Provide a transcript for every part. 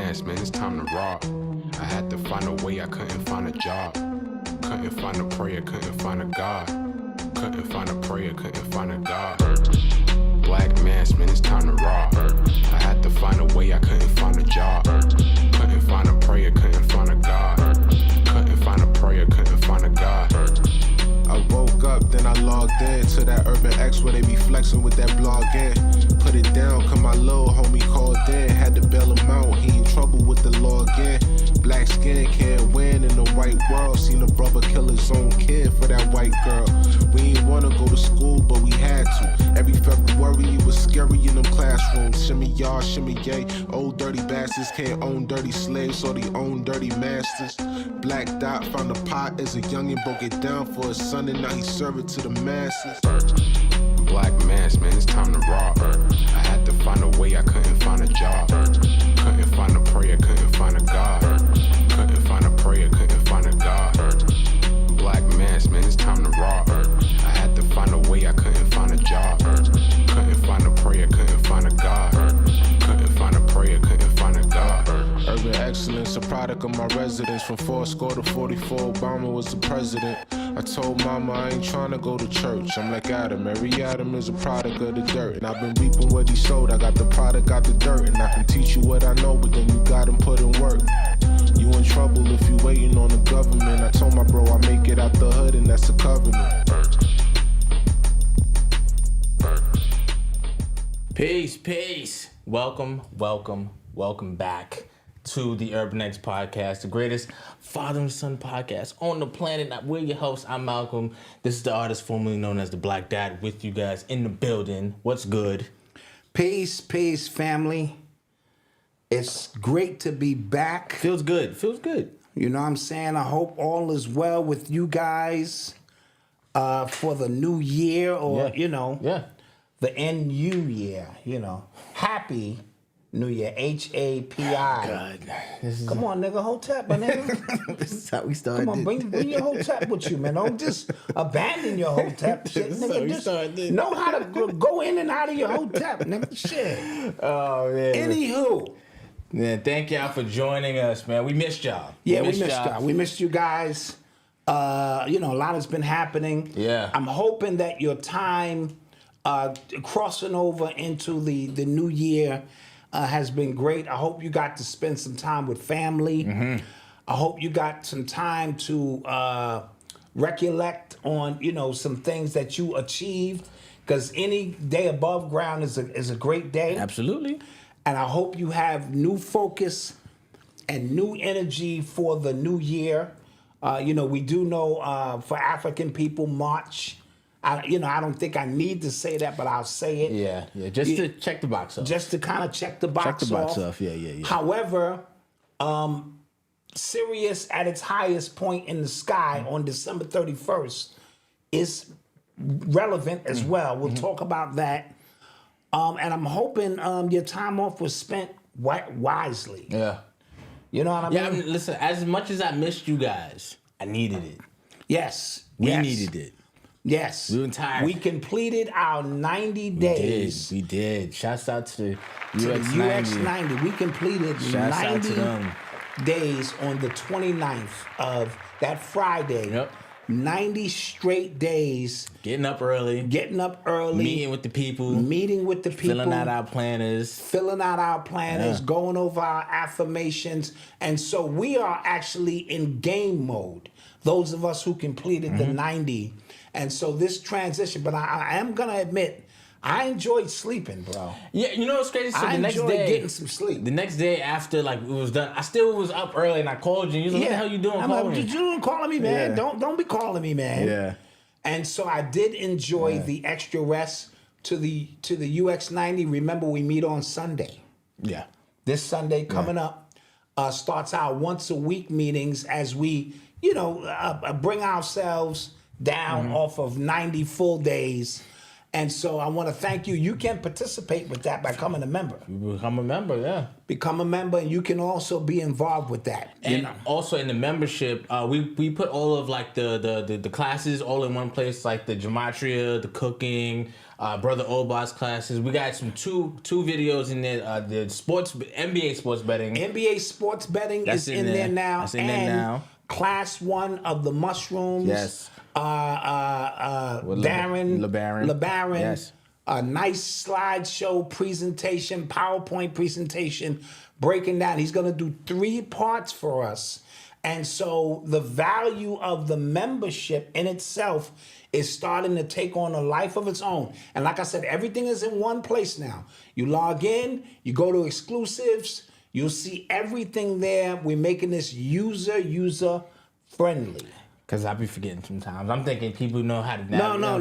mass, man, it's time to rock. I had to find a way, I couldn't find a job. Couldn't find a prayer, couldn't find a God. Couldn't find a prayer, couldn't find a God. Black mass, man, it's time to rock. I had to find a way, I couldn't find a job. Couldn't find a prayer, couldn't find a God. Couldn't find a prayer, couldn't find a God. I woke up, then I logged in to that Urban X where they be flexing with that blog in. Put it down, cause my little homie called in. Had to bail him out, he in trouble with the law again. Black skin can't win in the white world. Seen a brother kill his own kid for that white girl. We ain't wanna go to school, but we had to. Every February it was scary in them classrooms. Shimmy y'all, shimmy yay. Old dirty bastards can't own dirty slaves, so they own dirty masters. Black Dot found a pot as a youngin', broke it down for his son, and now he serve it to the masses. Black mass, man, it's time to rock. I had to find a way, I couldn't find a job. Couldn't find a prayer, couldn't find a God. Couldn't find a prayer, couldn't find a God. Black mass, man, it's time to rock. I had to find a way, I couldn't find a job. Couldn't find a prayer, couldn't find a God. Couldn't find a prayer, couldn't find a God. Urban excellence, a product of my residence. From 4 to 44, Obama was the president. I told mama I ain't trying to go to church. I'm like Adam, every Adam is a product of the dirt. And I've been reaping what he sowed. I got the product, got the dirt. And I can teach you what I know, but then you gotta put in work. You in trouble if you waiting on the government. I told my bro I make it out the hood, and that's a covenant. Peace. Welcome back to the Urban X podcast, the greatest father and son podcast on the planet. We're your hosts. I'm Malcolm. This is the artist formerly known as the Black Dot, with you guys in the building. What's good? Peace, family. It's great to be back. Feels good. You know what I'm saying? I hope all is well with you guys for the new year, or, the NU year, Happy New Year, HAPI. God. Come on, nigga, Hotep, my nigga. This is how we started. Come on, bring your Hotep with you, man. Don't just abandon your Hotep shit, nigga. Just know how to go in and out of your Hotep, nigga. Shit. Oh, man. Anywho. Yeah, thank y'all for joining us, man. We missed y'all. Yeah, we missed y'all. We missed you guys. A lot has been happening. Yeah. I'm hoping that your time crossing over into the new year has been great. I hope you got to spend some time with family. Mm-hmm. I hope you got some time to recollect on, some things that you achieved, because any day above ground is a great day. Absolutely. And I hope you have new focus and new energy for the new year. We do know for African people, March. I don't think I need to say that, but I'll say it. Yeah. Just to check the box off. Just to kind of check the box off. Yeah. However, Sirius at its highest point in the sky on December 31st is relevant as well. We'll talk about that. And I'm hoping your time off was spent wisely. Yeah. You know what I mean? Yeah, listen, as much as I missed you guys, I needed it. Yes. We needed it. Yes. We were tired. We completed our 90 days. We did. Shouts out to the UX90. UX90. We completed Shouts 90 days on the 29th of that Friday. Yep. 90 straight days. Getting up early. Meeting with the people. Filling out our planners. Yeah. Going over our affirmations. And so we are actually in game mode. Those of us who completed the 90. And so this transition, but I am going to admit, I enjoyed sleeping, bro. Yeah, you know what's crazy? So I enjoyed getting some sleep. The next day after it was done, I still was up early and I called you. You was like, what the hell you doing? I'm like, what you doing calling me, man? Yeah. Don't be calling me, man. Yeah. And so I did enjoy the extra rest to the UX90. Remember, we meet on Sunday. Yeah. This Sunday coming up starts our once a week meetings as we, bring ourselves down off of 90 full days And so I want to thank you. You can participate with that by becoming a member. You become a member, yeah. Become a member, and you can also be involved with that. And also in the membership, we put all of like the classes all in one place, like the gematria, the cooking, Brother Obot's classes. We got some two videos in there. The NBA sports betting. NBA sports betting is in there now. That's in there now. Class 1 of the mushrooms. Yes. LeBaron. Yes. A nice slideshow presentation, PowerPoint presentation, breaking down. He's going to do 3 parts for us. And so the value of the membership in itself is starting to take on a life of its own. And like I said, everything is in one place now. You log in, you go to exclusives, you'll see everything there. We're making this user friendly. Because I be forgetting sometimes. I'm thinking people know how to navigate. No.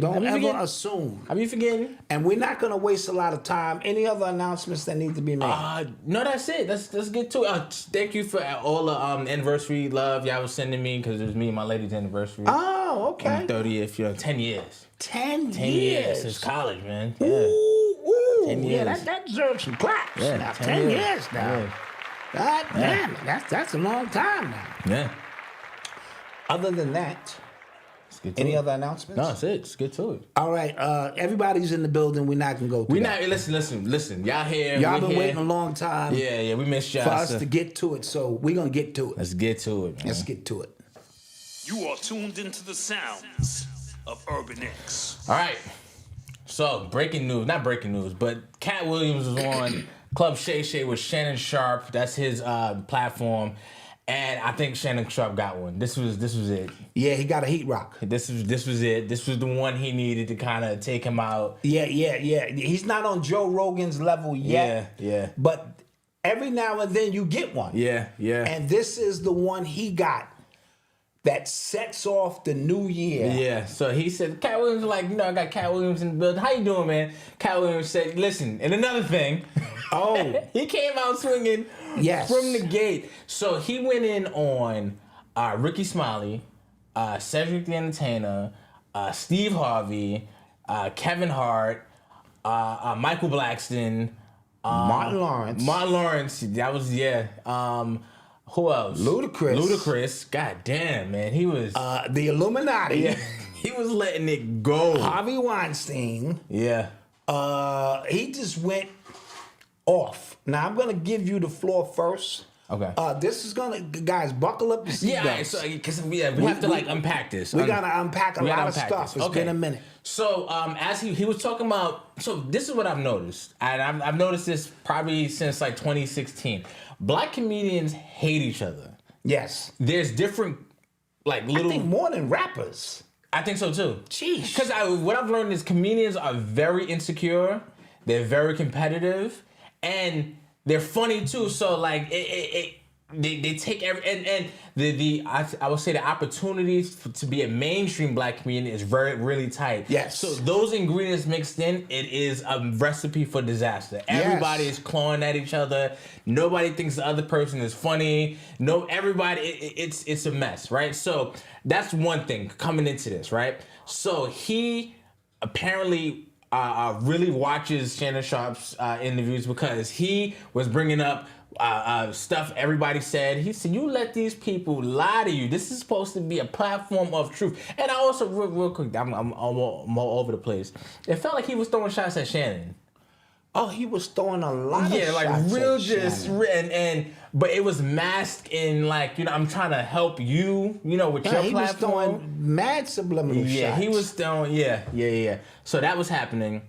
Don't ever assume. I be forgetting. And we're not going to waste a lot of time. Any other announcements that need to be made? No, that's it. Let's get to it. Thank you for all the anniversary love y'all was sending me, because it was me and my lady's anniversary. Oh, okay. 30th, 10 years. 10 years since college, man. Yeah. Ooh, 10 years. Yeah, that deserves some claps. Yeah, now, 10 10 years. years now. Yeah. God damn it. That's a long time now. Yeah. Other than that, any other announcements? No, that's it. Let's get to it. All right. Everybody's in the building. We're not going to go through that. Listen. Y'all here. Y'all been waiting a long time. Yeah, we missed y'all. For us to get to it, so we're going to get to it. Let's get to it, man. Let's get to it. You are tuned into the sounds of Urban X. All right. So, not breaking news, but Katt Williams was on Club Shay Shay with Shannon Sharpe. That's his platform. And I think Shannon Sharpe got one. This was it. Yeah, he got a heat rock. This was it. This was the one he needed to kind of take him out. Yeah. He's not on Joe Rogan's level yet. Yeah. But every now and then you get one. Yeah. And this is the one he got that sets off the new year. Yeah. So he said, Katt Williams was like, I got Katt Williams in the building. How you doing, man? Katt Williams said, listen, and another thing. Oh. He came out swinging from the gate. So he went in on Ricky Smiley, Cedric the Entertainer, Steve Harvey, Kevin Hart, Michael Blackston, Martin Lawrence. That was, who else? Ludacris. God damn, man. He was... the Illuminati. Yeah. He was letting it go. Harvey Weinstein. Yeah. He just went off. Now, I'm going to give you the floor first. Okay. This is going to... Guys, buckle up your seatbelts. Yeah, so because we have to unpack this. We got to unpack a lot of stuff. It's been a minute. So as he was talking about... So this is what I've noticed. And I've noticed this probably since like 2016. Black comedians hate each other. Yes. There's different little... I think more than rappers. I think so too. Jeez. Because what I've learned is comedians are very insecure. They're very competitive. And they're funny too. So they take I would say the opportunities to be a mainstream black comedian is really tight. Yes. So those ingredients mixed in, it is a recipe for disaster. Everybody is clawing at each other. Nobody thinks the other person is funny. No, everybody, it's a mess, right? So that's one thing coming into this, right? So he apparently really watches Shannon Sharpe's interviews, because he was bringing up stuff everybody said. He said, you let these people lie to you. This is supposed to be a platform of truth. And I also, real quick, I'm all over the place. It felt like he was throwing shots at Shannon. Oh, he was throwing a lot of shots. Yeah, like real Shannon. but it was masked in I'm trying to help you, with your platform. He was throwing mad subliminal shots. Yeah, he was throwing, yeah. So that was happening.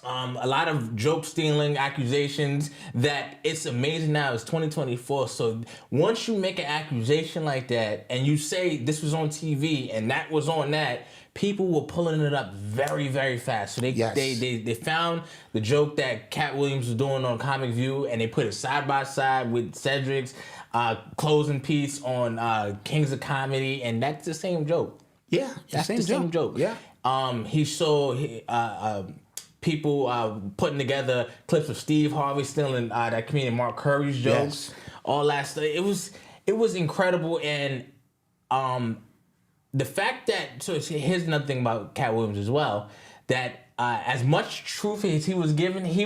A lot of joke stealing accusations. That it's amazing now. It's 2024. So once you make an accusation like that and you say this was on TV and that was on that, people were pulling it up very, very fast. So they found the joke that Katt Williams was doing on Comic View, and they put it side by side with Cedric's closing piece on Kings of Comedy, and that's the same joke. Yeah, that's the same joke. Yeah. He saw people putting together clips of Steve Harvey stealing that comedian Mark Curry's jokes, all that stuff. It was incredible, and the fact that, so here's another thing about Katt Williams as well, that as much truth as he was giving, he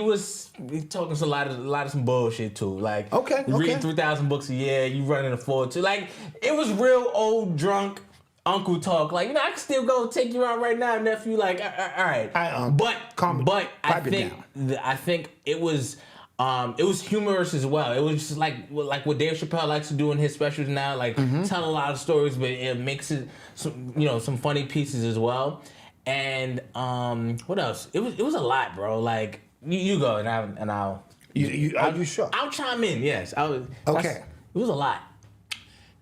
talking a lot of some bullshit too. Like, you reading 3,000 books a year, you running a 4-2. Like, it was real old drunk uncle talk. Like, I can still go take you out right now, nephew. Like, all right. But I think it was humorous as well. It was just like what Dave Chappelle likes to do in his specials now, like tell a lot of stories, but it makes it some funny pieces as well. And what else? It was a lot, bro. Like you go and I'll. Are you sure? I'll chime in. Yes, okay. It was a lot.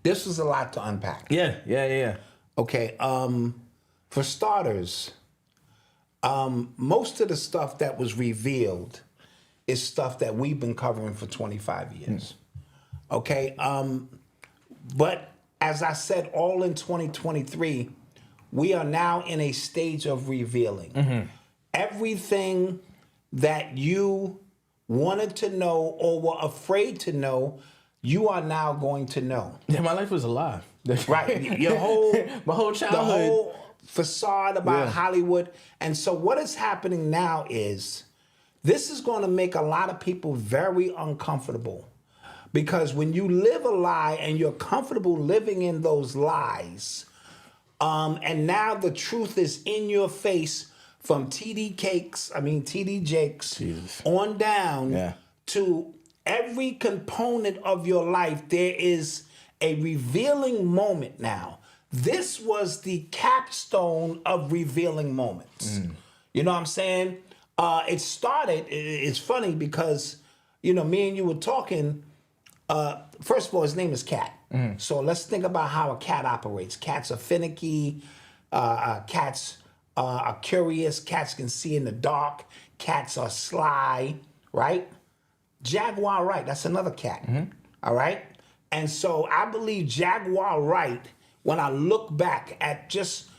This was a lot to unpack. Yeah. Okay. For starters, most of the stuff that was revealed is stuff that we've been covering for 25 years. Okay? But as I said, all in 2023, we are now in a stage of revealing. Everything that you wanted to know or were afraid to know, you are now going to know. Yeah, my life was a lie. Right. My whole childhood. The whole facade about Hollywood. And so what is happening now is this is going to make a lot of people very uncomfortable, because when you live a lie and you're comfortable living in those lies, and now the truth is in your face from TD Jakes on down to every component of your life, there is a revealing moment now. This was the capstone of revealing moments. You know what I'm saying? It started, it's funny because, me and you were talking, first of all, his name is Katt. So let's think about how a cat operates. Cats are finicky, cats are curious, cats can see in the dark, cats are sly, right? Jaguar Wright, that's another cat, all right? And so I believe Jaguar Wright, when I look back at just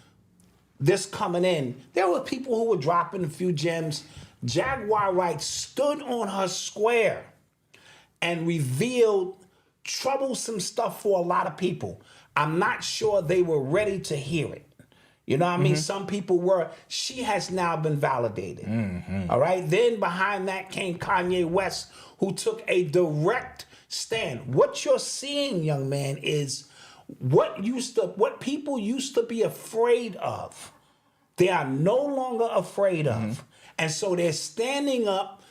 this coming in, there were people who were dropping a few gems. Jaguar Wright stood on her square and revealed troublesome stuff for a lot of people. I'm not sure they were ready to hear it. You know what I mean? Some people were. She has now been validated. All right? Then behind that came Kanye West, who took a direct stand. What you're seeing, young man, is what people used to be afraid of, they are no longer afraid of. And so they're standing up,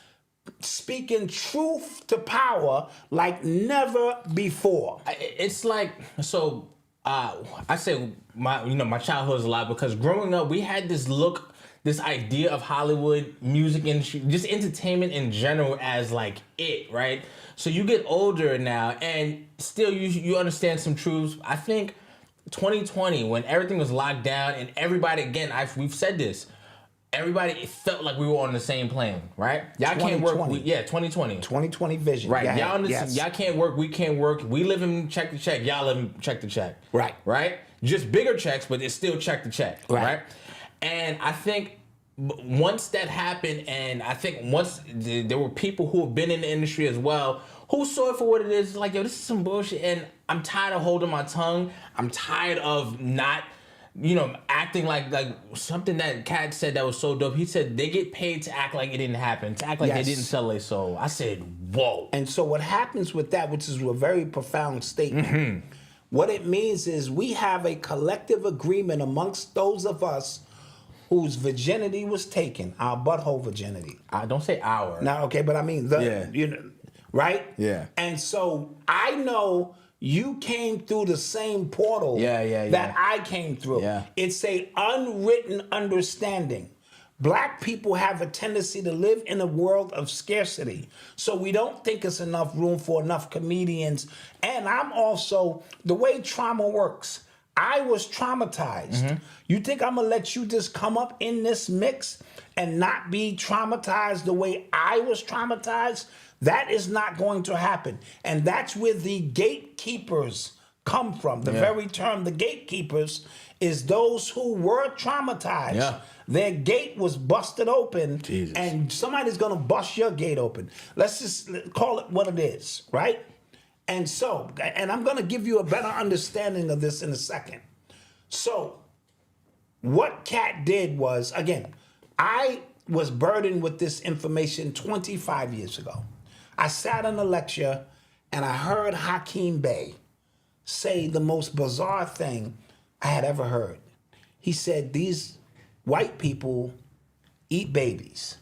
speaking truth to power like never before. It's like, so I say my childhood is a lot, because growing up we had this idea of Hollywood, music industry, just entertainment in general as like it, right? So you get older now and still you understand some truths. I think 2020, when everything was locked down and everybody, again, we've said this, everybody felt like we were on the same plane, right? Y'all can't work. 2020. 2020 vision. Right. Y'all understand, y'all can't work, we can't work. We live in check to check, y'all live in check to check. Right. Right? Just bigger checks, but it's still check to check. Right? And I think once that happened, and I think once there were people who have been in the industry as well, who saw it for what it is, like, yo, this is some bullshit, and I'm tired of holding my tongue. I'm tired of not, acting like something that Katt said that was so dope. He said they get paid to act like it didn't happen, to act like they didn't sell their soul. I said, whoa. And so what happens with that, which is a very profound statement, what it means is we have a collective agreement amongst those of us whose virginity was taken, our butthole virginity. I don't say our. No, okay, but I mean right? Yeah. And so I know you came through the same portal that I came through. Yeah. It's a unwritten understanding. Black people have a tendency to live in a world of scarcity. So we don't think it's enough room for enough comedians. And I'm also, the way trauma works, I was traumatized. You think I'm gonna let you just come up in this mix and not be traumatized the way I was traumatized? That is not going to happen. And that's where the gatekeepers come from. The very term, the gatekeepers, is those who were traumatized. Yeah. Their gate was busted open, Jesus. And somebody's gonna bust your gate open. Let's just call it what it is, right? And so, and I'm gonna give you a better understanding of this in a second. So, what Katt did was, again, I was burdened with this information 25 years ago. I sat in a lecture and I heard Hakeem Bey say the most bizarre thing I had ever heard. He said, these white people eat babies.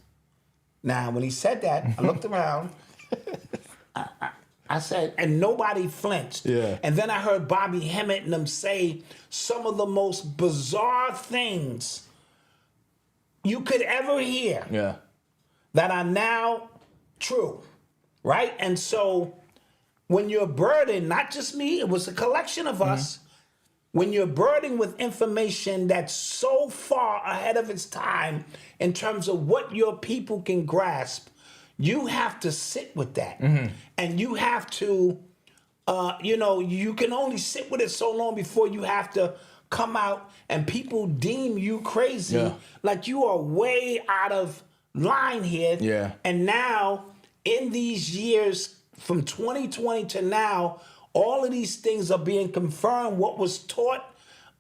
Now, when he said that, I looked around. I said, and nobody flinched. Yeah. And then I heard Bobby Hemmett and them say some of the most bizarre things you could ever hear that are now true, right? And so when you're burdened, not just me, it was a collection of us, when you're burdened with information that's so far ahead of its time in terms of what your people can grasp, you have to sit with that. And you have to, you can only sit with it so long before you have to come out and people deem you crazy, like you are way out of line here. Yeah. And now, in these years from 2020 to now, all of these things are being confirmed. What was taught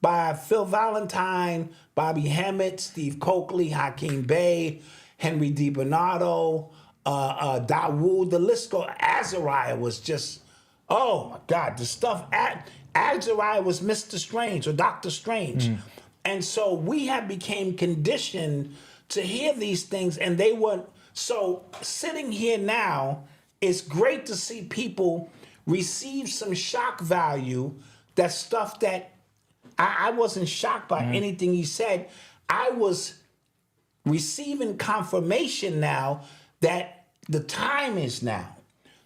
by Phil Valentine, Bobby Hemmett, Steve Coakley, Hakeem Bey, Henry DiBernardo, Dawood, the list goes. Azariah was just, oh my God, the stuff. Azariah was Mr. Strange or Dr. Strange. And so we have became conditioned to hear these things, and they weren't. So sitting here now, it's great to see people receive some shock value. That stuff that I wasn't shocked by anything he said. I was receiving confirmation now that the time is now.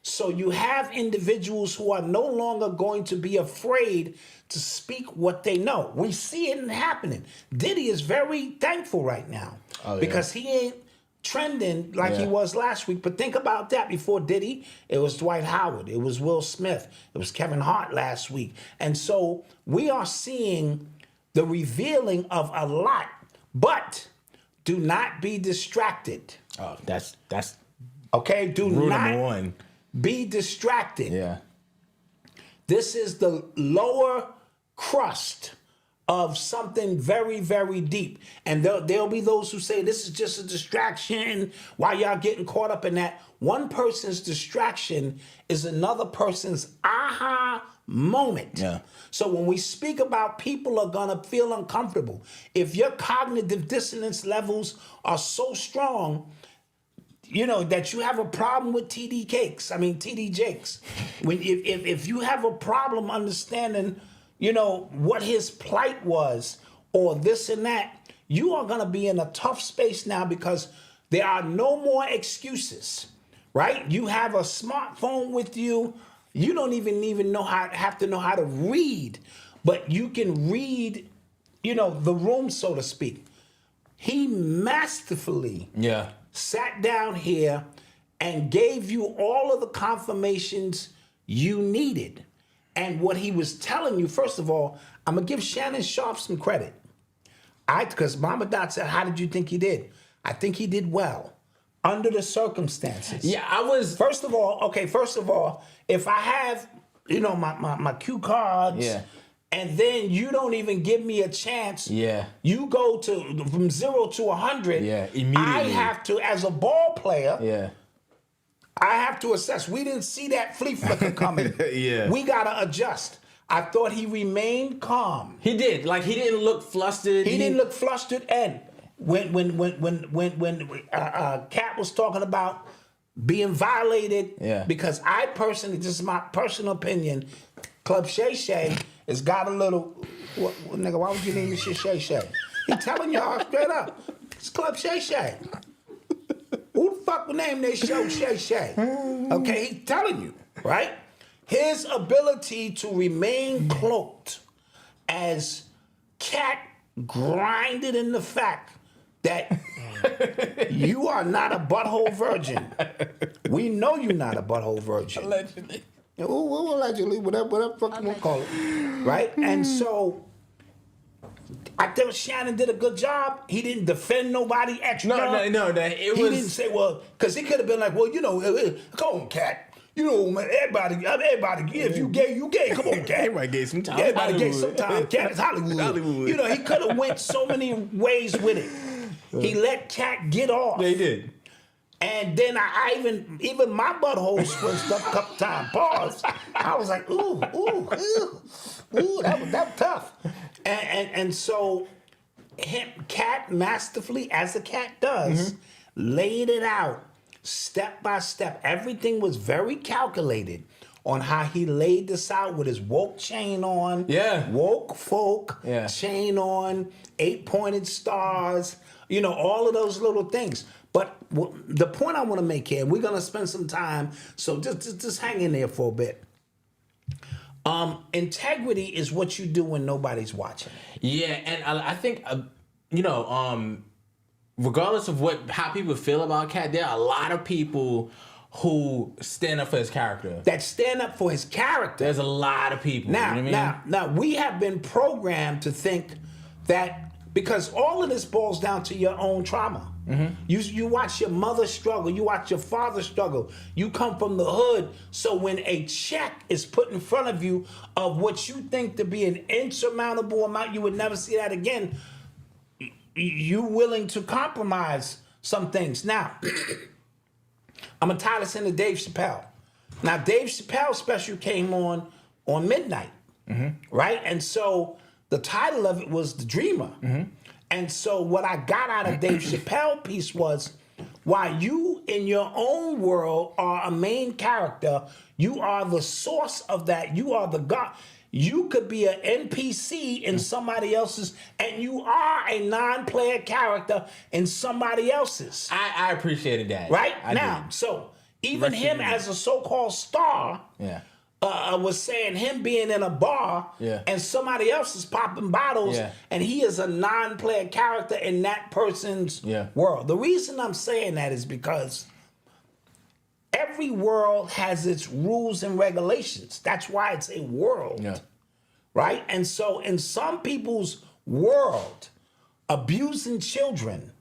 So you have individuals who are no longer going to be afraid to speak what they know. We see it happening. Diddy is very thankful right now because he ain't trending like he was last week. But think about that. Before Diddy, it was Dwight Howard. It was Will Smith. It was Kevin Hart last week. And so we are seeing the revealing of a lot. But do not be distracted. Oh, that's okay. Do rule not number one. Be distracted. Yeah. This is the lower crust of something very, very deep. And there'll be those who say this is just a distraction. Why y'all getting caught up in that? One person's distraction is another person's aha moment. Yeah. So when we speak about people are gonna feel uncomfortable, if your cognitive dissonance levels are so strong, that you have a problem with TD Jakes. If you have a problem understanding, what his plight was or this and that, you are going to be in a tough space now because there are no more excuses, right? You have a smartphone with you. You don't even have to know how to read, but you can read, the room, so to speak. He masterfully sat down here and gave you all of the confirmations you needed. And what he was telling you, first of all, I'm going to give Shannon Sharpe some credit. Because Mama Dot said, how did you think he did? I think he did well under the circumstances. Yeah, I was... First of all, if I have, my cue cards... Yeah. And then you don't even give me a chance. Yeah. You go from 0 to 100. Yeah, immediately. I have to, as a ball player. Yeah. I have to assess. We didn't see that flea flicker coming. Yeah. We gotta adjust. I thought he remained calm. He did. Like he didn't look flustered. He didn't look flustered. And when Katt was talking about being violated, because I personally, this is my personal opinion, Club Shay Shay has got a little, nigga, why would you name this shit Shay Shay? He telling y'all straight up, it's Club Shay Shay. Who the fuck would name their show Shay Shay? Okay, he's telling you, right? His ability to remain cloaked as Katt grinded in the fact that you are not a butthole virgin. We know you're not a butthole virgin. Allegedly. Allegedly, whatever fuck you want to call it, right? And so, I think Shannon did a good job. He didn't defend nobody extra. No. He didn't say, because he could have been like, come on, Katt. Man, everybody, if you gay, you gay. Come on, Katt. Everybody gay sometime. Everybody gay sometime. Katt is Hollywood. He could have went so many ways with it. He let Katt get off. They did. And then I even my butthole squinched up a couple times. Pause. I was like, ooh, that was tough. And so Katt masterfully, as a cat does, laid it out step by step. Everything was very calculated on how he laid this out with his woke chain on. Yeah. Woke folk chain on, 8-pointed stars, all of those little things. But the point I want to make here, we're going to spend some time, so just hang in there for a bit. Integrity is what you do when nobody's watching. Yeah, and I think, regardless of how people feel about Katt, there are a lot of people who stand up for his character. That stand up for his character. There's a lot of people. Now, we have been programmed to think that because all of this boils down to your own trauma. You watch your mother struggle, you watch your father struggle, you come from the hood, so when a check is put in front of you of what you think to be an insurmountable amount, you would never see that again, you willing to compromise some things. Now, I'm going to tie this into Dave Chappelle. Now, Dave Chappelle's special came on midnight, right? And so the title of it was The Dreamer. And so what I got out of Dave Chappelle piece was, while you in your own world are a main character, you are the source of that. You are the God. You could be an NPC in somebody else's, and you are a non-player character in somebody else's. I appreciated that. Right? I now, did. so even him as a so-called star was saying him being in a bar and somebody else is popping bottles and he is a non-player character in that person's world. The reason I'm saying that is because every world has its rules and regulations. That's why it's a world. Right? And so in some people's world, abusing children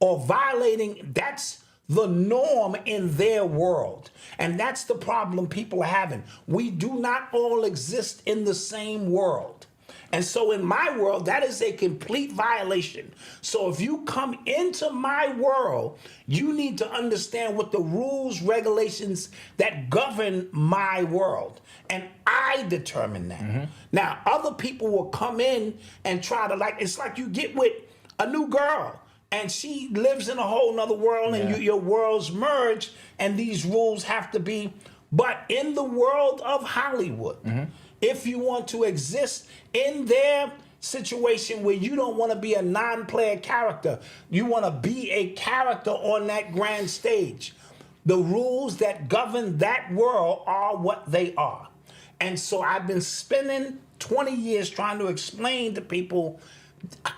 or violating, that's the norm in their world. And that's the problem people are having. We do not all exist in the same world. And so in my world, that is a complete violation. So if you come into my world, you need to understand what the rules, regulations that govern my world. And I determine that. Now, other people will come in and try to, it's like you get with a new girl and she lives in a whole nother world and your worlds merge and these rules have to be. But in the world of Hollywood, if you want to exist in their situation where you don't want to be a non-player character, you want to be a character on that grand stage, the rules that govern that world are what they are. And so I've been spending 20 years trying to explain to people,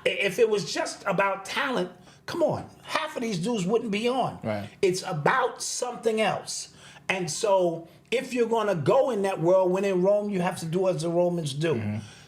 if it was just about talent, come on, half of these dudes wouldn't be on. Right. It's about something else. And so if you're going to go in that world, when in Rome, you have to do as the Romans do.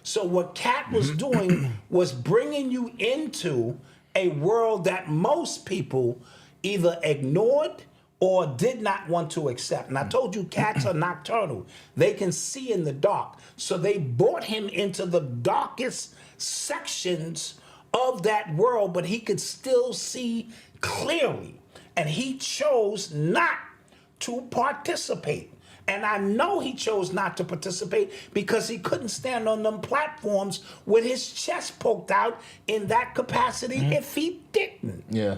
So what Katt was doing was bringing you into a world that most people either ignored or did not want to accept. And I told you cats are nocturnal. They can see in the dark. So they brought him into the darkest sections of that world, but he could still see clearly. And he chose not to participate. And I know he chose not to participate because he couldn't stand on them platforms with his chest poked out in that capacity if he didn't. Yeah.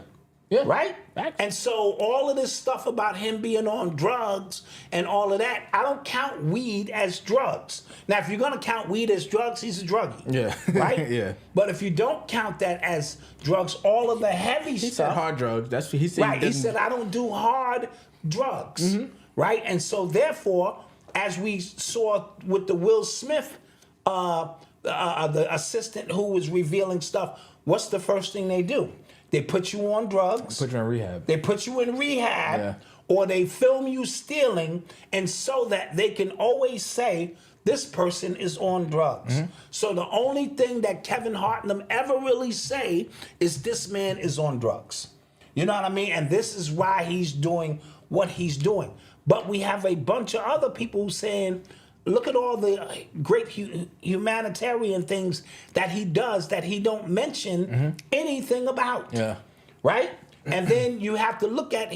Right? And so all of this stuff about him being on drugs and all of that, I don't count weed as drugs. Now, if you're going to count weed as drugs, he's a druggie. Yeah. Right? Yeah. But if you don't count that as drugs, all of the heavy stuff. He said hard drugs. That's what he said. Right. He said, I don't do hard drugs. Right? And so therefore, as we saw with the Will Smith, the assistant who was revealing stuff, what's the first thing they do? They put you on drugs. Put you in rehab. They put you in rehab, or they film you stealing, and so that they can always say, this person is on drugs. So the only thing that Kevin Hart and them ever really say is this man is on drugs. You know what I mean? And this is why he's doing what he's doing. But we have a bunch of other people saying, look at all the great humanitarian things that he does that he don't mention anything about. right? And then you have to look at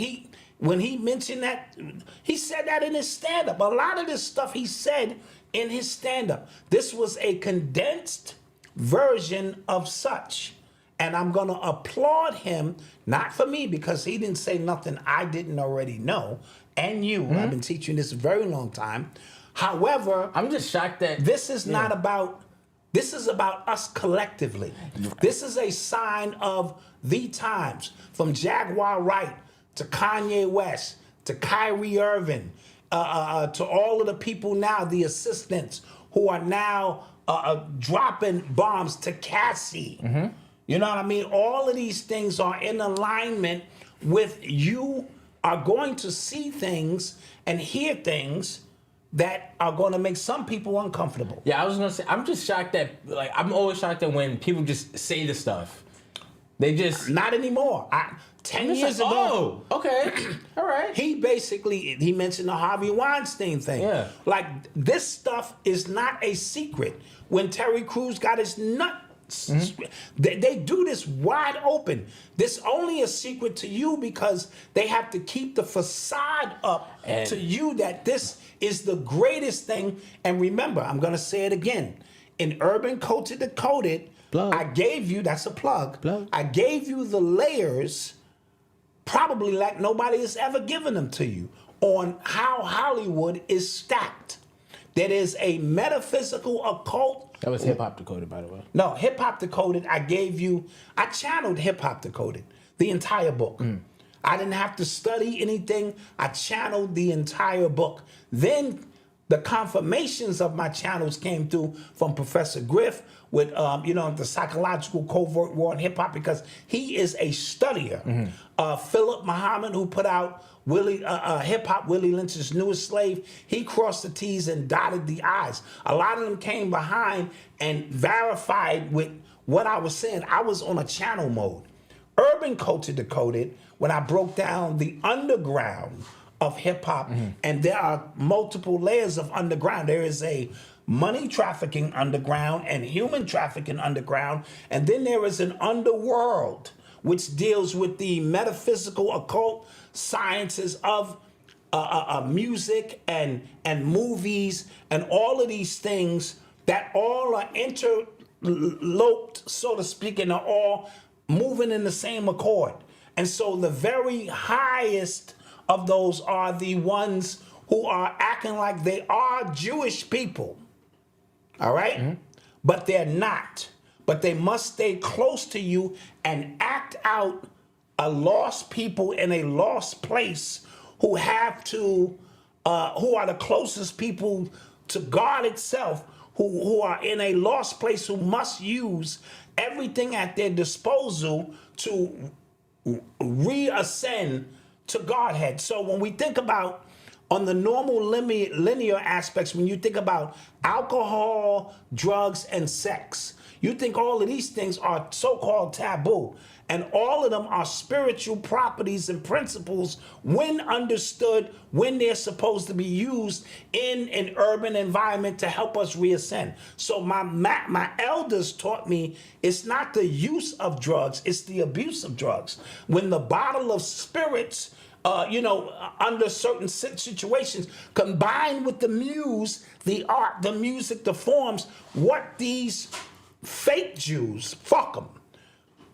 when he mentioned that, he said that in his stand-up. A lot of this stuff he said in his stand-up. This was a condensed version of such. And I'm going to applaud him, not for me, because he didn't say nothing I didn't already know. And you, I've been teaching this a very long time. However, I'm just shocked that this is not about, this is about us collectively. This is a sign of the times, from Jaguar Wright to Kanye West to Kyrie Irving, to all of the people now, the assistants who are now dropping bombs, to Cassie. You know what I mean? All of these things are in alignment with, you are going to see things and hear things that are going to make some people uncomfortable. Yeah, I was gonna say, I'm just shocked that, like, I'm always shocked that when people just say the stuff, they just Not anymore. 10 years like, ago, oh, okay, all right. he mentioned the Harvey Weinstein thing. Yeah. Like, this stuff is not a secret. When Terry Crews got his nuts, they do this wide open. This only a secret to you because they have to keep the facade up to you that this is the greatest thing. And remember, I'm going to say it again. In Urban Culture Decoded, Plug. I gave you, that's a plug, Plug. I gave you the layers, probably like nobody has ever given them to you, on how Hollywood is stacked. That is a metaphysical occult. That was Hip Hop Decoded, by the way. No, Hip Hop Decoded, I channeled Hip Hop Decoded, the entire book. I didn't have to study anything. I channeled the entire book. Then the confirmations of my channels came through from Professor Griff with, the psychological covert war in hip hop, because he is a studier. Philip Muhammad, who put out Hip Hop, Willie Lynch's Newest Slave, he crossed the T's and dotted the I's. A lot of them came behind and verified with what I was saying. I was on a channel mode. Urban Culture Decoded, when I broke down the underground of hip hop, and there are multiple layers of underground. There is a money trafficking underground and human trafficking underground, and then there is an underworld which deals with the metaphysical occult sciences of music and movies and all of these things that all are interloped, so to speak, and are all moving in the same accord. And so the very highest of those are the ones who are acting like they are Jewish people. All right? But they're not. But they must stay close to you and act out a lost people in a lost place who have to, who are the closest people to God itself, who are in a lost place, who must use everything at their disposal to reascend to Godhead. So when we think about, on the normal linear aspects, when you think about alcohol, drugs, and sex, you think all of these things are so-called taboo. And all of them are spiritual properties and principles when understood, when they're supposed to be used in an urban environment to help us reascend. So my elders taught me it's not the use of drugs, it's the abuse of drugs. When the bottle of spirits, under certain situations, combined with the muse, the art, the music, the forms, what these fake Jews, fuck them,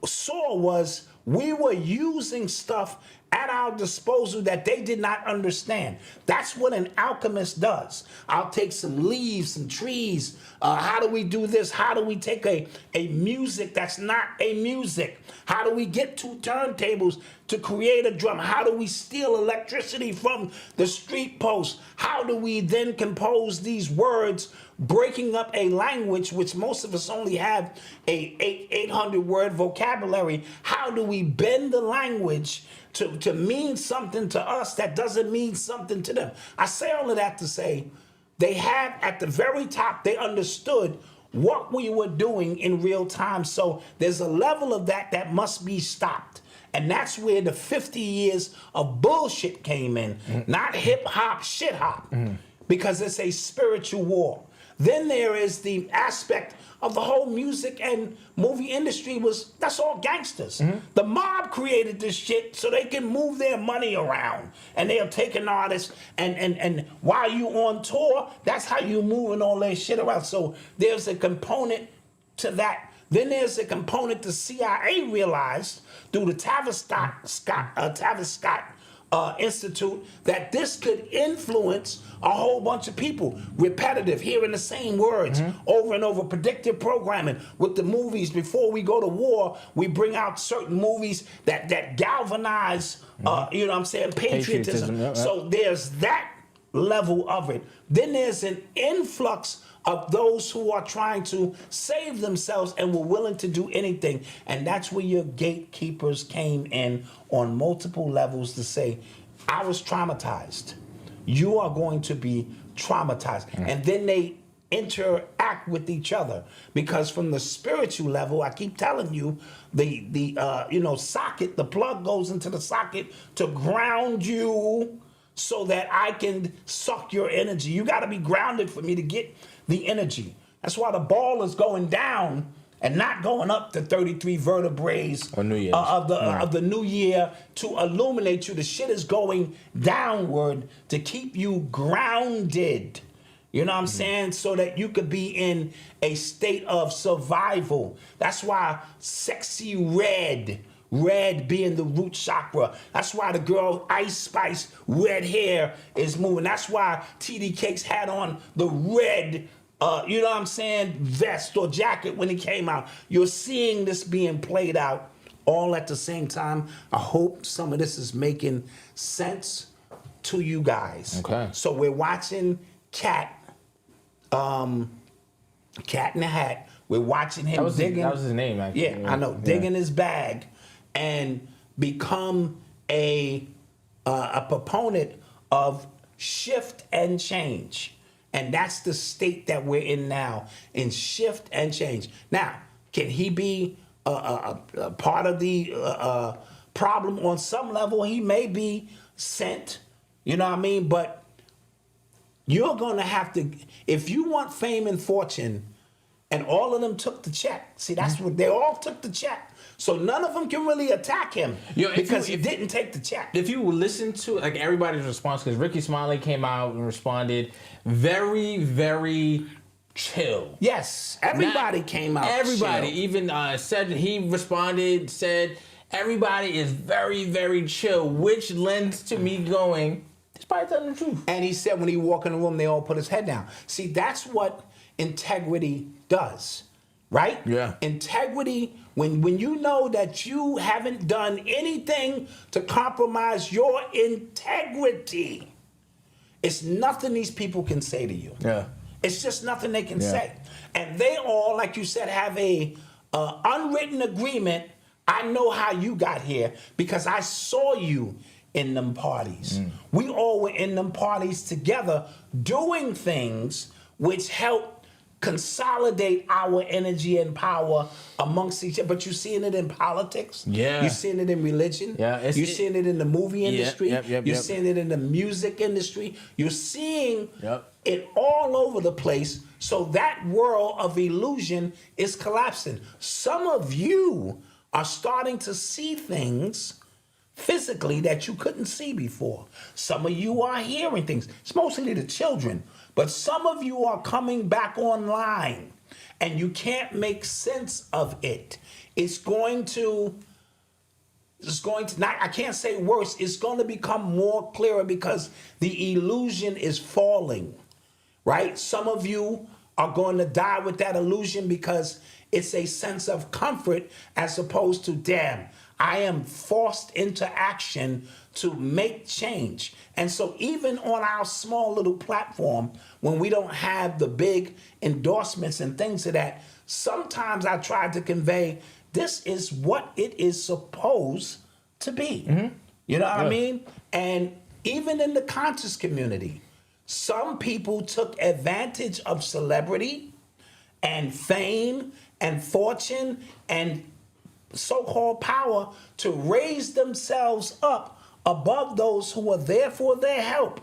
saw was we were using stuff at our disposal that they did not understand. That's what an alchemist does. I'll take some leaves, some trees. How do we do this? How do we take a music that's not a music? How do we get two turntables to create a drum? How do we steal electricity from the street post? How do we then compose these words, breaking up a language which most of us only have a 800 word vocabulary? How do we bend the language to mean something to us that doesn't mean something to them? I say all of that to say they had at the very top, they understood what we were doing in real time. So there's a level of that must be stopped. And that's where the 50 years of bullshit came in, not hip hop, shit hop, because it's a spiritual war. Then there is the aspect of the whole music and movie industry that's all gangsters. The mob created this shit so they can move their money around. And they'll take an artist and while you on tour, that's how you moving all that shit around. So there's a component to that. Then there's a component the CIA realized through the Tavistock Institute that this could influence a whole bunch of people. Repetitive, hearing the same words over and over. Predictive programming with the movies. Before we go to war, we bring out certain movies that galvanize, you know what I'm saying, patriotism. Yep. So there's that level of it. Then there's an influx of those who are trying to save themselves and were willing to do anything. And that's where your gatekeepers came in on multiple levels to say, I was traumatized. You are going to be traumatized. And then they interact with each other. Because from the spiritual level, I keep telling you, the socket, the plug goes into the socket to ground you so that I can suck your energy. You got to be grounded for me to get the energy. That's why the ball is going down and not going up to 33 vertebrae of the new year to illuminate you. The shit is going downward to keep you grounded. You know what I'm saying? So that you could be in a state of survival. That's why sexy red being the root chakra. That's why the girl Ice Spice red hair is moving. That's why TD Cakes had on the red, you know what I'm saying, vest or jacket when he came out. You're seeing this being played out all at the same time. I hope some of this is making sense to you guys. Okay. So we're watching Cat in the Hat. We're watching him digging. That was his name, actually. Yeah, I know. Digging his bag and become a proponent of shift and change. And that's the state that we're in now, in shift and change. Now, can he be a part of the problem on some level? He may be sent, you know what I mean? But you're going to have to, if you want fame and fortune, and all of them took the check. See, that's what they all took the check. So none of them can really attack him because he didn't take the check. If you listen to like everybody's response, because Ricky Smiley came out and responded, very, very chill. Yes, everybody came out. Everybody, chill. even said he responded, said everybody is very, very chill, which lends to me going, he's probably telling the truth. And he said when he walked in the room, they all put his head down. See, that's what integrity does, right? Yeah. Integrity, when you know that you haven't done anything to compromise your integrity, it's nothing these people can say to you. Yeah. It's just nothing they can say. And they all, like you said, have a unwritten agreement. I know how you got here because I saw you in them parties. We all were in them parties together doing things which help consolidate our energy and power amongst each other. But you're seeing it in politics. Yeah. You're seeing it in religion. Yeah, you're seeing it in the movie industry. You're Yep. seeing it in the music industry. You're seeing Yep. it all over the place. So that world of illusion is collapsing. Some of you are starting to see things physically that you couldn't see before. Some of you are hearing things. It's mostly the children. But some of you are coming back online and you can't make sense of it. It's going to not, I can't say worse, it's going to become more clearer because the illusion is falling, right? Some of you are going to die with that illusion because it's a sense of comfort as opposed to, damn, I am forced into action to make change. And so even on our small little platform, when we don't have the big endorsements and things of that, sometimes I try to convey this is what it is supposed to be. You know what I mean? And even in the conscious community, some people took advantage of celebrity and fame and fortune and so-called power to raise themselves up above those who are there for their help.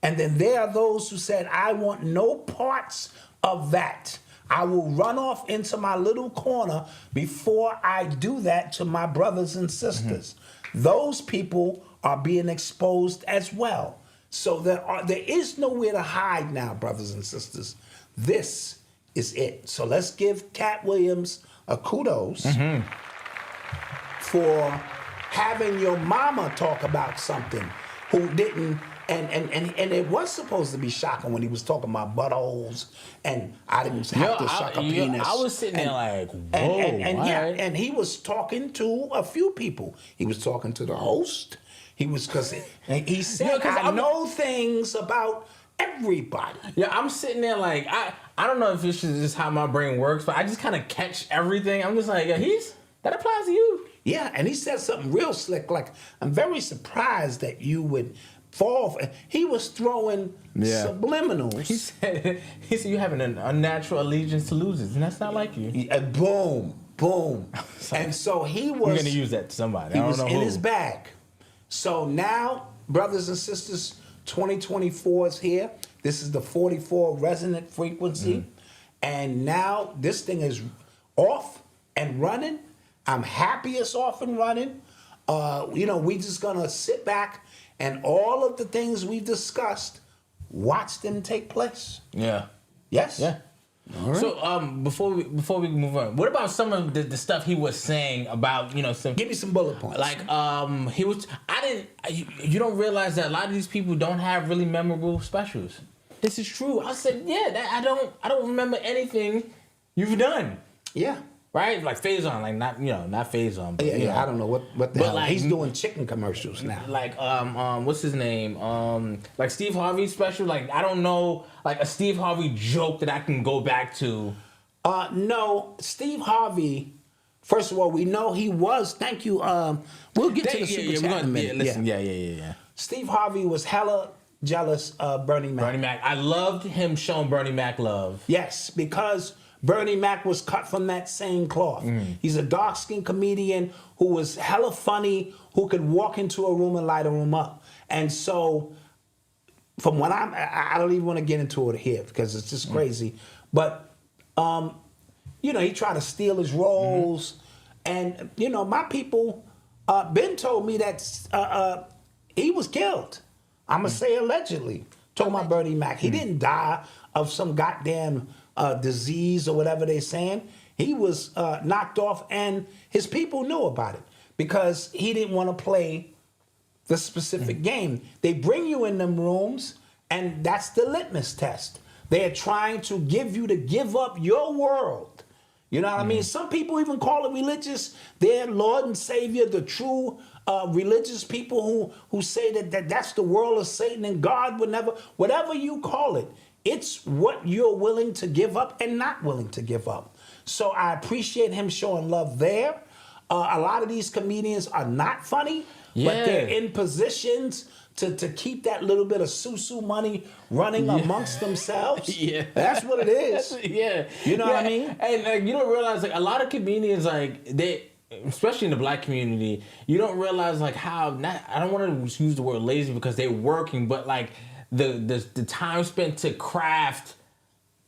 And then there are those who said, I want no parts of that. I will run off into my little corner before I do that to my brothers and sisters. Those people are being exposed as well. So there is nowhere to hide now, brothers and sisters. This is it. So let's give Katt Williams a kudos for having your mama talk about something who didn't. And it was supposed to be shocking when he was talking about buttholes, and I didn't have to suck a penis. I was sitting there like, whoa. And he was talking to a few people. He was talking to the host. He said, I know things about everybody. Yeah, I'm sitting there like, I don't know if this is just how my brain works, but I just kind of catch everything. I'm just like, yeah, that applies to you. Yeah, and he said something real slick. Like, I'm very surprised that you would fall for. He was throwing subliminals. He said you have an unnatural allegiance to losers, and that's not like you. Yeah, boom. And so he was. We're gonna use that to somebody. He I don't was know in who. his bag. So now, brothers and sisters, 2024 is here. This is the 44 resonant frequency, and now this thing is off and running. I'm happy it's off and running. We just gonna sit back. And all of the things we've discussed, watch them take place. Yeah. Yes? Yeah. All right. So before we move on, what about some of the stuff he was saying about, Give me some bullet points. Like you don't realize that a lot of these people don't have really memorable specials. This is true. I said, I don't remember anything you've done. Yeah. Right? Like Faison, like not Faison. But, Yeah, I don't know what the hell. like, He's doing chicken commercials now. Like what's his name? Like Steve Harvey special. Like I don't know, like a Steve Harvey joke that I can go back to. No, Steve Harvey. First of all, we know he was. Thank you. We'll get to the super chat in a minute. Yeah. Steve Harvey was hella jealous of Bernie Mac. Bernie Mac. I loved him showing Bernie Mac love. Yes, because Bernie Mac was cut from that same cloth. He's a dark-skinned comedian who was hella funny, who could walk into a room and light a room up. And so, from what I don't even want to get into it here because it's just crazy. But, he tried to steal his roles. And, my people, Ben told me that he was killed. I'm going to say allegedly. Talking about Bernie Mac. He didn't die of some goddamn disease or whatever they're saying. He was knocked off, and his people knew about it because he didn't want to play the specific game. They bring you in them rooms, and that's the litmus test. They're trying to give you to give up your world. You know what I mean? Some people even call it religious. Their Lord and Savior, the true religious people who say that's the world of Satan and God would never, whatever you call it, it's what you're willing to give up and not willing to give up. So I appreciate him showing love there. A lot of these comedians are not funny, but they're in positions to keep that little bit of susu money running amongst themselves. Yeah. That's what it is. Yeah. You know what I mean? And you don't realize, like, a lot of comedians, like, they, especially in the black community, you don't realize, like, how, I don't want to use the word lazy because they're working, but, like, the time spent to craft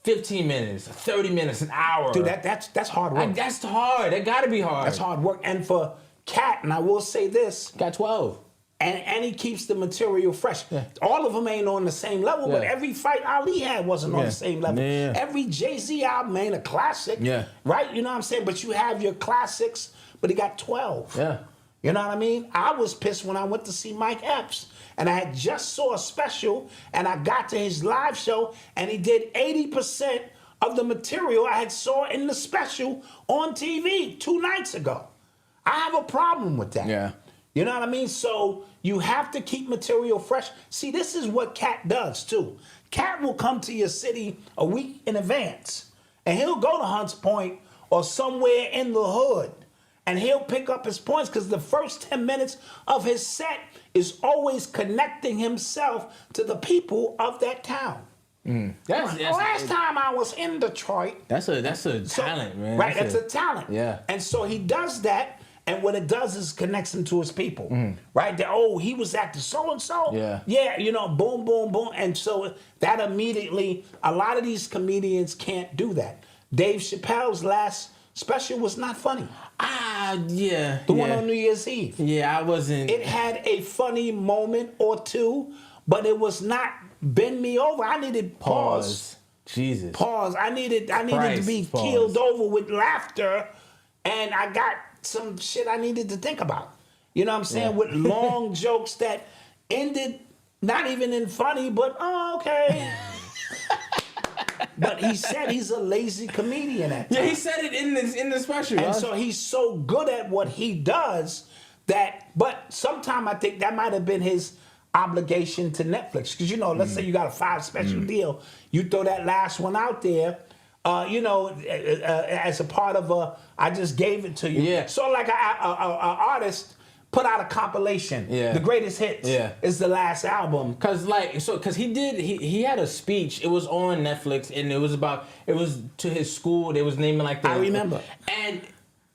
15 minutes, 30 minutes, an hour. Dude, that's hard work. That's hard. That gotta be hard. That's hard work. And for Katt, and I will say this. Got 12. And he keeps the material fresh. Yeah. All of them ain't on the same level, but every fight Ali had wasn't on the same level. Yeah. Every Jay-Z album ain't a classic. Yeah. Right? You know what I'm saying? But you have your classics, but he got 12. Yeah. You know what I mean? I was pissed when I went to see Mike Epps. And I had just saw a special, and I got to his live show, and he did 80% of the material I had saw in the special on TV 2 nights ago. I have a problem with that. Yeah. You know what I mean? So you have to keep material fresh. See, this is what Katt does, too. Katt will come to your city a week in advance, and he'll go to Hunts Point or somewhere in the hood, and he'll pick up his points because the first 10 minutes of his set is always connecting himself to the people of that town. Last time I was in Detroit. That's a talent, man. Right, that's a talent. Yeah. And so he does that, And what it does is connects him to his people, right? That, he was acting so and so. Yeah. Boom, boom, boom. And so that immediately, a lot of these comedians can't do that. Dave Chappelle's last special was not funny. Yeah. The one on New Year's Eve. Yeah, I wasn't. It had a funny moment or two, but it was not bend me over. I needed pause. Jesus. Pause. I needed to be keeled over with laughter, and I got some shit I needed to think about. You know what I'm saying? With long jokes that ended not even in funny, but okay. But he said he's a lazy comedian at times. Yeah, he said it in the special. And so he's so good at what he does but sometime I think that might have been his obligation to Netflix. Because, let's say you got a 5 special deal, you throw that last one out there, as a part of I just gave it to you. Yeah. So like an artist put out a compilation. Yeah. The greatest hits is the last album. Cause he had a speech. It was on Netflix and it was to his school. They was naming like I remember. And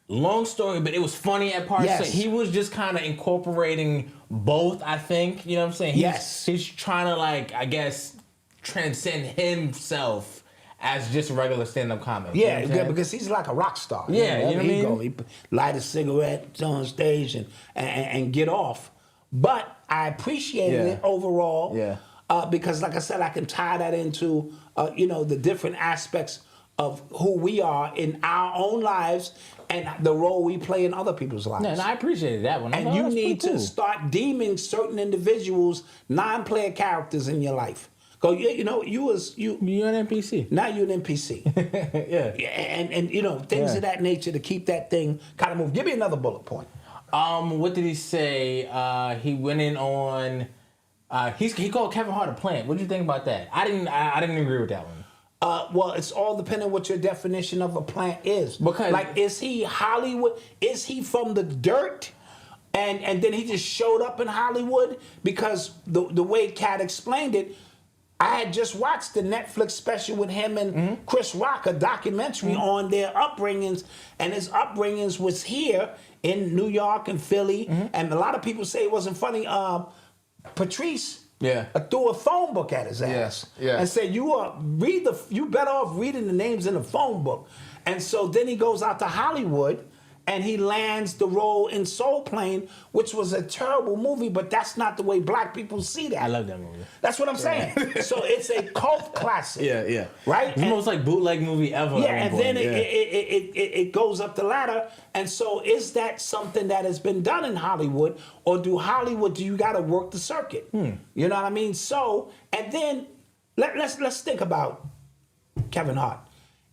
long story, but it was funny at parts. Yes. So he was just kind of incorporating both, I think. You know what I'm saying? He's trying to I guess transcend himself as just a regular stand-up comic. Yeah, you know because he's like a rock star. Yeah, you know what I mean? He light a cigarette on stage and get off. But I appreciated it overall. Yeah. Because like I said, I can tie that into the different aspects of who we are in our own lives and the role we play in other people's lives. Yeah, and I appreciated that one. And you need to start deeming certain individuals non-player characters in your life. You're an NPC. Now you're an NPC. Yeah. And things of that nature to keep that thing kind of moving. Give me another bullet point. What did he say? He went in on. He called Kevin Hart a plant. What did you think about that? I didn't agree with that one. Well, it's all depending what your definition of a plant is. Because is he Hollywood? Is he from the dirt? And then he just showed up in Hollywood? Because the way Katt explained it, I had just watched the Netflix special with him and Chris Rock, a documentary on their upbringings, and his upbringings was here in New York and Philly, and a lot of people say it wasn't funny. Patrice threw a phone book at his ass and said, "You better off reading the names in the phone book." And so then he goes out to Hollywood. And he lands the role in Soul Plane, which was a terrible movie, but that's not the way black people see that. I love that movie. That's what I'm saying. So it's a cult classic. Yeah. Right? It's the most bootleg movie ever. Yeah, and then it goes up the ladder. And so is that something that has been done in Hollywood? Or do you got to work the circuit? You know what I mean? So, and then let's think about Kevin Hart.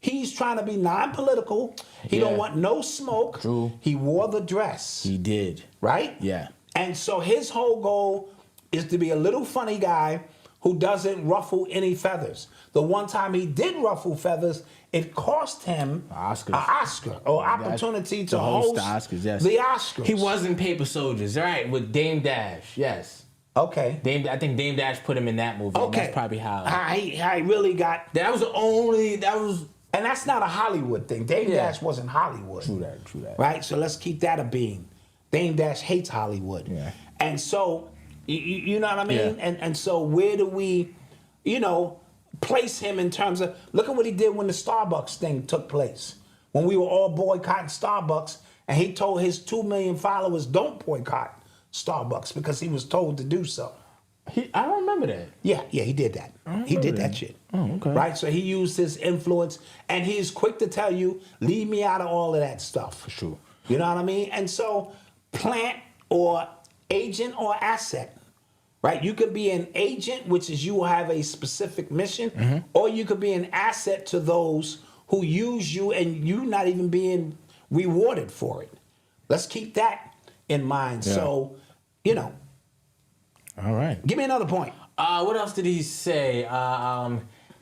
He's trying to be non-political. He don't want no smoke. True. He wore the dress. He did. Right? Yeah. And so his whole goal is to be a little funny guy who doesn't ruffle any feathers. The one time he did ruffle feathers, it cost him an Oscar or opportunity to host the Oscars. Yes. The Oscars. He was in Paper Soldiers, right? With Dame Dash. Yes. Okay. I think Dame Dash put him in that movie. Okay. And that's probably how he really got. And that's not a Hollywood thing. Dame Dash wasn't Hollywood. True that. Right? So let's keep that a being. Dame Dash hates Hollywood. Yeah. And so, you know what I mean? Yeah. And so where do we, place him in terms of, look at what he did when the Starbucks thing took place. When we were all boycotting Starbucks, and he told his 2 million followers, don't boycott Starbucks, because he was told to do so. I don't remember that. Yeah, he did that. He did that shit. Oh, okay. Right? So he used his influence, and he's quick to tell you, leave me out of all of that stuff. For sure. You know what I mean? And so, plant or agent or asset, right? You could be an agent, which is you have a specific mission, or you could be an asset to those who use you and you not even being rewarded for it. Let's keep that in mind. Yeah. So, All right. Give me another point. What else did he say?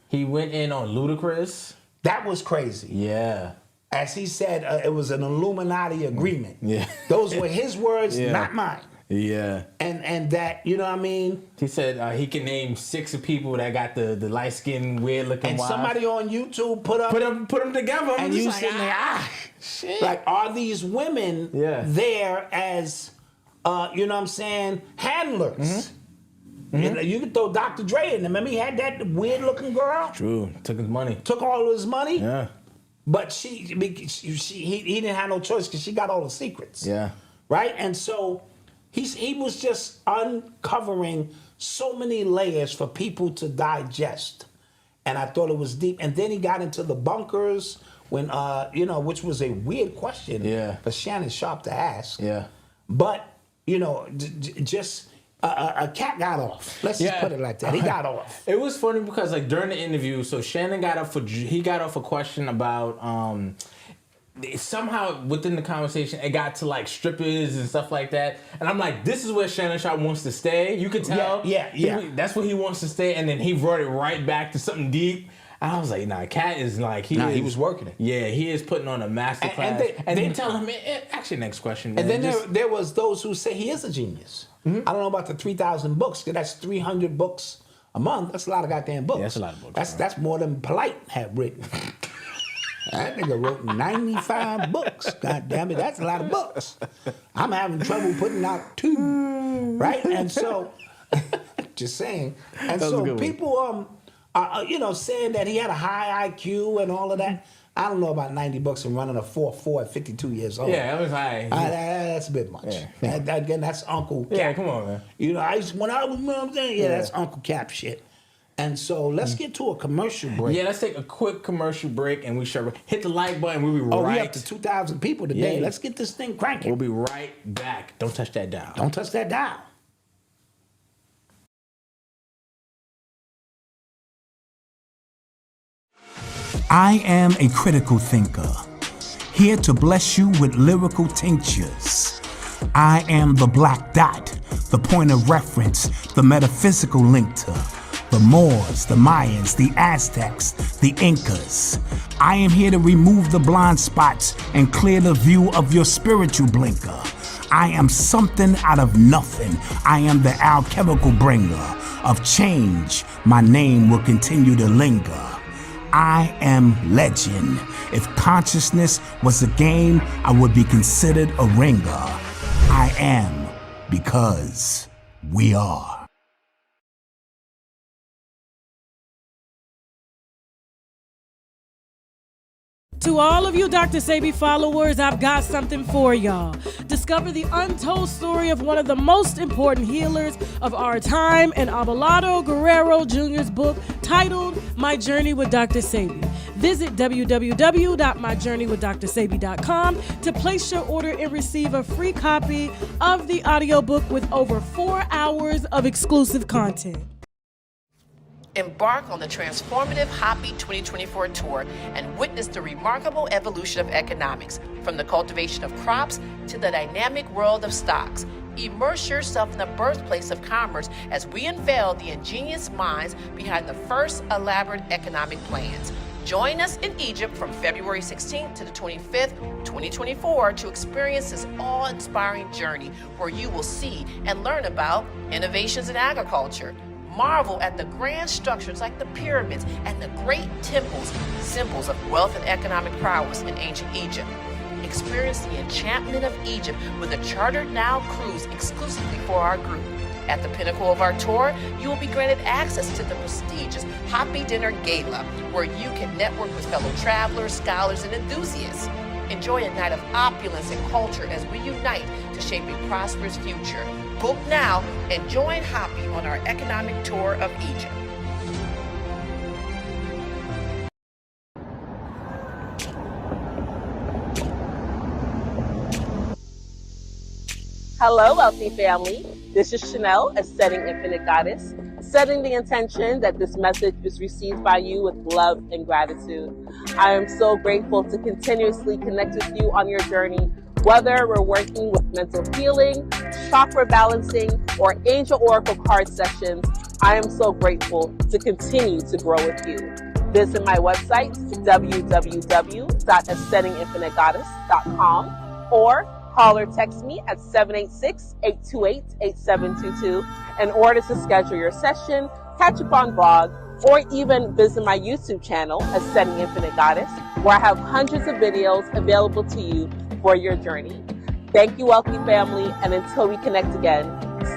He went in on Ludacris. That was crazy. Yeah. As he said, it was an Illuminati agreement. Yeah. Those were his words, not mine. Yeah. And that, you know what I mean? He said he can name 6 people that got the light skin, weird looking. And wives. somebody on YouTube put them together. and you sitting there, shit. like, are these women there as, you know what I'm saying, handlers? You know, you could throw Dr. Dre in there. Remember he had that weird looking girl? True. Took his money. Took all of his money? Yeah. But he didn't have no choice because she got all the secrets. Yeah. Right? And so he was just uncovering so many layers for people to digest. And I thought it was deep. And then he got into the bunkers when, you know, which was a weird question for Shannon Sharpe to ask. Yeah. But, you know, just... a cat got off. Let's just put it like that. He got off. It was funny because like during the interview, so Shannon got off a question about somehow within the conversation it got to like strippers and stuff like that, and I'm like, this is where Shannon Sharpe wants to stay. You could tell. Yeah. That's where he wants to stay, and then he brought it right back to something deep. I was like, nah, Katt is like, he was working it. Yeah, he is putting on a master class. And then tell him, actually, next question. Man, and then there was those who say he is a genius. I don't know about the 3,000 books, because that's 300 books a month. That's a lot of goddamn books. Yeah, that's a lot of books. That's more than Polite had written. That nigga wrote 95 books. God damn it, that's a lot of books. I'm having trouble putting out 2, right? And so, just saying. And so people you know, saying that he had a high IQ and all of that. I don't know about 90 books and running a 4.4 at 52 years old. Yeah, that was high. That's a bit much. Yeah. Again, that's Uncle Cap. Yeah, come on, man. You know, when I was, you know what I'm saying? Yeah, that's Uncle Cap shit. And so let's get to a commercial break. Yeah, let's take a quick commercial break and we shall hit the like button. We'll be right. Oh, we up to 2,000 people today. Yeah. Let's get this thing cranking. We'll be right back. Don't touch that dial. Don't touch that dial. I am a critical thinker, here to bless you with lyrical tinctures. I am the Black Dot, the point of reference, the metaphysical link to the Moors, the Mayans, the Aztecs, the Incas. I am here to remove the blind spots and clear the view of your spiritual blinker. I am something out of nothing. I am the alchemical bringer of change. My name will continue to linger. I am legend. If consciousness was a game, I would be considered a ringer. I am because we are. To all of you Dr. Sebi followers, I've got something for y'all. Discover the untold story of one of the most important healers of our time in Abelardo Guerrero Jr.'s book titled My Journey with Dr. Sebi. Visit www.myjourneywithdrsebi.com to place your order and receive a free copy of the audiobook with over 4 hours of exclusive content. Embark on the transformative Hoppy 2024 tour and witness the remarkable evolution of economics, from the cultivation of crops to the dynamic world of stocks. Immerse yourself in the birthplace of commerce as we unveil the ingenious minds behind the first elaborate economic plans. Join us in Egypt from February 16th to the 25th, 2024 to experience this awe-inspiring journey where you will see and learn about innovations in agriculture. Marvel at the grand structures like the pyramids and the great temples, symbols of wealth and economic prowess in ancient Egypt. Experience the enchantment of Egypt with a chartered now cruise exclusively for our group. At the pinnacle of our tour, you will be granted access to the prestigious Hoppy Dinner Gala, where you can network with fellow travelers, scholars, and enthusiasts. Enjoy a night of opulence and culture as we unite to shape a prosperous future. Book now and join Hoppy on our economic tour of Egypt. Hello, wealthy family. This is Chanel, Ascending Infinite Goddess, setting the intention that this message is received by you with love and gratitude. I am so grateful to continuously connect with you on your journey, whether we're working with mental healing, chakra balancing, or angel oracle card sessions. I am so grateful to continue to grow with you. Visit my website, www.ascendinginfinitegoddess.com, or Call or text me at 786-828-8722 in order to schedule your session, catch up on blog, or even visit my YouTube channel, Ascending Infinite Goddess, where I have hundreds of videos available to you for your journey. Thank you, Wealthy family, and until we connect again,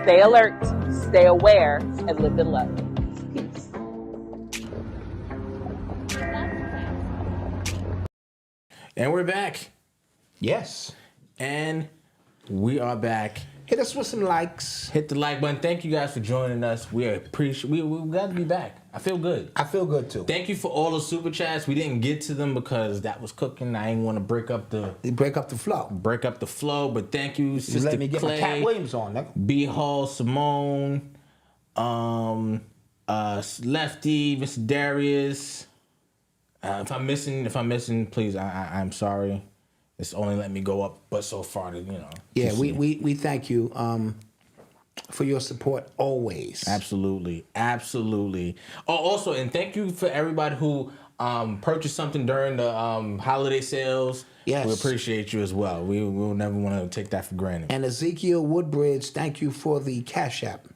stay alert, stay aware, and live in love. Peace. And we're back. Yes. And we are back. Hit us with some likes. Hit the like button. Thank you guys for joining us. We appreciate. We glad to be back. I feel good. I feel good too. Thank you for all the super chats. We didn't get to them because that was cooking. I didn't want to break up the flow. But thank you, You Sister let me get Clay, my Katt Williams on, nigga. B Hall, Simone, Lefty, Mr. Darius. If I'm missing, please, I'm sorry. It's only let me go up, but so far, Yeah, we thank you for your support always. Absolutely. Oh, also, and thank you for everybody who purchased something during the holiday sales. Yes. We appreciate you as well. We'll never want to take that for granted. And Ezekiel Woodbridge, thank you for the Cash App.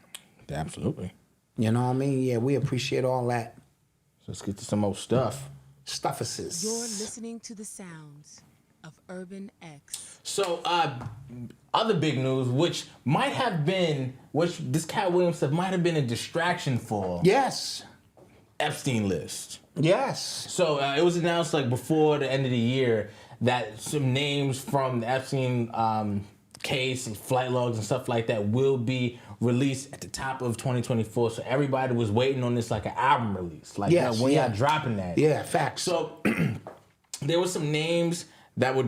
Absolutely. You know what I mean? Yeah, we appreciate all that. So let's get to some more stuff. Stuffuses. You're listening to the sounds of Urban X. So, other big news, which this Katt Williams stuff might have been a distraction for. Yes. Epstein list. Yes. So it was announced before the end of the year that some names from the Epstein case and flight logs and stuff like that will be released at the top of 2024. So everybody was waiting on this an album release. When y'all dropping that? Yeah, facts. So there were some names that were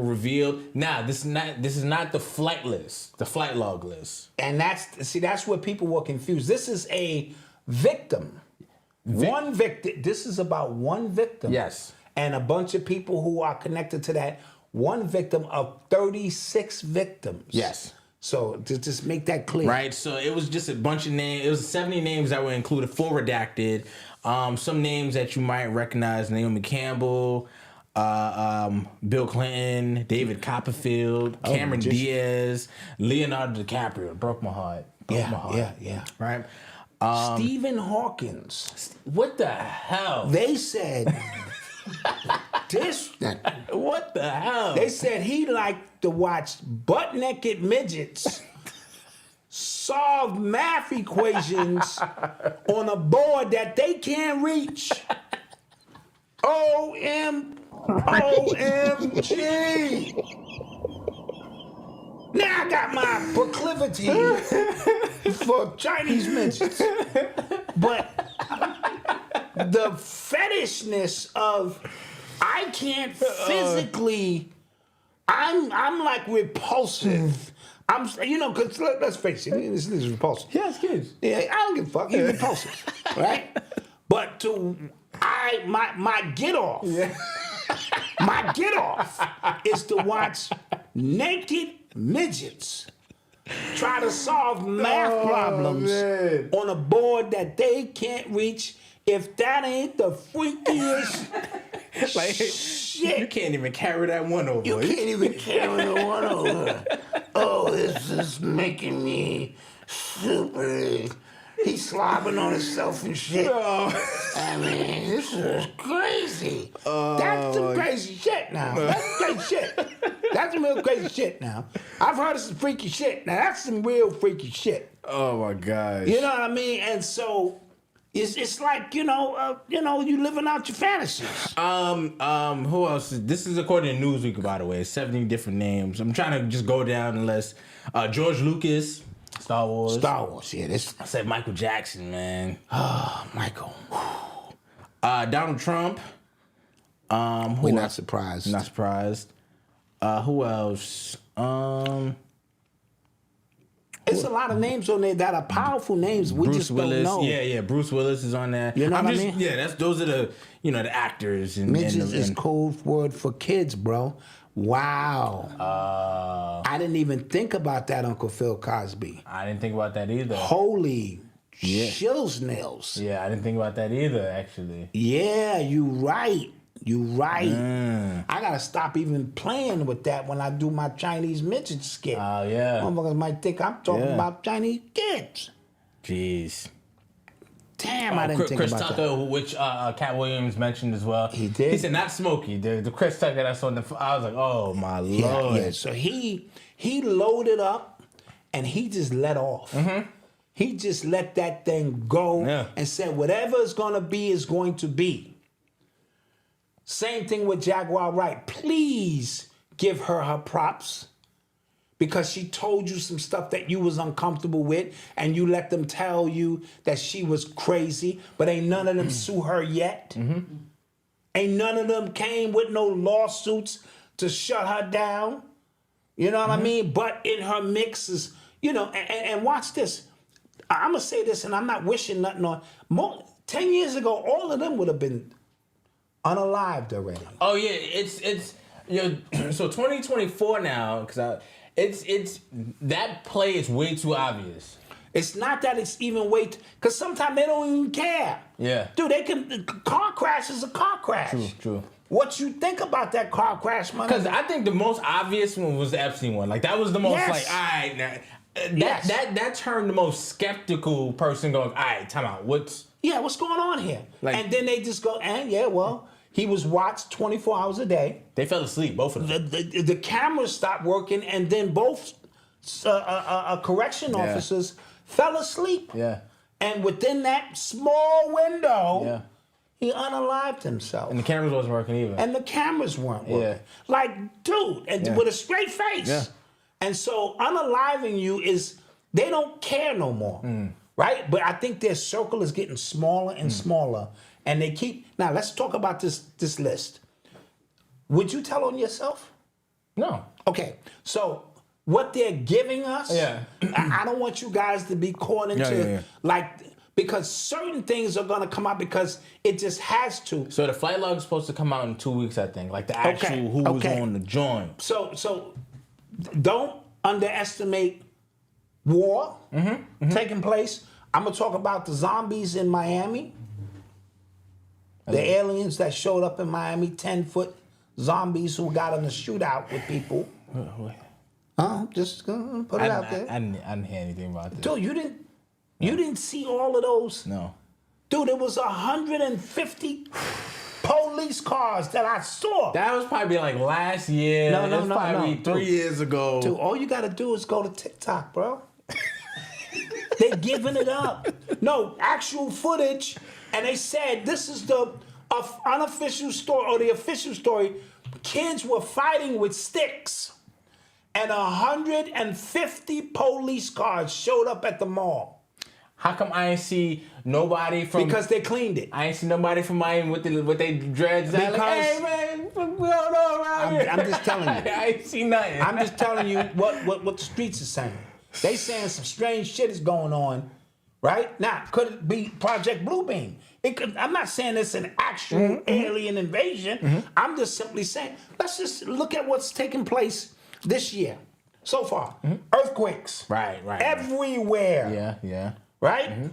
revealed. Now this is not the flight list, the flight log list. And that's where people were confused. This is a victim. One victim. This is about one victim. Yes. And a bunch of people who are connected to that one victim of 36 victims. Yes. So to just make that clear. Right. So it was just a bunch of names. It was 70 names that were included, 4 redacted. Some names that you might recognize: Naomi Campbell, Bill Clinton, David Copperfield, Cameron Diaz, Leonardo DiCaprio. Broke my heart. Yeah. Right. Stephen Hawkins. What the hell? They said What the hell? They said he liked to watch butt-naked midgets solve math equations on a board that they can't reach. OMG. Now I got my proclivity for Chinese midgets. But the fetishness of I can't physically, I'm repulsive. Because let's face it, this is repulsive. Yeah, it's good. Yeah, I don't give a fuck. He's repulsive, right? But my get off, my get off is to watch naked midgets try to solve math problems on a board that they can't reach. If that ain't the freakiest shit. You can't even carry that one over. You can't even carry the one over. Oh, this is making me super. He's slobbing on himself and shit. I mean, this is crazy. That's some crazy shit now. That's crazy shit. That's some real crazy shit now. I've heard of some freaky shit. Now, that's some real freaky shit. Oh, my gosh. You know what I mean? And so it's like, you living out your fantasies. Who else? This is according to Newsweek, by the way. 70 different names. I'm trying to just go down the list. George Lucas, Star Wars, yeah. I said Michael Jackson, man. Oh, Michael. Donald Trump. We're not surprised. Not surprised. Who else? It's a lot of names on there that are powerful names. We Bruce just Willis. don't know. Yeah. Bruce Willis is on there. You know what I mean? Yeah, those are the the actors. Midgets is code word for kids, bro. Wow. I didn't even think about that, Uncle Phil Cosby. I didn't think about that either. Holy chills nails. Yeah, I didn't think about that either, actually. Yeah, you right. You right. I gotta stop even playing with that when I do my Chinese midget skit. Oh, yeah. Motherfuckers might think I'm talking about Chinese kids. Jeez. Damn, I didn't think Chris about Tucker, that. which Katt Williams mentioned as well. He did? He said not Smokey. The Chris Tucker that I saw in the... I was like, oh, my Lord. Yeah. So he loaded up and he just let off. He just let that thing go and said whatever is going to be is going to be. Same thing with Jaguar Wright. Please give her props because she told you some stuff that you was uncomfortable with and you let them tell you that she was crazy, but ain't none of them sue her yet. Ain't none of them came with no lawsuits to shut her down. You know what I mean? But in her mixes, you know, and watch this. I'm going to say this, and I'm not wishing nothing on. 10 years ago, all of them would have been unalived already. Oh, yeah. It's you know, so 2024 now, because it's that play is way too obvious. It's not that it's even because sometimes they don't even care. Yeah. Dude, car crash is a car crash. True. What you think about that car crash, man? Because I think the most obvious one was the Epstein one. Like, that was the most, like, all right, now, that turned the most skeptical person going, all right, time out, what's going on here? Like, and then they just go, he was watched 24 hours a day. They fell asleep, both of them. The cameras stopped working, and then both correction officers fell asleep. Yeah. And within that small window, he unalived himself. And the cameras wasn't working either. And the cameras weren't working. Yeah. Like, dude, and with a straight face. Yeah. And so unaliving you is, they don't care no more. Right? But I think their circle is getting smaller and smaller. And they keep... Now, let's talk about this list. Would you tell on yourself? No. Okay. So, what they're giving us... I don't want you guys to be caught into... Like, because certain things are going to come out because it just has to. So, the flight log is supposed to come out in 2 weeks, I think. Like, the actual who was on the joint. So don't underestimate war taking place. I'm going to talk about the zombies in Miami. The aliens that showed up in Miami, 10-foot zombies who got in a shootout with people. Just gonna put it out there. I didn't hear anything about this. Dude, you didn't see all of those? No. Dude, it was 150 police cars that I saw. That was probably like last year. No. That's probably 3 years ago. Dude, all you gotta do is go to TikTok, bro. They're giving it up. No, actual footage. And they said this is the unofficial story, or the official story. Kids were fighting with sticks. And 150 police cars showed up at the mall. How come I ain't see nobody from... Because they cleaned it. I ain't see nobody from Miami with their dreads. Because... Like, hey, man, we don't know around here. I'm just telling you. I ain't see nothing. I'm just telling you what the streets are saying. They saying some strange shit is going on, right? Now, could it be Project Bluebeam? I'm not saying it's an actual alien invasion. I'm just simply saying, let's just look at what's taking place this year so far. Earthquakes. Right. Everywhere. Yeah. Right?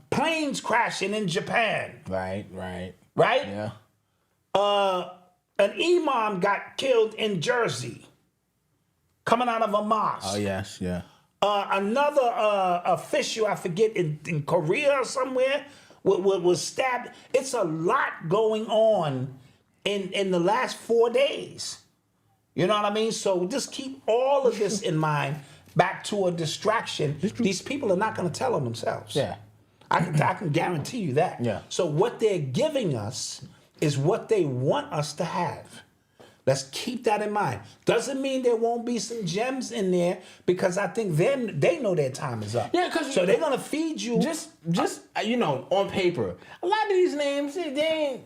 Planes crashing in Japan. Right? Yeah. An imam got killed in Jersey, coming out of a mosque. Oh, yes, yeah. Another official, I forget, in Korea or somewhere, was stabbed. It's a lot going on in the last 4 days. You know what I mean? So just keep all of this in mind. Back to a distraction. These people are not going to tell on themselves. Yeah. I can guarantee you that. Yeah. So what they're giving us is what they want us to have. Let's keep that in mind. Doesn't mean there won't be some gems in there, because I think they know their time is up. Yeah, because so they're gonna feed you. Just on paper. A lot of these names, they ain't,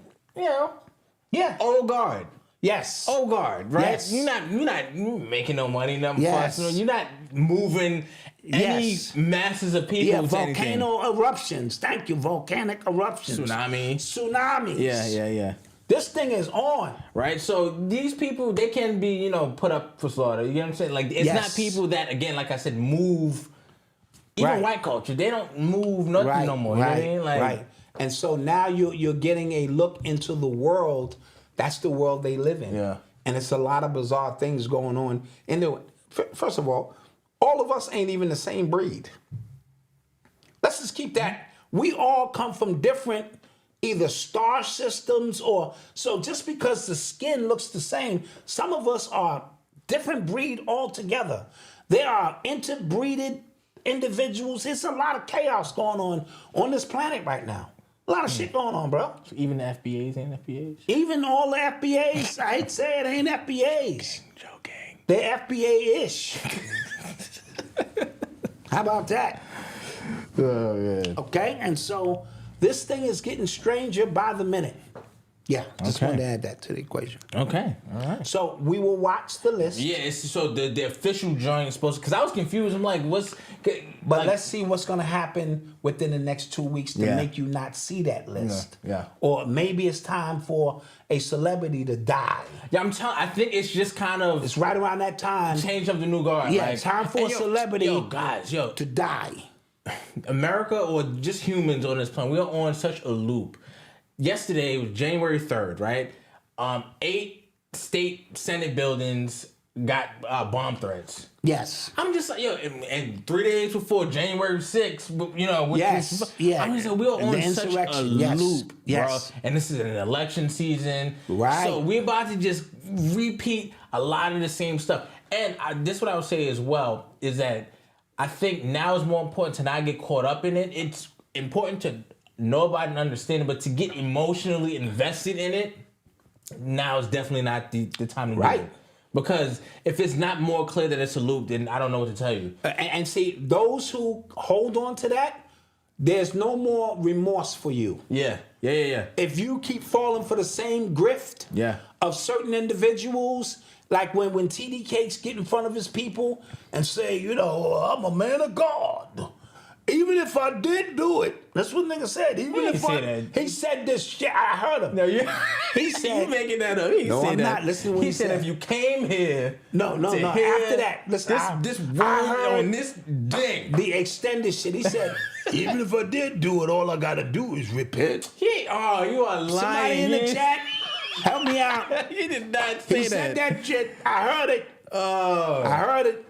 Yeah. Old guard. Yes. Old guard, right? Yes. You're not making no money, nothing Yes. fussing. You're not moving any masses of people. Yeah, to volcano anything. eruptions. Thank you, volcanic eruptions. Tsunamis. Yeah. This thing is on. Right? So these people, they can be, put up for slaughter. You know what I'm saying? Like, it's not people that, again, like I said, move Even white culture, they don't move nothing no more. You know what I mean? Like, right. And so now you're getting a look into the world. That's the world they live in. Yeah. And it's a lot of bizarre things going on. And first of all of us ain't even the same breed. Let's just keep that. We all come from different either star systems so just because the skin looks the same, some of us are different breed altogether. There are interbreeded individuals. There's a lot of chaos going on this planet right now. A lot of shit going on, bro. So even the FBAs ain't FBAs? Even all the FBAs, I hate to say it, ain't FBAs. Joking. They're FBA-ish. How about that? Oh, man. Okay, and so this thing is getting stranger by the minute. Yeah, just wanted to add that to the equation. Okay, all right. So we will watch the list. Yeah, so the official joint is supposed to, because I was confused. I'm like, But let's see what's going to happen within the next 2 weeks to make you not see that list. Yeah. Or maybe it's time for a celebrity to die. Yeah, I think it's just kind of... It's right around that time. Change of the new guard. Yeah, like, time for a celebrity to die. America or just humans on this planet, we are on such a loop. Yesterday was January 3rd, right? 8 state Senate buildings got bomb threats. Yes. I'm just like, and 3 days before January 6th, you know. I'm just like, we're on such a loop, bro. And this is an election season. Right. So we're about to just repeat a lot of the same stuff. And this is what I would say as well, is that I think now is more important to not get caught up in it. It's important to know about it and understand it, but to get emotionally invested in it, now is definitely not the time to do it. Because if it's not more clear that it's a loop, then I don't know what to tell you. And see, those who hold on to that, there's no more remorse for you. Yeah. If you keep falling for the same grift of certain individuals, like when TD Cakes get in front of his people and say, I'm a man of God. Even if I did do it, that's what nigga said. He said this shit. I heard him. No, he said you making that up. I'm not listening. What he said if you came here, no. After that, listen. This word on this dick, the extended shit. He said, even if I did do it, all I gotta do is repent. You are lying. Somebody in the chat, help me out. He did not say that. He said that shit. I heard it. I heard it.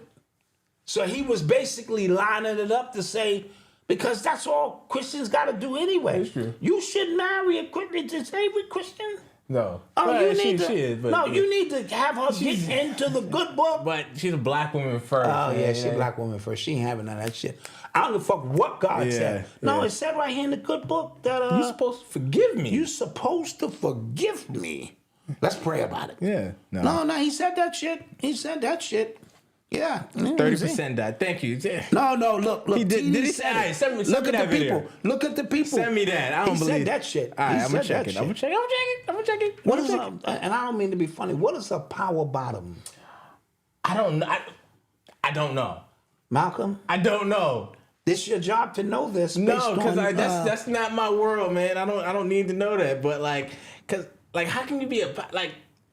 So he was basically lining it up to say, because that's all Christians got to do anyway. That's true. You should marry a Christian. Is Avery Christian? No. Oh, you need to. She is, but you need to have her get into the good book. But she's a black woman first. Oh yeah, she's a black woman first. She ain't having none of that shit. I don't give a fuck what God said. No, it said right here in the good book that you're supposed to forgive me. You're supposed to forgive me. Let's pray about it. Yeah. No, he said that shit. Yeah. 30% died. Thank you. No, look. He did he say? All right, send me that video. Look at the people. Send me that. I don't he believe said that shit. All right, I'm gonna check it. I'm gonna check it. What is and I don't mean to be funny. What is a power bottom? I don't know. I don't know. Malcolm? I don't know. This your job to know this. No, because that's not my world, man. I don't need to know that. But how can you be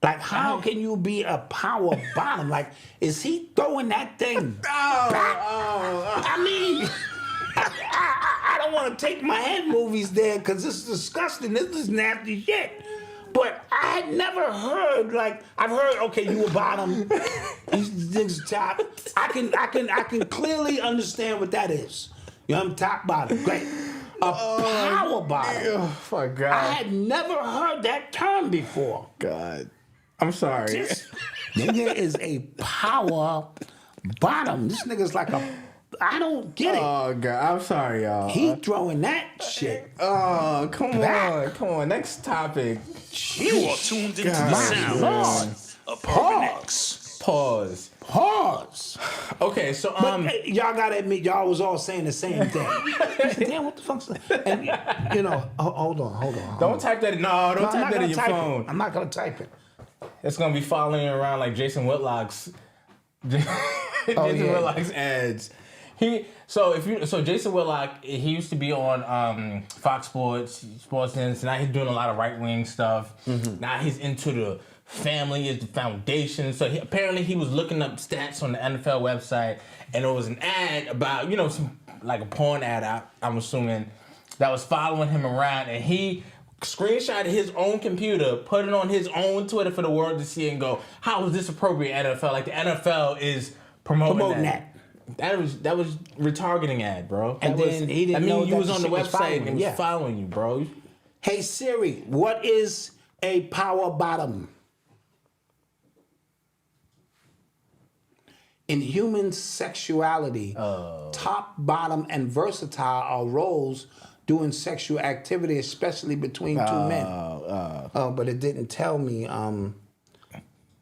Like, how can you be a power bottom? Like, is he throwing that thing back? I mean, I don't want to take my head movies there because this is disgusting. This is nasty shit. But I had never heard, I've heard, okay, you a bottom, these niggas top. I can clearly understand what that is. I'm top bottom, great. Power bottom. Oh, my God. I had never heard that term before. God. I'm sorry. This nigga is a power bottom. This nigga's like I don't get it. Oh, God. I'm sorry, y'all. He throwing that shit. Oh, come on. Next topic. You are tuned into the sounds of Urban X. Pause. Okay, so But y'all gotta admit, y'all was all saying the same thing. Damn, what the fuck's that? And hold on. Don't type that. No, don't type that in your phone. I'm not gonna type it. It's gonna be following around like Jason Whitlock's Whitlock's ads. Jason Whitlock, he used to be on Fox Sports, and now he's doing a lot of right wing stuff. Mm-hmm. Now he's into the family is the foundation. So apparently he was looking up stats on the NFL website, and there was an ad about, some like a porn ad, I'm assuming, that was following him around, and he screenshotted his own computer, put it on his own Twitter for the world to see and go, how is this appropriate, NFL? Like, the NFL is promoting that. That was retargeting ad, bro. And then he didn't know you was that on the shit was website and it was following, following you, bro. Hey Siri, what is a power bottom? In human sexuality, top, bottom, and versatile are roles doing sexual activity, especially between two men. But it didn't tell me.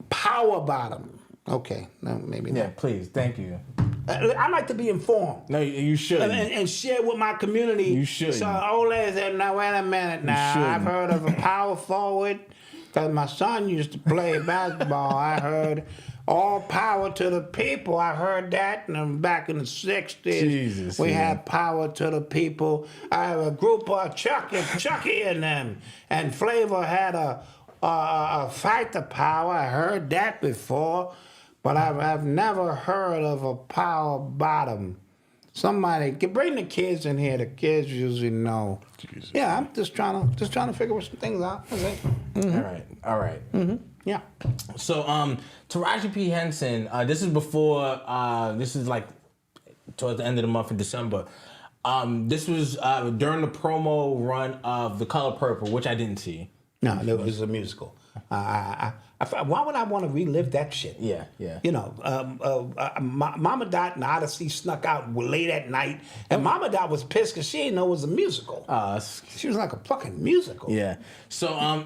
Power bottom. Okay, no, maybe not. Yeah, please, thank you. I like to be informed. No, you should. And share with my community. You should. So old lady said, now wait a minute now. I've heard of a power forward. Because my son used to play basketball. I heard all power to the people. I heard that back in the 60s. Jesus, we had power to the people. I have a group of Chucky in them. And Flavor had a fight the power. I heard that before. But I've never heard of a power bottom. Somebody can bring the kids in here. The kids usually know. Jesus. Yeah, I'm just trying to figure some things out. All right. Mm-hmm. Yeah. So, Taraji P. Henson. This is before. This is like towards the end of the month in December. This was during the promo run of The Color Purple, which I didn't see. No, it was a musical. Why would I want to relive that shit? Yeah. Mama Dot and Odyssey snuck out late at night, and Mama Dot was pissed because she didn't know it was a musical. She was like a fucking musical. Yeah. So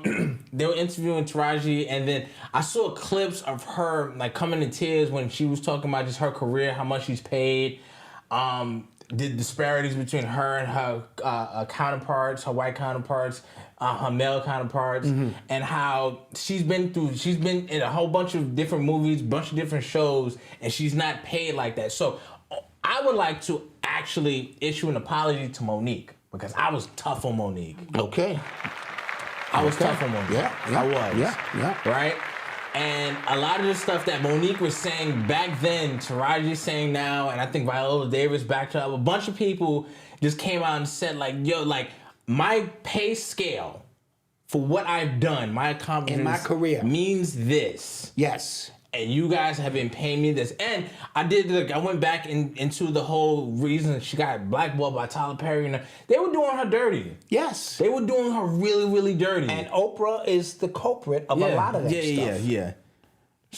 they were interviewing Taraji, and then I saw clips of her like coming in tears when she was talking about just her career, how much she's paid. The disparities between her and her counterparts, her white counterparts, her male counterparts, and how she's been in a whole bunch of different movies, bunch of different shows, and she's not paid like that. So I would like to actually issue an apology to Monique, because I was tough on Monique. Okay. I was tough on Monique. Yeah. I was. Yeah. Right? And a lot of the stuff that Monique was saying back then, Taraji's saying now, and I think Viola Davis backed up. A bunch of people just came out and said, like, yo, like, my pay scale for what I've done, my accomplishments in my career means this. Yes. And you guys have been paying me this. And I went back into the whole reason she got blackballed by Tyler Perry. And they were doing her dirty. Yes. They were doing her really, really dirty. And Oprah is the culprit of a lot of that stuff. Yeah.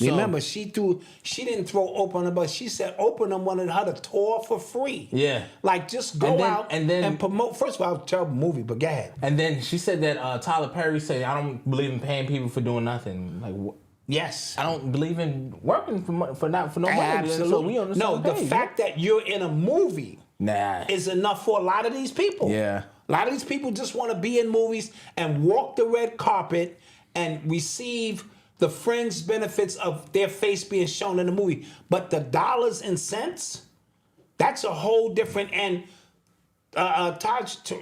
Remember, she didn't throw Oprah on the bus. She said Oprah wanted her to tour for free. Yeah. Like, just go out and promote. First of all, it was a terrible movie, but go ahead. And then she said that Tyler Perry said, I don't believe in paying people for doing nothing. Like, yes. I don't believe in working for no money. Absolutely. So we on the same page, fact that you're in a movie is enough for a lot of these people. Yeah. A lot of these people just want to be in movies and walk the red carpet and receive the fringe benefits of their face being shown in the movie. But the dollars and cents, that's a whole different. And Taraji,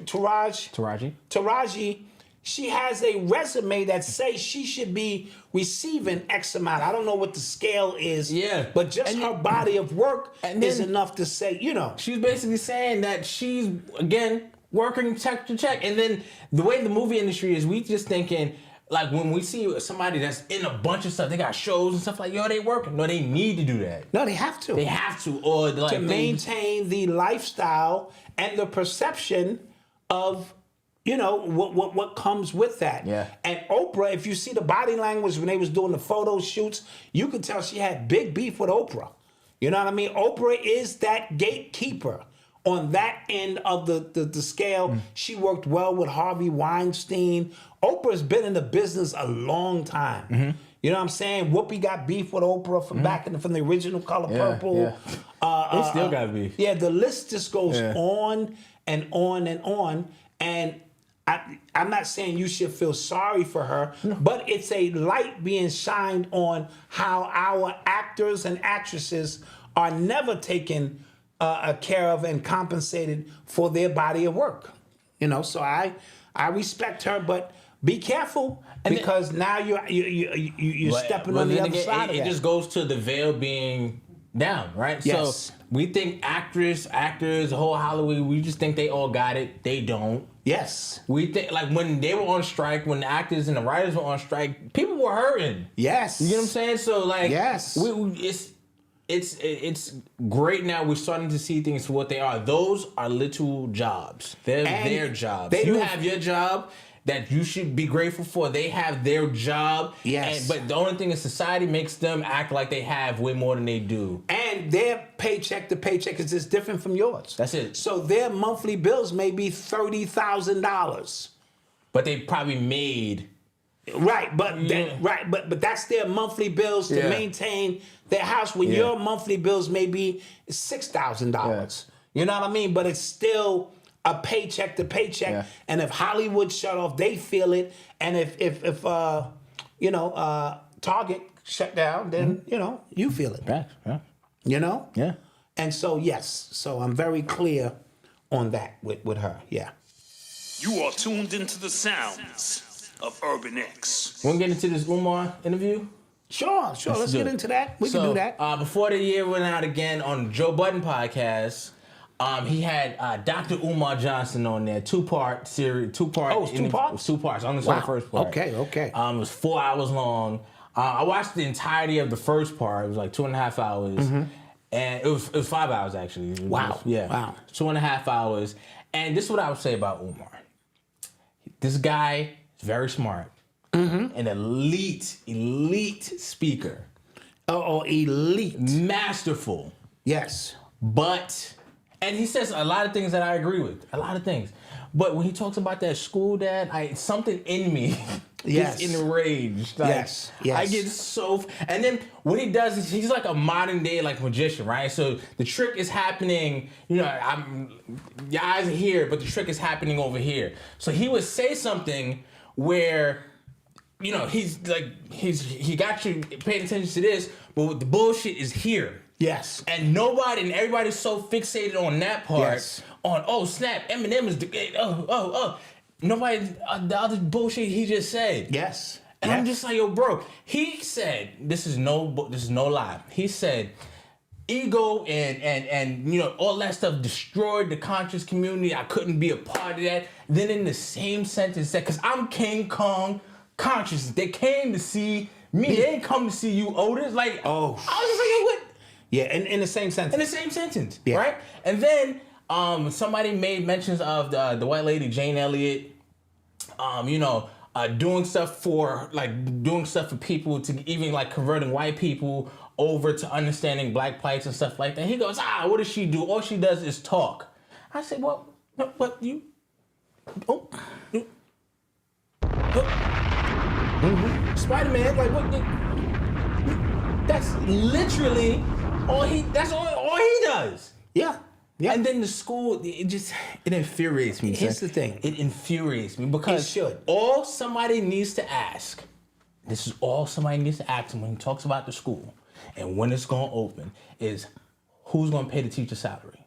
she has a resume that says she should be receiving X amount. I don't know what the scale is. Yeah. But just her body of work is enough to say, She's basically saying that she's, again, working check to check. And then the way the movie industry is, we just thinking, like, when we see somebody that's in a bunch of stuff, they got shows and stuff, like, yo, they working. No, they need to do that. No, they have to. They have to. Or like, to maintain the lifestyle and the perception of, what comes with that. Yeah. And Oprah, if you see the body language when they was doing the photo shoots, you could tell she had big beef with Oprah. You know what I mean? Oprah is that gatekeeper. On that end of the scale, she worked well with Harvey Weinstein. Oprah's been in the business a long time. You know what I'm saying? Whoopi got beef with Oprah from from the original Color Purple. Yeah. They still got beef. Yeah, the list just goes on and on and on. And I'm not saying you should feel sorry for her, but it's a light being shined on how our actors and actresses are never taken care of and compensated for their body of work. So I respect her, but Be careful, because now you're stepping on the other side of that. It just goes to the veil being down, right? Yes. So we think actors, the whole Hollywood, we just think they all got it. They don't. Yes. We think, like, when they were on strike, when the actors and the writers were on strike, people were hurting. Yes. You know what I'm saying? So, like, yes. It's great now. We're starting to see things for what they are. Those are little jobs. They're their jobs. You have your job that you should be grateful for. They have their job. Yes. But the only thing is society makes them act like they have way more than they do. And their paycheck to paycheck is just different from yours. That's it. So their monthly bills may be $30,000. But they probably made... Right, but that's their monthly bills to maintain their house. When your monthly bills may be $6,000, you know what I mean. But it's still a paycheck to paycheck. And if Hollywood shut off, they feel it. And if Target shut down, then you feel it. Yeah. You know. Yeah. And so so I'm very clear on that with her. Yeah. You are tuned into the sounds of Urban X. Want to get into this Umar interview? Sure. Let's get into that. We can do that. Before the year went out again on Joe Budden podcast, he had Dr. Umar Johnson on there, two-part series, two-part. Oh, it's two parts? It was 2 parts. I only saw the first part. Okay. It was 4 hours long. I watched the entirety of the first part. It was like 2.5 hours. Mm-hmm. And it was 5 hours, actually. Wow. 2.5 hours. And this is what I would say about Umar. This guy is very smart. Mm-hmm. An elite speaker. Oh, elite. Masterful. Yes. And he says a lot of things that I agree with. A lot of things. But when he talks about that school, Dad, something in me gets enraged. Like, yes. I get so... And then what he does is he's like a modern day magician, right? So the trick is happening, your eyes are here, but the trick is happening over here. So he would say something where... he's he got you paying attention to this, but the bullshit is here. Yes. And everybody's so fixated on that part. Yes. On, oh, snap, Eminem is the... Nobody... the other bullshit he just said. Yes. And I'm just like, yo, bro. He said, this is no lie. He said, ego and all that stuff destroyed the conscious community. I couldn't be a part of that. Then in the same sentence said, because I'm King Kong conscious. They came to see me. They didn't come to see you, Otis. Like, I was just like, yo, what? Yeah, in the same sentence. In the same sentence, right? And then somebody made mentions of the white lady, Jane Elliott, doing stuff for people, to even converting white people over to understanding black plights and stuff like that. He goes, what does she do? All she does is talk. I said, well, but you... Spider-Man, what? That's literally all he does. Yeah. And then the school, it infuriates me. Here's the thing. It infuriates me because it should. All somebody needs to ask, this is all somebody needs to ask him when he talks about the school and when it's going to open, is who's going to pay the teacher's salary?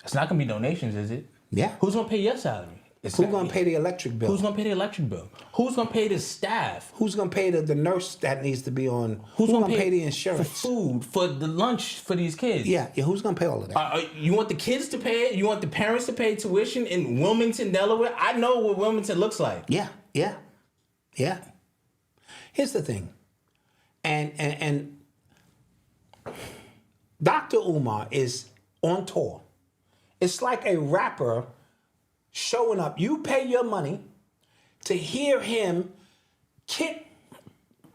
It's not going to be donations, is it? Yeah. Who's going to pay your salary? Who's going to pay the electric bill? Who's going to pay the electric bill? Who's going to pay the staff? Who's going to pay the nurse that needs to be on? Who's going to pay the insurance? For food, for the lunch for these kids? Yeah, who's going to pay all of that? You want the kids to pay it? You want the parents to pay tuition in Wilmington, Delaware? I know what Wilmington looks like. Yeah. Here's the thing. And Dr. Umar is on tour. It's like a rapper showing up. You pay your money to hear him kick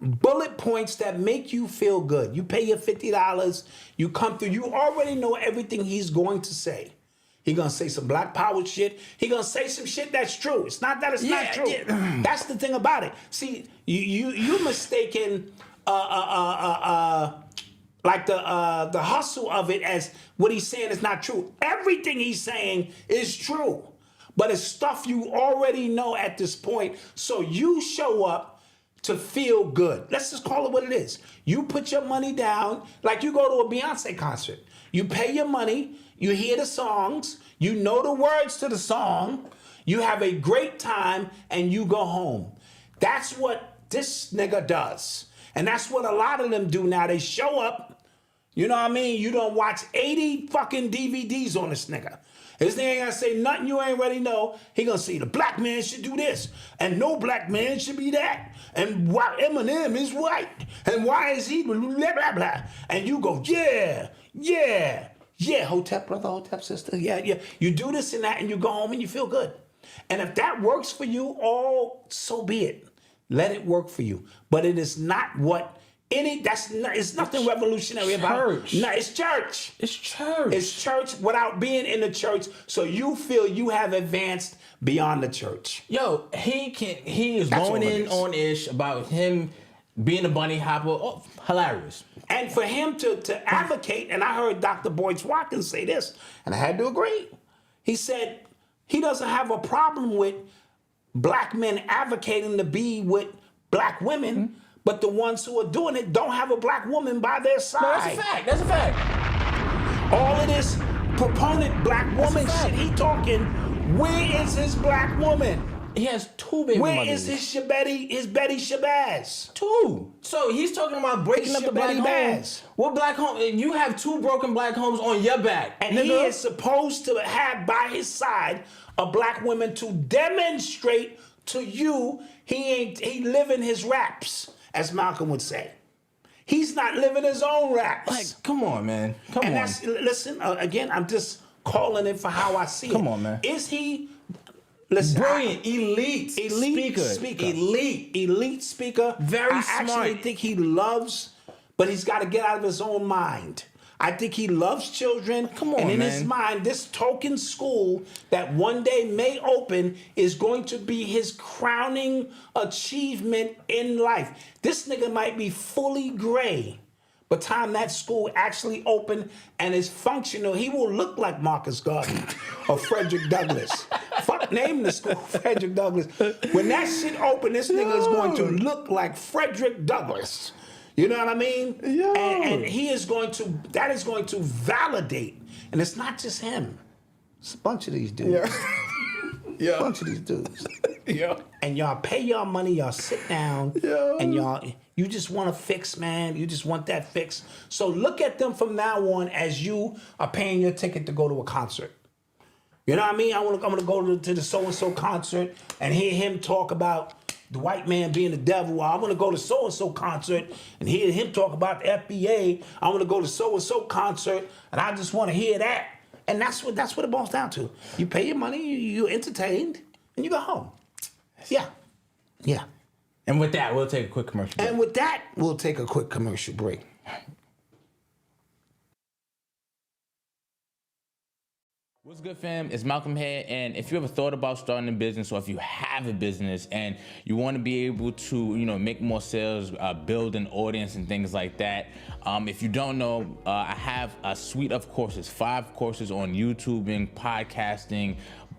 bullet points that make you feel good. You pay your $50, you come through, you already know everything he's going to say. He's going to say some Black Power shit. He's going to say some shit that's true. It's not that it's not true. Yeah. That's the thing about it. See, you mistaken the hustle of it as what he's saying is not true. Everything he's saying is true. But it's stuff you already know at this point. So you show up to feel good. Let's just call it what it is. You put your money down, like you go to a Beyonce concert. You pay your money, You hear the songs, you know the words to the song, you have a great time, and you go home. That's what this nigga does. And that's what a lot of them do now. They show up, you know what I mean? You don't watch 80 fucking DVDs on this nigga. This nigga ain't gonna say nothing you ain't already know. He gonna say the black man should do this, and no black man should be that, and why Eminem is white, and why is he blah, blah, blah. And you go, yeah, Hotep brother, Hotep sister, yeah. You do this and that, and you go home and you feel good. And if that works for you, so be it. Let it work for you. But it is not what it's nothing revolutionary about. No, it's church. It's church. It's church without being in the church, so you feel you have advanced beyond the church. Yo, he is going in on ish about him being a bunny hopper. Oh, hilarious. And for him to advocate, and I heard Dr. Boyce Watkins say this, and I had to agree. He said he doesn't have a problem with black men advocating to be with black women, but the ones who are doing it don't have a black woman by their side. No, that's a fact. That's a fact. All of this proponent black woman shit he talking, where is his black woman? He has 2 baby mothers. Where is his Betty Shabazz? 2. So he's talking about breaking up the black homes. What black home? You have 2 broken black homes on your back. And he is supposed to have by his side a black woman to demonstrate to you he living his raps, as Malcolm would say. He's not living his own raps. Like, come on, man. Come on. Listen, again, I'm just calling it for how I see it. Come on, man. Is he... Listen, brilliant, elite speaker. Elite speaker. Very smart. I actually think he loves, but he's got to get out of his own mind. I think he loves children. Come on, and in man. his mind, this token school that one day may open is going to be his crowning achievement in life. This nigga might be fully gray by the time that school actually opened and is functional. He will look like Marcus Garvey or Frederick Douglass. Fuck, name the school Frederick Douglass. When that shit open, this nigga is going to look like Frederick Douglass. You know what I mean? Yeah. And that is going to validate. And it's not just him. It's a bunch of these dudes. Yeah. A bunch of these dudes. Yeah. And y'all pay y'all money, y'all sit down, and you just want to fix, man. You just want that fix. So look at them from now on as you are paying your ticket to go to a concert. You know what I mean? I'm gonna go to the so-and-so concert and hear him talk about the white man being the devil. I'm gonna go to so-and-so concert and hear him talk about the FBA. I'm gonna go to so-and-so concert and I just want to hear that. And that's what it boils down to. You pay your money, you're entertained, and you go home. Yeah. And with that, we'll take a quick commercial break. What's good, fam? It's Malcolm here, and if you ever thought about starting a business, or if you have a business and you want to be able to, make more sales, build an audience and things like that, if you don't know, I have a suite of courses, 5 courses on YouTubing, podcasting,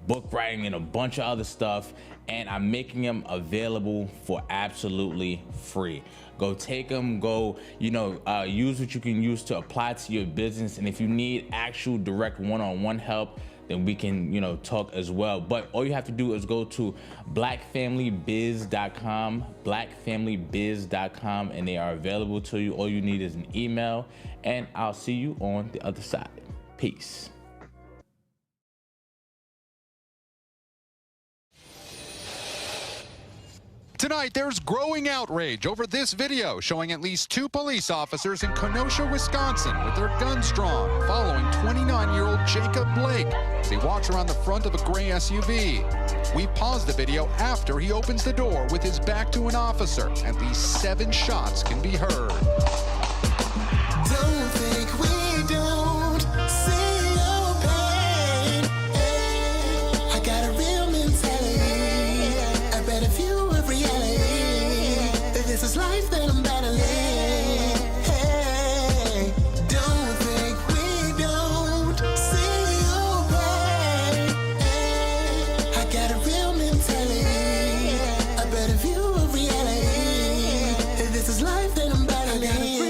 book writing, and a bunch of other stuff, and I'm making them available for absolutely free. Go take them, use what you can use to apply to your business. And if you need actual direct one-on-one help, then we can, talk as well. But all you have to do is go to blackfamilybiz.com, and they are available to you. All you need is an email, and I'll see you on the other side. Peace. Tonight, there's growing outrage over this video showing at least 2 police officers in Kenosha, Wisconsin with their guns drawn, following 29-year-old Jacob Blake as he walks around the front of a gray SUV. We paused the video after he opens the door with his back to an officer. At least 7 shots can be heard. Don't think we don't see your pain. I got a real mentality, a better view of reality. This is life that I'm battling. Hey, don't think we don't see your pain. I got a real mentality, a better view of reality. This is life that I'm battling.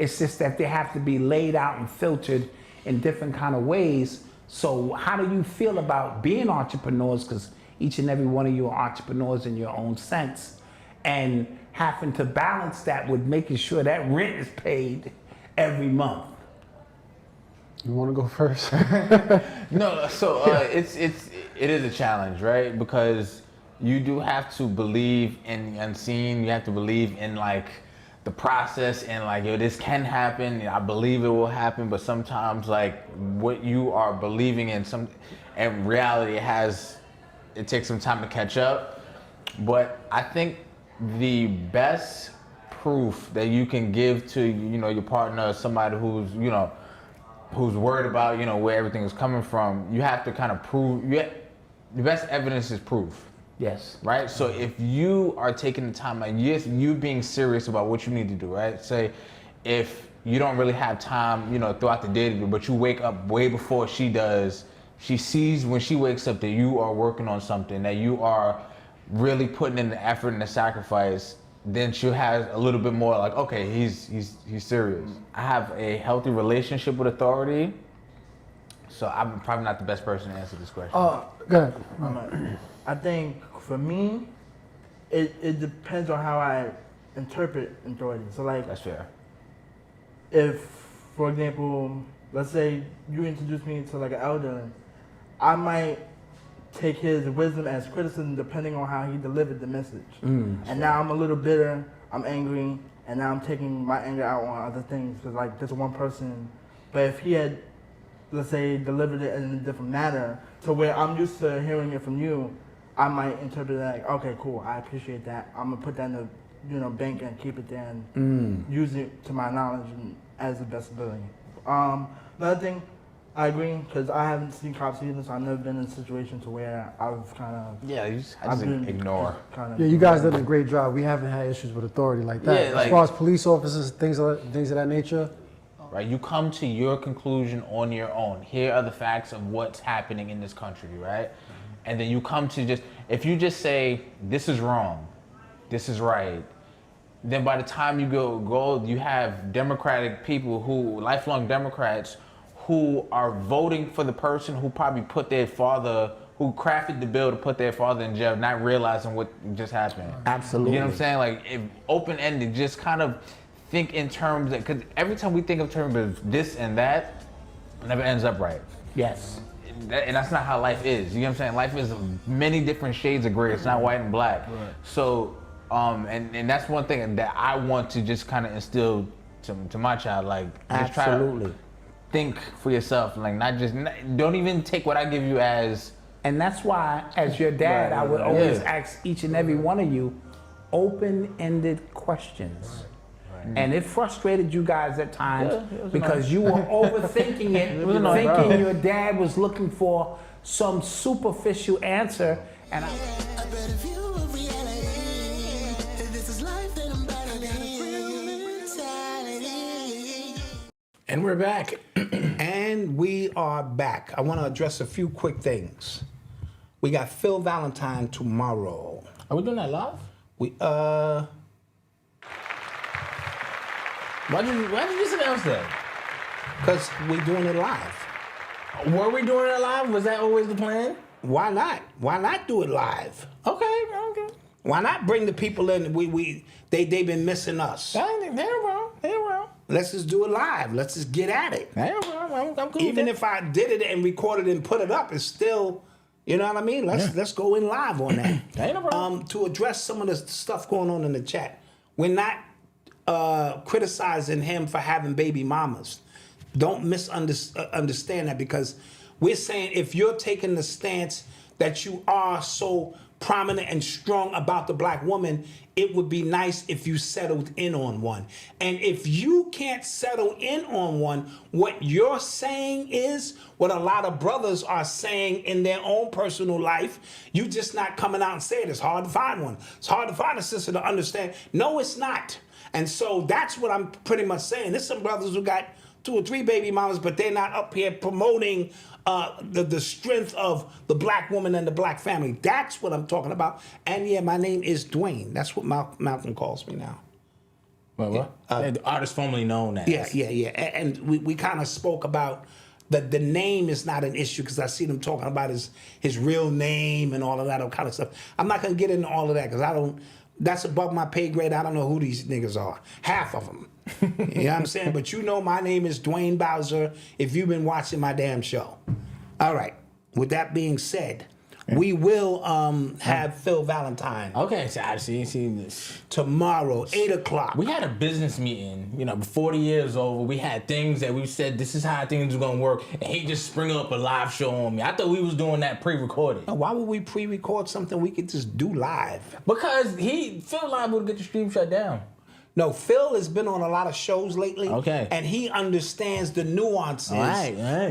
It's just that they have to be laid out and filtered in different kind of ways. So how do you feel about being entrepreneurs? Because each and every one of you are entrepreneurs in your own sense, and having to balance that with making sure that rent is paid every month. You want to go first? No, so it is a challenge, right? Because you do have to believe in the unseen. You have to believe in like the process and like, yo, this can happen. I believe it will happen, but sometimes like what you are believing in, in reality, it takes some time to catch up. But I think the best proof that you can give to, your partner, somebody who's worried about, where everything is coming from, you have to kind of prove, the best evidence is proof. Yes. Right? So if you are taking the time, like yes, you being serious about what you need to do, right? Say if you don't really have time, throughout the day to do, but you wake up way before she does, she sees when she wakes up that you are working on something, that you are really putting in the effort and the sacrifice, then she'll have a little bit more like, okay, he's serious. I have a healthy relationship with authority, so I'm probably not the best person to answer this question. Go ahead. I think for me, it depends on how I interpret authority. So like, that's fair. If, for example, let's say you introduce me to like an elder, I might take his wisdom as criticism depending on how he delivered the message. And now I'm a little bitter, I'm angry, and now I'm taking my anger out on other things because like this one person. But if he had, let's say, delivered it in a different manner to where I'm used to hearing it from you, I might interpret it like, okay, cool, I appreciate that. I'm gonna put that in the bank and keep it there and use it to my knowledge and as the best ability. Another thing, I agree, because I haven't seen cops either, so I've never been in a situation to where I've kind of... Yeah, I just ignore. Yeah, you guys did a great job. We haven't had issues with authority like that. Yeah, like, as far as police officers, things of that nature. Right, you come to your conclusion on your own. Here are the facts of what's happening in this country, right? And then you come to if you just say, this is wrong, this is right, then by the time you go, you have Democratic people lifelong Democrats, who are voting for the person who probably who crafted the bill to put their father in jail, not realizing what just happened. Absolutely. You know what I'm saying? Like, if open-ended, just kind of think in terms of, because every time we think of terms of this and that, it never ends up right. Yes. And that's not how life is. You know what I'm saying? Life is many different shades of gray. It's not white and black. Right. So, and that's one thing that I want to just kind of instill to my child. Like, just try to think for yourself. Like, don't even take what I give you as. And that's why, as your dad, I would always ask each and every one of you open-ended questions. And it frustrated you guys at times because you were overthinking it, thinking your dad was looking for some superficial answer. And And we're back. And we are back. I want to address a few quick things. We got Phil Valentine tomorrow. Are we doing that live? Why did you just announce that? Because we're doing it live. Were we doing it live? Was that always the plan? Why not? Why not do it live? Okay. Why not bring the people in? They've been missing us. They're wrong. Let's just do it live. Let's just get at it. I'm cool. Even if I did it and recorded it and put it up, it's still, you know what I mean? Let's go in live on that. To address some of the stuff going on in the chat, we're not criticizing him for having baby mamas. Don't misunderstand that, because we're saying if you're taking the stance that you are so prominent and strong about the black woman, it would be nice if you settled in on one. And if you can't settle in on one, what you're saying is what a lot of brothers are saying in their own personal life. You just not coming out and saying it's hard to find one. It's hard to find a sister to understand. No, it's not. And so that's what I'm pretty much saying. There's some brothers who got 2 or 3 baby mamas, but they're not up here promoting the strength of the black woman and the black family. That's what I'm talking about. And yeah, my name is Dwayne. That's what Malcolm calls me now. What? The artist formerly known as. Yeah. And we kind of spoke about the name is not an issue because I see them talking about his real name and all of that kind of stuff. I'm not going to get into all of that because that's above my pay grade. I don't know who these niggas are. Half of them. You know what I'm saying? But you know my name is Dwayne Bowser if you've been watching my damn show. All right. With that being said, we will have Phil Valentine. Okay, so I've seen this. Tomorrow, 8 o'clock. We had a business meeting, before the year was over. We had things that we said, this is how things are going to work. And he just spring up a live show on me. I thought we was doing that pre-recorded. Now, why would we pre-record something we could just do live? Because Phil liable to get the stream shut down. No, Phil has been on a lot of shows lately. Okay. And he understands the nuances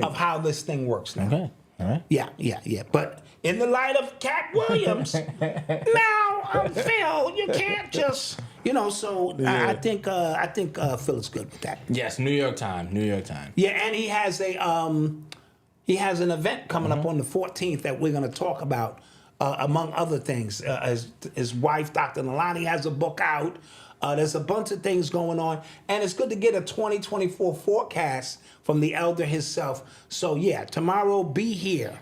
of how this thing works now. Okay. All right. Yeah. But in the light of Katt Williams, now, Phil, you can't just, so I think Phil is good with that. Yes, New York Times. Yeah, and he has an event coming up on the 14th that we're going to talk about, among other things. His wife, Dr. Nalani, has a book out. There's a bunch of things going on, and it's good to get a 2024 forecast from the elder himself. So yeah, tomorrow be here.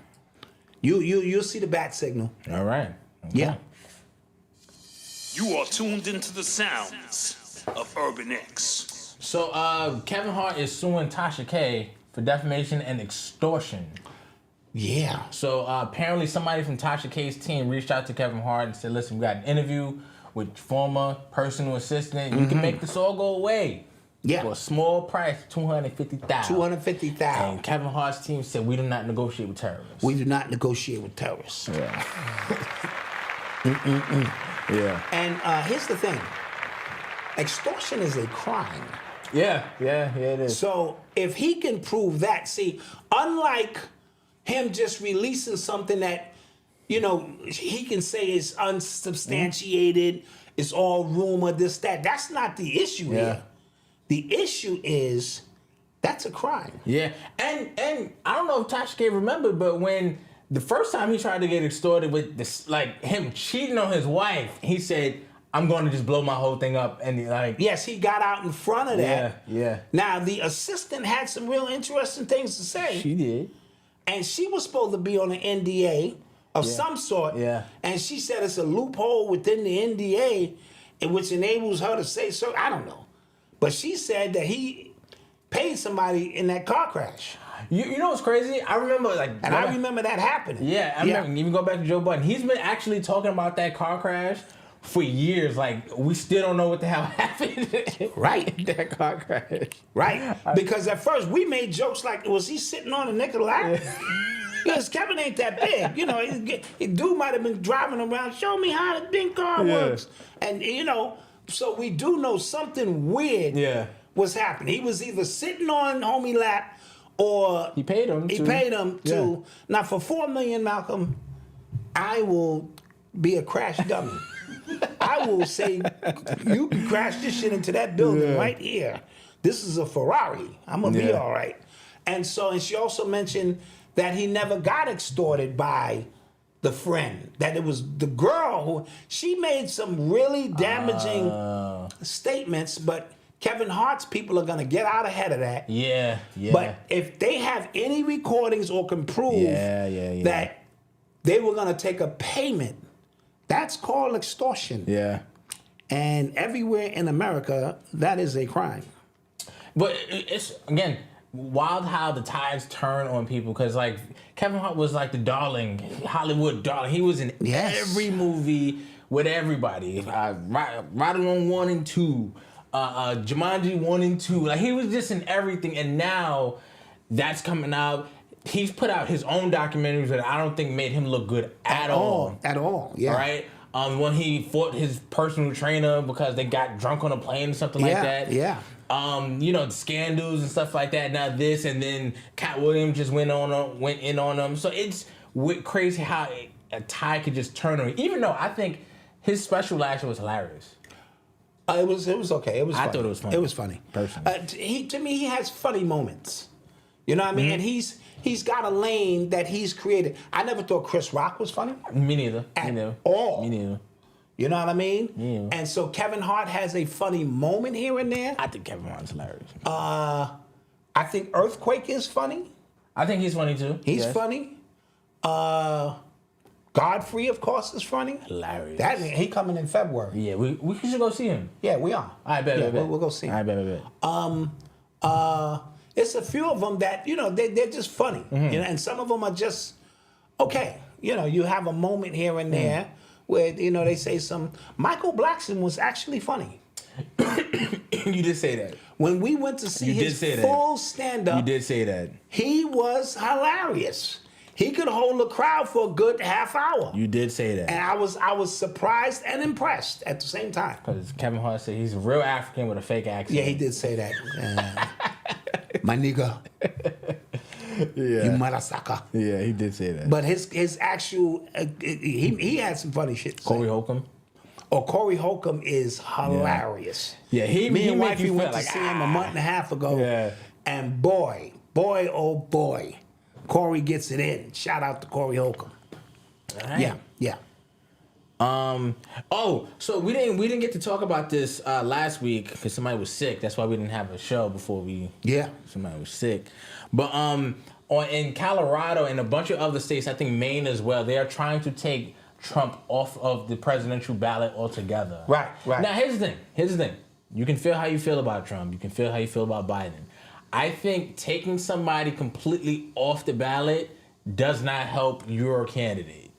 You'll see the bat signal. All right. Okay. Yeah. You are tuned into the sounds of Urban X. So Kevin Hart is suing Tasha K for defamation and extortion. Yeah. So apparently somebody from Tasha K's team reached out to Kevin Hart and said, listen, we got an interview with former personal assistant. You can make this all go away. Yeah. For a small price, $250,000. $250,000. And Kevin Hart's team said, we do not negotiate with terrorists. We do not negotiate with terrorists. Yeah. Yeah. And here's the thing. Extortion is a crime. Yeah, it is. So if he can prove that, see, unlike him just releasing something that, he can say is unsubstantiated, it's all rumor, this, that. That's not the issue here. The issue is that's a crime. Yeah, and I don't know if Tasha K remembered, but when the first time he tried to get extorted with this, like him cheating on his wife, he said, I'm going to just blow my whole thing up. And yes, he got out in front of that. Yeah. Now, the assistant had some real interesting things to say. She did. And she was supposed to be on an NDA of some sort. Yeah. And she said it's a loophole within the NDA which enables her to say so. I don't know. But she said that he paid somebody in that car crash. You know what's crazy? I remember I remember that happening. Yeah, I remember. Even go back to Joe Budden. He's been actually talking about that car crash for years. Like, we still don't know what the hell happened. Right. That car crash. Right. Because at first we made jokes like, was he sitting on a nickel lap? Because Kevin ain't that big. Dude might have been driving around, show me how the big car works. And, so we do know something weird was happening. He was either sitting on homie lap or he paid him to. Now, for $4 million, Malcolm, I will be a crash dummy. I will say, you can crash this shit into that building right here. This is a Ferrari. I'm going to be all right. And she also mentioned that he never got extorted by the friend. That it was the girl who, she made some really damaging statements, but Kevin Hart's people are going to get out ahead of that. Yeah. But if they have any recordings or can prove that they were going to take a payment, that's called extortion. Yeah. And everywhere in America, that is a crime. But it's, again, wild how the tides turn on people. Because, Kevin Hart was like the darling, Hollywood darling. He was in every movie with everybody. Right Along 1 and 2. Jumanji 1 and 2. He was just in everything. And now that's coming out. He's put out his own documentaries that I don't think made him look good at all. At all, yeah. Right? When he fought his personal trainer because they got drunk on a plane or something like that. Yeah. The scandals and stuff like that. Now this, and then Katt Williams just went in on him. So it's crazy how a tie could just turn on him. Even though I think his special last year was hilarious. It was okay. It was. I thought it was funny. It was funny. Personally, to me, he has funny moments. You know what I mean? And he's got a lane that he's created. I never thought Chris Rock was funny. Me neither. At all. Me neither. You know what I mean? Yeah. And so Kevin Hart has a funny moment here and there. I think Kevin Hart's hilarious. I think Earthquake is funny. I think he's funny too. He's funny. Godfrey, of course, is funny. Hilarious. That he coming in February. Yeah, we should go see him. Yeah, we are. I bet. We'll go see him. I bet. It's a few of them that they're just funny, and some of them are just okay. You have a moment here and there where they say some. Michael Blackson was actually funny. You did say that. When we went to see his full stand-up, you did say that. He was hilarious. He could hold a crowd for a good half hour. You did say that. And I was surprised and impressed at the same time. Because Kevin Hart said he's real African with a fake accent. Yeah, he did say that. My nigga. Yeah. You motherfucker. Yeah, he did say that. But his actual, he had some funny shit to say. Corey Holcomb? Oh, Corey Holcomb is hilarious. Yeah, Me and make wifey you went feel to like, see him a month and a half ago. Yeah. And boy, oh boy, Corey gets it in. Shout out to Corey Holcomb. Right. Yeah. So we didn't get to talk about this last week because somebody was sick. That's why we didn't have a show before we. Yeah. Somebody was sick, but in Colorado and a bunch of other states, I think Maine as well, they are trying to take Trump off of the presidential ballot altogether. Right. Now here's the thing. You can feel how you feel about Trump. You can feel how you feel about Biden. I think taking somebody completely off the ballot does not help your candidate.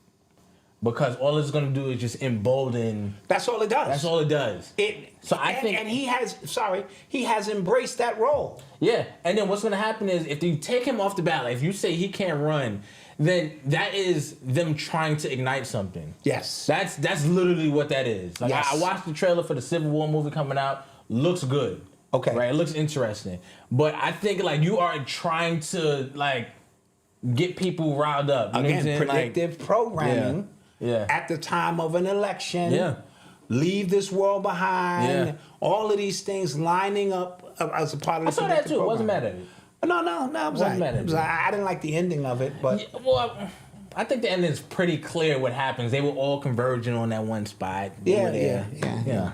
Because all it's going to do is just embolden. That's all it does. That's all it does. And he has embraced that role. Yeah, and then what's going to happen is if you take him off the ballot, if you say he can't run, then that is them trying to ignite something. Yes. That's literally what that is. Like Yes. I watched the trailer for the Civil War movie coming out. Looks good. Okay. Right? It looks interesting. But I think like you are trying to like get people riled up. You know what I'm Again, saying? predictive programming. Yeah. At the time of an election. Yeah. Leave this world behind. Yeah. All of these things lining up as a part of the I saw that too. program. Wasn't mad at it. No. I was Wasn't mad at it. I didn't like the ending of it, but Well, I think the ending is pretty clear what happens. They were all converging on that one spot. yeah.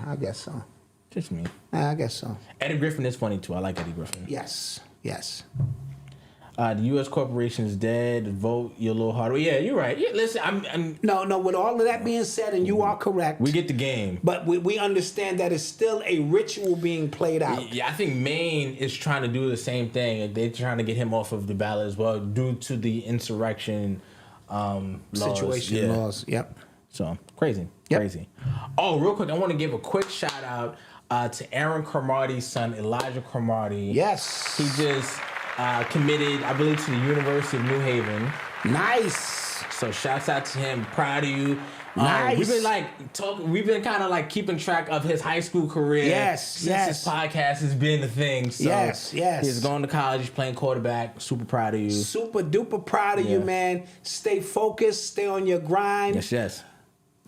I guess so. Just me. I guess so. Eddie Griffin is funny too. I like Eddie Griffin. Yes. The U.S. corporation is dead. Vote your little harder. Yeah, you're right. Yeah, listen, I'm. No. With all of that being said, and you are correct. We get the game. But we understand that it's still a ritual being played out. Yeah, I think Maine is trying to do the same thing. They're trying to get him off of the ballot as well due to the insurrection Situation laws. laws. Yep. So crazy. Oh, real quick, I want to give a quick shout out to Aaron Cromartie's son, Elijah Cromartie. Yes. He just committed, I believe, to the University of New Haven. Nice. So shouts out to him. Proud of you. Nice. We've been kind of like keeping track of his high school career. Yes. Since his podcast has been the thing. So Yes. He's going to college, he's playing quarterback. Super proud of you. Super duper proud of you, man. Stay focused. Stay on your grind. Yes.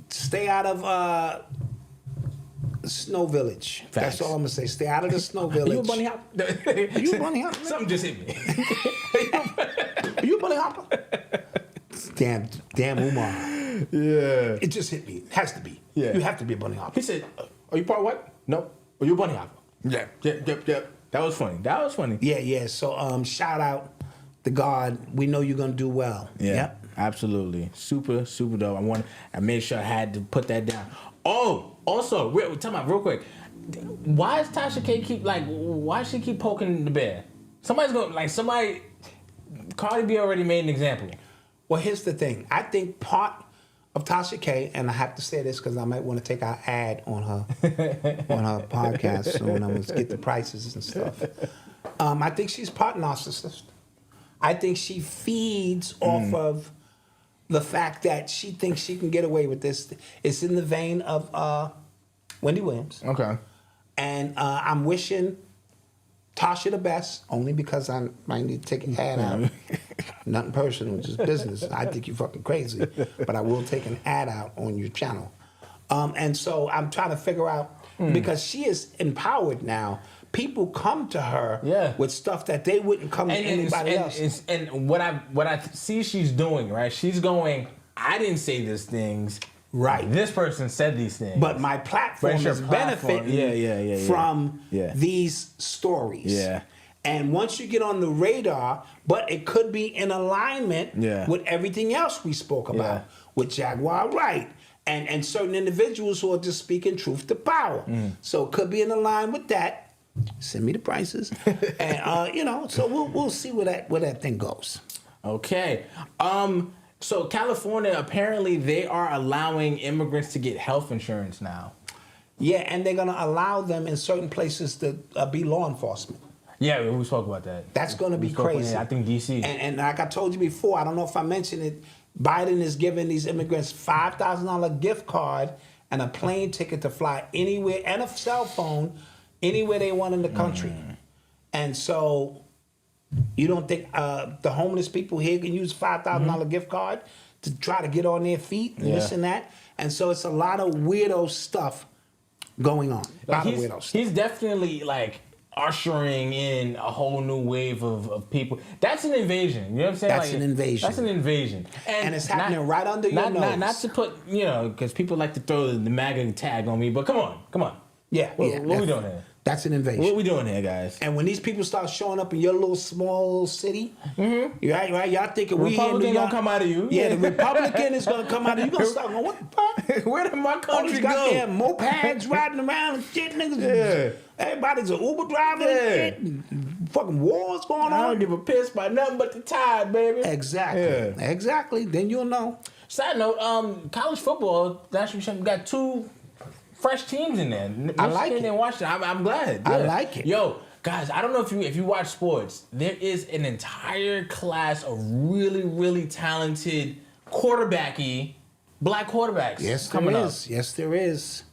Stay out of Snow Village. Facts. That's all I'm gonna say. Stay out of the Snow Village. Are you a bunny hopper? Are you a bunny hopper? Something just hit me. Are you a bunny hopper? Damn Umar. Yeah. It just hit me. It has to be. Yeah. You have to be a bunny hopper. He said, "Are you part white? No. Are you a bunny hopper?" Yeah. Yep. That was funny. Yeah. So shout out to God. We know you're gonna do well. Yeah. Yep. Absolutely. Super dope. I made sure I had to put that down. Oh, also, tell me real quick. Why is Tasha K why does she keep poking the bear? Cardi B already made an example. Well, here's the thing. I think part of Tasha K, and I have to say this because I might want to take our ad on her podcast soon. I'm going to get the prices and stuff. I think she's part narcissist. I think she feeds off of the fact that she thinks she can get away with this. It's in the vein of Wendy Williams. Okay. And I'm wishing Tasha the best, only because I might need to take an ad out. Nothing personal, just business. I think you're fucking crazy, but I will take an ad out on your channel. And so I'm trying to figure out, because she is empowered now, people come to her with stuff that they wouldn't come to anybody else. And what I see she's doing, right? She's going, I didn't say these things. Right. This person said these things. But my platform But it's your is platform. benefiting from these stories. Yeah. And once you get on the radar, but it could be in alignment with everything else we spoke about, with Jaguar Wright and certain individuals who are just speaking truth to power. So it could be in line with that. Send me the prices. And you know, so we'll see where that thing goes. Okay. So California, apparently they are allowing immigrants to get health insurance now. Yeah, and they're gonna allow them in certain places to be law enforcement. Yeah, we spoke about that. That's gonna be crazy. I think DC. And like I told you before, I don't know if I mentioned it, Biden is giving these immigrants $5,000 gift card and a plane ticket to fly anywhere and a cell phone anywhere they want in the country. And so you don't think the homeless people here can use $5,000 gift card to try to get on their feet and this and that? And so it's a lot of weirdo stuff going on. A lot of weirdo stuff. He's definitely like ushering in a whole new wave of people. That's an invasion. You know what I'm saying? That's an invasion. That's an invasion. And it's happening right under your nose. Not to put, you know, because people like to throw the MAGA tag on me, but come on. Yeah, What we doing here? That's an invasion. What we doing here, guys? And when these people start showing up in your little small city, right? Y'all thinking we here in New York. Republican gonna come out of you. Yeah, the Republican is gonna come out of you. You gonna start going, what the fuck? Where did my country All these goddamn mopeds riding around and shit, niggas. Everybody's an Uber driver and shit. And fucking wars going on. I don't give a piss by nothing but the tide, baby. Exactly. Exactly. Then you'll know. Side note, college football, National Championship, got 2 fresh teams in there. I like it. And Washington. I'm glad. I like it. Yo, guys, I don't know if you watch sports. There is an entire class of really, really talented quarterbacky black quarterbacks. Yes, coming there up. is. Yes, there is.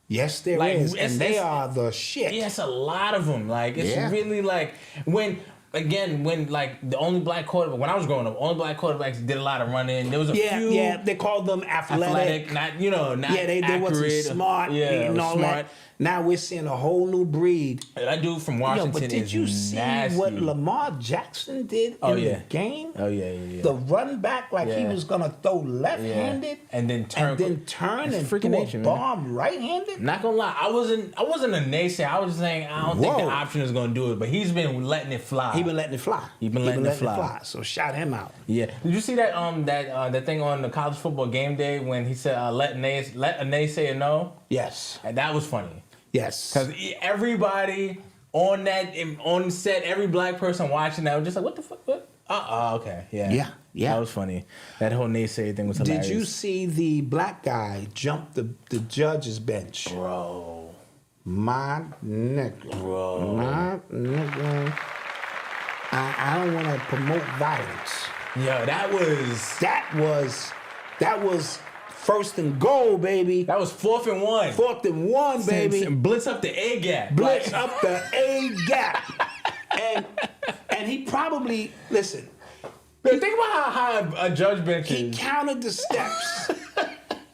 Yes, there is. And they are the shit. Yeah, it's a lot of them. Like, it's really like when like the only black quarterback, when I was growing up, only black quarterbacks did a lot of running. There was a few. Yeah, they called them athletic. Not they wasn't smart and all that. Now we're seeing a whole new breed. That dude from Washington but did you see what Lamar Jackson did in the game? Oh, yeah. The run back he was going to throw left-handed and then turn and do a bomb right-handed? Not going to lie. I wasn't a naysayer. I was just saying I don't think the option is going to do it, but he's been letting it fly. He's been letting it fly. So shout him out. Yeah. Did you see that that thing on the college football game day when he said let a naysayer know? Yes. And that was funny. Yes. Because everybody on the set, every black person watching that was just like, what the fuck? What? Okay. Yeah. That was funny. That whole naysayer thing was hilarious. Did you see the black guy jump the judge's bench? Bro. My nigga. My nigga. I don't want to promote violence. Yo, that was first and goal, baby. That was 4th and 1. 4th and 1, baby. Blitz up the A gap. Blitz up the A gap. And he probably, listen. Think about how high a judge bench is. He counted the steps.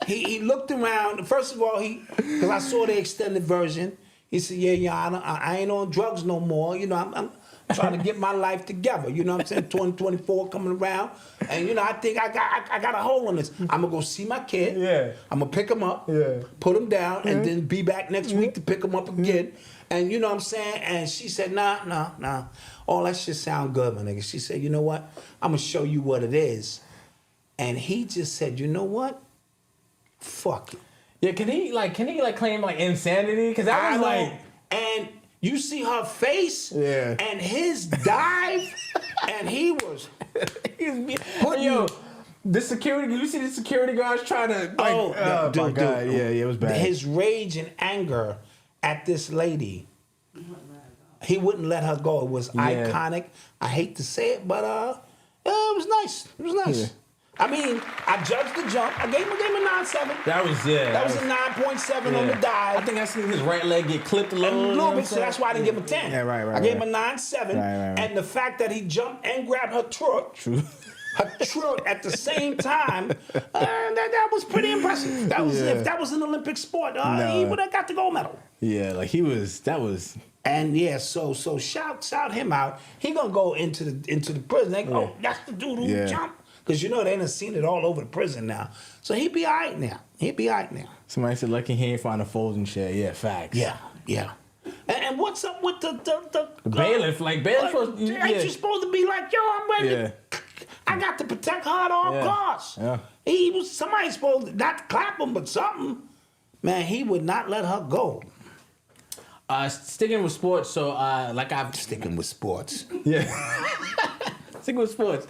he looked around. First of all, because I saw the extended version, he said, yeah, I ain't on drugs no more. You know, I'm trying to get my life together. You know what I'm saying? 2024 coming around. And, you know, I think I got a hold on this. I'm going to go see my kid. Yeah. I'm going to pick him up, put him down, and then be back next week to pick him up again. And you know what I'm saying? And she said, nah. All that shit sound good, my nigga. She said, you know what? I'm going to show you what it is. And he just said, you know what? Fuck it. Yeah, can he claim insanity? Because I was and you see her face and his dive, and he was the security. You see the security guards trying to dude, it was bad. His rage and anger at this lady, he wouldn't let her go. It was iconic. I hate to say it, but it was nice. It was nice. Yeah. I mean, I judged the jump. I gave him a 9.7. That was That was a 9.7 on the dive. I think I seen his right leg get clipped a little bit, so that's why I didn't give him a 10. Yeah, right. I gave him a 9.7, and the fact that he jumped and grabbed her throat, at the same time, that was pretty impressive. That was if that was an Olympic sport, he would have got the gold medal. Yeah, that was. And so shout him out. He gonna go into the prison. They go, that's the dude who jumped. Because you know they done seen it all over the prison now. So he be all right now. Somebody said, lucky he ain't find a folding chair. Yeah, facts. Yeah. And what's up with the bailiff? Like, bailiff was... Ain't you supposed to be like, yo, I'm ready to... I got to protect her at all costs. Yeah. Somebody supposed to, not to clap him, but something. Man, he would not let her go. Sticking with sports, so Sticking with sports. Yeah. Sticking with sports.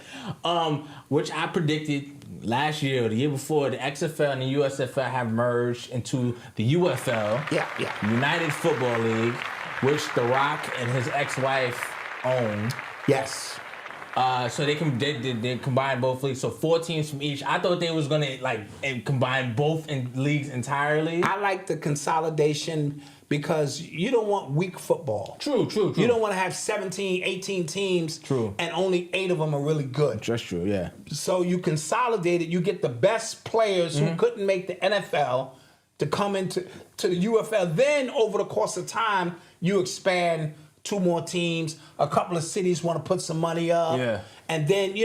Which I predicted last year or the year before, the XFL and the USFL have merged into the UFL. Yeah. United Football League, which The Rock and his ex-wife own. Yes. So they combine both leagues, so 4 teams from each. I thought they was gonna combine both leagues entirely. I like the consolidation because you don't want weak football. True. You don't want to have 17, 18 teams. True. And only 8 of them are really good. That's true, yeah. So you consolidate it. You get the best players who couldn't make the NFL to come into the UFL. Then over the course of time, you expand 2 more teams. A couple of cities want to put some money up. Yeah. And then,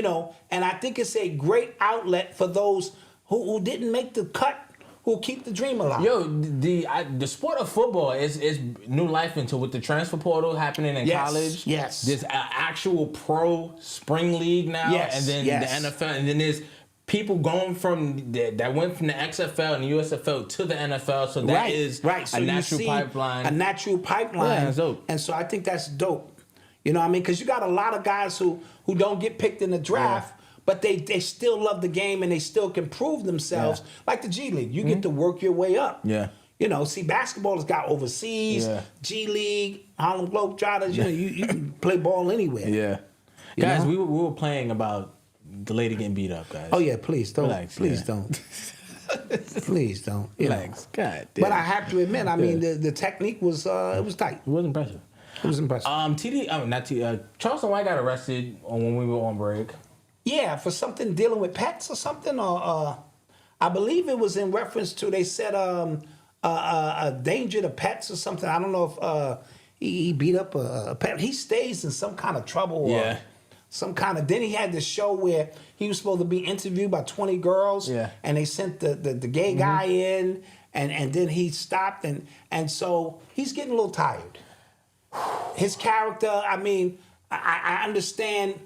and I think it's a great outlet for those who didn't make the cut, who keep the dream alive. Yo, the sport of football is new life into with the transfer portal happening in college. Yes. There's an actual pro spring league now. Yes, And then yes. the NFL. And then there's people going from that went from the XFL and the USFL to the NFL. So that is So a you natural see pipeline. A natural pipeline. Yeah, that's dope. And so I think that's dope. You know what I mean? Because you got a lot of guys who don't get picked in the draft, but they still love the game and they still can prove themselves. Yeah. Like the G League. You get to work your way up. Yeah. See, basketball has got overseas, G League, Harlem Globetrotters. You can play ball anywhere. Yeah. Guys, we were playing about the lady getting beat up, guys. Oh, yeah, please don't. Relax, please don't. Please don't. Relax. God damn. But I have to admit, I mean, the technique was it was tight. It was impressive. Charleston White got arrested when we were on break. Yeah, for something dealing with pets or something, or I believe it was in reference to, they said a danger to pets or something. I don't know if he beat up a pet. He stays in some kind of trouble or some kind of. Then he had this show where he was supposed to be interviewed by 20 girls, and they sent the gay guy in, and then he stopped, and so he's getting a little tired. His character, I mean, I understand.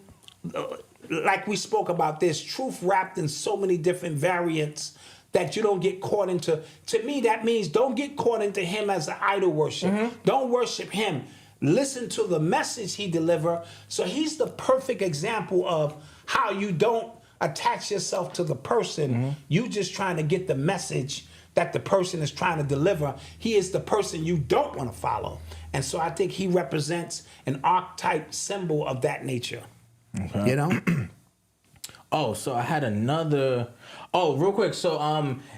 Like we spoke about, there's truth wrapped in so many different variants that you don't get caught into. To me, that means don't get caught into him as an idol worship. Don't worship him. Listen to the message he deliver. So he's the perfect example of how you don't attach yourself to the person. You just trying to get the message that the person is trying to deliver. He is the person you don't want to follow. And so I think he represents an archetype symbol of that nature. Okay. You know? So I had another. Real quick. So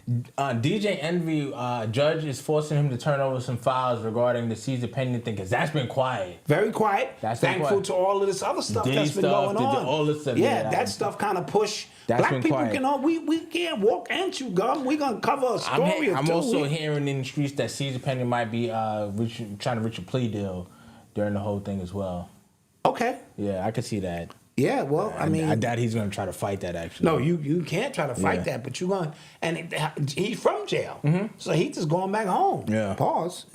DJ Envy, judge is forcing him to turn over some files regarding the Caesar pending thing, because that's been quiet. Very quiet. That's been thankful quiet. to all of this other stuff that's been going on. All this stuff. That stuff kind of push. That's Black been people quiet. can we can't walk and chew gum. We're gonna cover a story or I'm two. also hearing in the streets that Caesar Pending might be trying to reach a plea deal during the whole thing as well. Okay. Yeah, I could see that. Yeah, well, I mean, I doubt he's going to try to fight that, actually. No, you can't try to fight that, but you're going, and he's from jail, so he's just going back home. Yeah. Pause,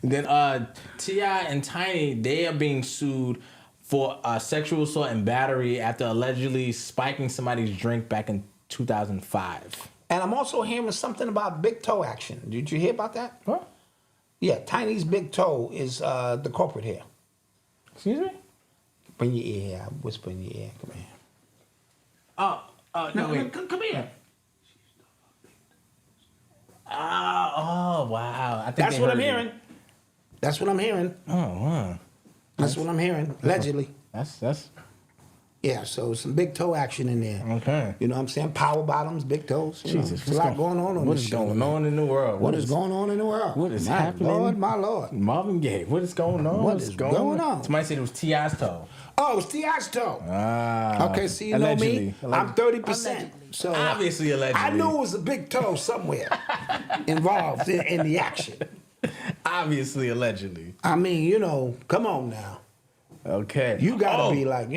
Then T.I. and Tiny, they are being sued for sexual assault and battery after allegedly spiking somebody's drink back in 2005. And I'm also hearing something about big toe action. Did you hear about that? What? Yeah, Tiny's big toe is the culprit here. Excuse me? Bring your ear here. I whisper in your ear. Come here. No, come here. Oh, wow. I think That's what I'm hearing. That's what I'm hearing. Oh, wow. That's what I'm hearing. Allegedly. That's. Yeah, so some big toe action in there. Okay. You know what I'm saying? Power bottoms, big toes. Jesus. There's a lot going on What this is show. going on in the world? What is going on in the world? What is my happening? Lord, my Lord. Marvin Gaye. What is going on? What is going on? Somebody said it was T.I.'s toe. Oh, it was T.I.'s toe. Ah. Okay, so you allegedly. know me. I'm 30%. So Obviously, allegedly. I knew it was a big toe somewhere involved in the action. Obviously, allegedly. I mean, come on now. Okay. You gotta be like,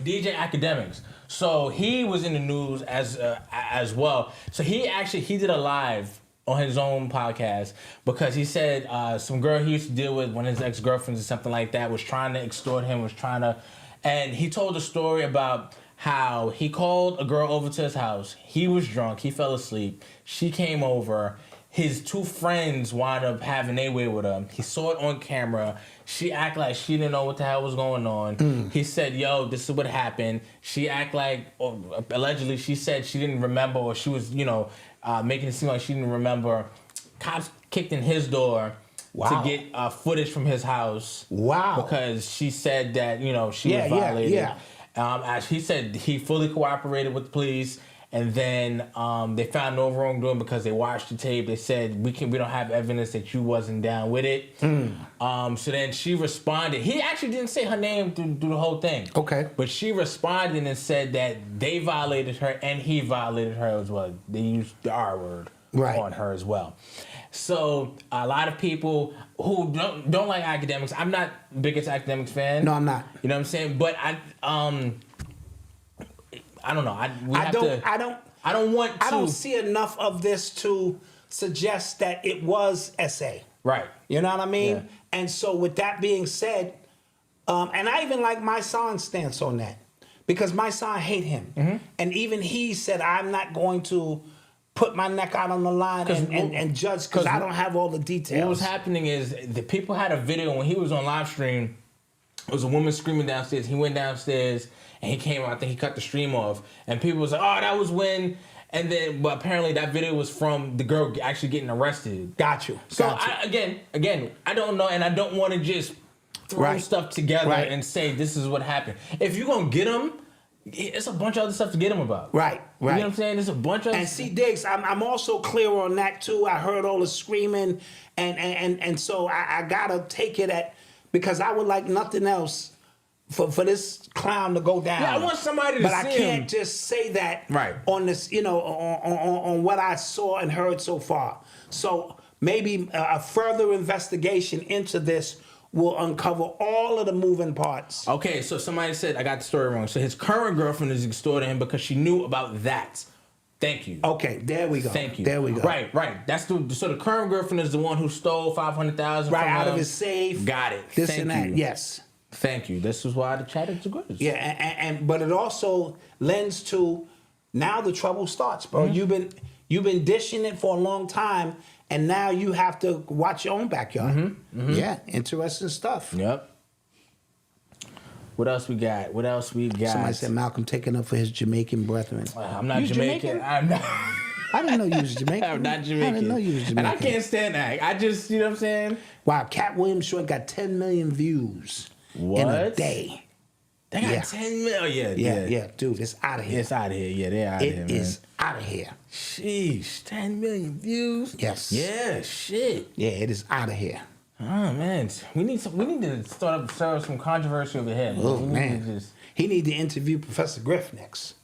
DJ Academics. So he was in the news as well. So he did a live on his own podcast because he said some girl he used to deal with, one of his ex-girlfriends or something like that, was trying to extort him, and he told a story about how he called a girl over to his house. He was drunk. He fell asleep. She came over. His two friends wound up having their way with him. He saw it on camera. She acted like she didn't know what the hell was going on. He said, yo, this is what happened. She acted like, or allegedly, she said she didn't remember, or she was, making it seem like she didn't remember. Cops kicked in his door to get footage from his house. Wow. Because she said that, she was violated. As he said, he fully cooperated with the police. And then they found no wrongdoing because they watched the tape. They said we don't have evidence that you wasn't down with it. So then she responded. He actually didn't say her name through the whole thing. Okay. But she responded and said that they violated her and he violated her as well. They used the R word on her as well. So a lot of people who don't like academics. I'm not the biggest academics fan. No, I'm not. You know what I'm saying? But I don't know. I don't see enough of this to suggest that it was SA. Right. You know what I mean? Yeah. And so with that being said, and I even like my son's stance on that because my son hate him. And even he said, I'm not going to put my neck out on the line and judge because I don't have all the details. What was happening is the people had a video when he was on live stream. It was a woman screaming downstairs. He went downstairs and he came out. I think he cut the stream off. And people was like, oh, that was when. And then, but apparently that video was from the girl actually getting arrested. Got you. So again, I don't know. And I don't want to just throw stuff together and say this is what happened. If you're going to get him, it's a bunch of other stuff to get him about. Right. You know what I'm saying? There's a bunch of... And see, Diggs, I'm also clear on that too. I heard all the screaming. And so I got to take it at... Because I would like nothing else for this clown to go down. Yeah, I want somebody to but see I can't just say that on this, on what I saw and heard so far. So maybe a further investigation into this will uncover all of the moving parts. Okay, so somebody said, I got the story wrong. So his current girlfriend is extorting him because she knew about that. Thank you. Okay, there we go. Thank you. There we go. Right. That's so the current girlfriend is the one who stole $500,000 right out of his safe. Got it. This Thank and that. you. Yes. Thank you. This is why the chat is good. Yeah, and but it also lends to now the trouble starts, bro. You've been dishing it for a long time, and now you have to watch your own backyard. Yeah, interesting stuff. Yep. What else we got? Somebody said Malcolm taking up for his Jamaican brethren. I'm not Jamaican. I'm not. I didn't know you was Jamaican. I'm not Jamaican. I didn't know you was Jamaican. And I can't stand that. I just, you know what I'm saying? Wow, Katt Williams short got 10 million views in a day. They got 10 million. Yeah, dude, it's out of here. It's out of here. Yeah, they're out of here, man. It is out of here. Sheesh, 10 million views? Yes. Yeah, shit. Yeah, it is out of here. Oh man, we need to start some controversy over here. Oh man, he need to interview Professor Griff next.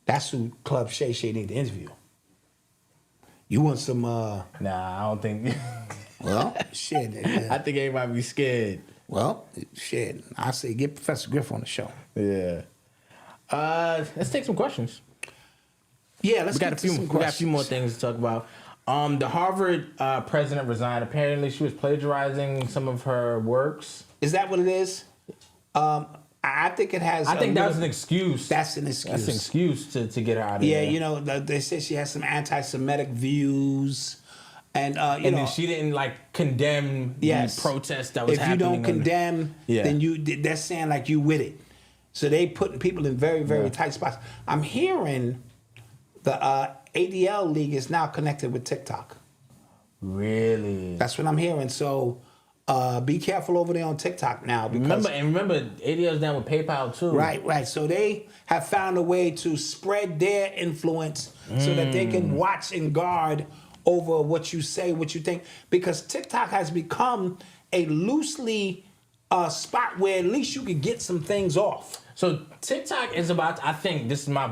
That's who Club Shay need to interview. You want some? Nah, I don't think. Well, shit. I think everybody be scared. Well, shit. I say get Professor Griff on the show. Yeah. Let's take some questions. Yeah, let's We got a few more things to talk about. The Harvard president resigned. Apparently, she was plagiarizing some of her works. Is that what it is? I think it has. I think that was an excuse. That's an excuse. That's an excuse to get her out of there. Yeah, you know, they say she has some anti-Semitic views, and then she didn't condemn the protest that was happening. If you don't condemn, then they're saying like you with it. So they putting people in very, very tight spots. I'm hearing the ADL League is now connected with TikTok. Really? That's what I'm hearing. So be careful over there on TikTok now. Because remember, ADL's down with PayPal too. Right. So they have found a way to spread their influence so that they can watch and guard over what you say, what you think. Because TikTok has become a loosely spot where at least you could get some things off. So TikTok is about, I think this is my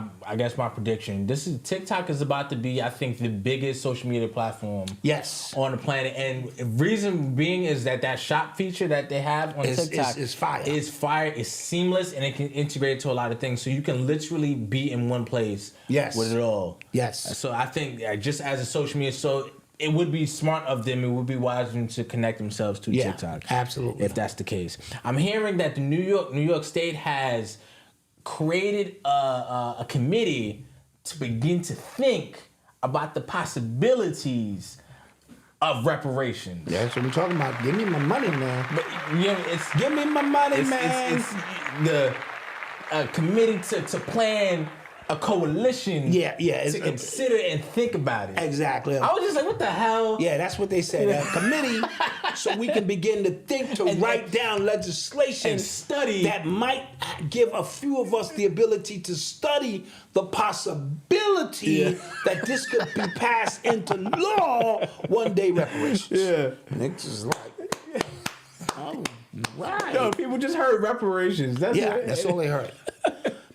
prediction. TikTok is about to be, I think, the biggest social media platform on the planet. And reason being is that shop feature that they have on TikTok is fire. It's fire, it's seamless, and it can integrate to a lot of things. So you can literally be in one place with it all. Yes. So I think just as a social media, so it would be smart of them, it would be wise of them to connect themselves to TikTok. Absolutely. If that's the case. I'm hearing that the New York State has created a committee to begin to think about the possibilities of reparations. Yeah, that's what we're talking about. Give me my money, man. But, give me my money, man. It's the committee to plan a coalition to consider and think about it. Exactly. I was just like, what the hell? Yeah, that's what they said. A committee so we can begin to think, to write down legislation and study that might give a few of us the ability to study the possibility that this could be passed into law one day, reparations. Yeah. Niggas is like, oh, right. No, people just heard reparations. That's all they heard.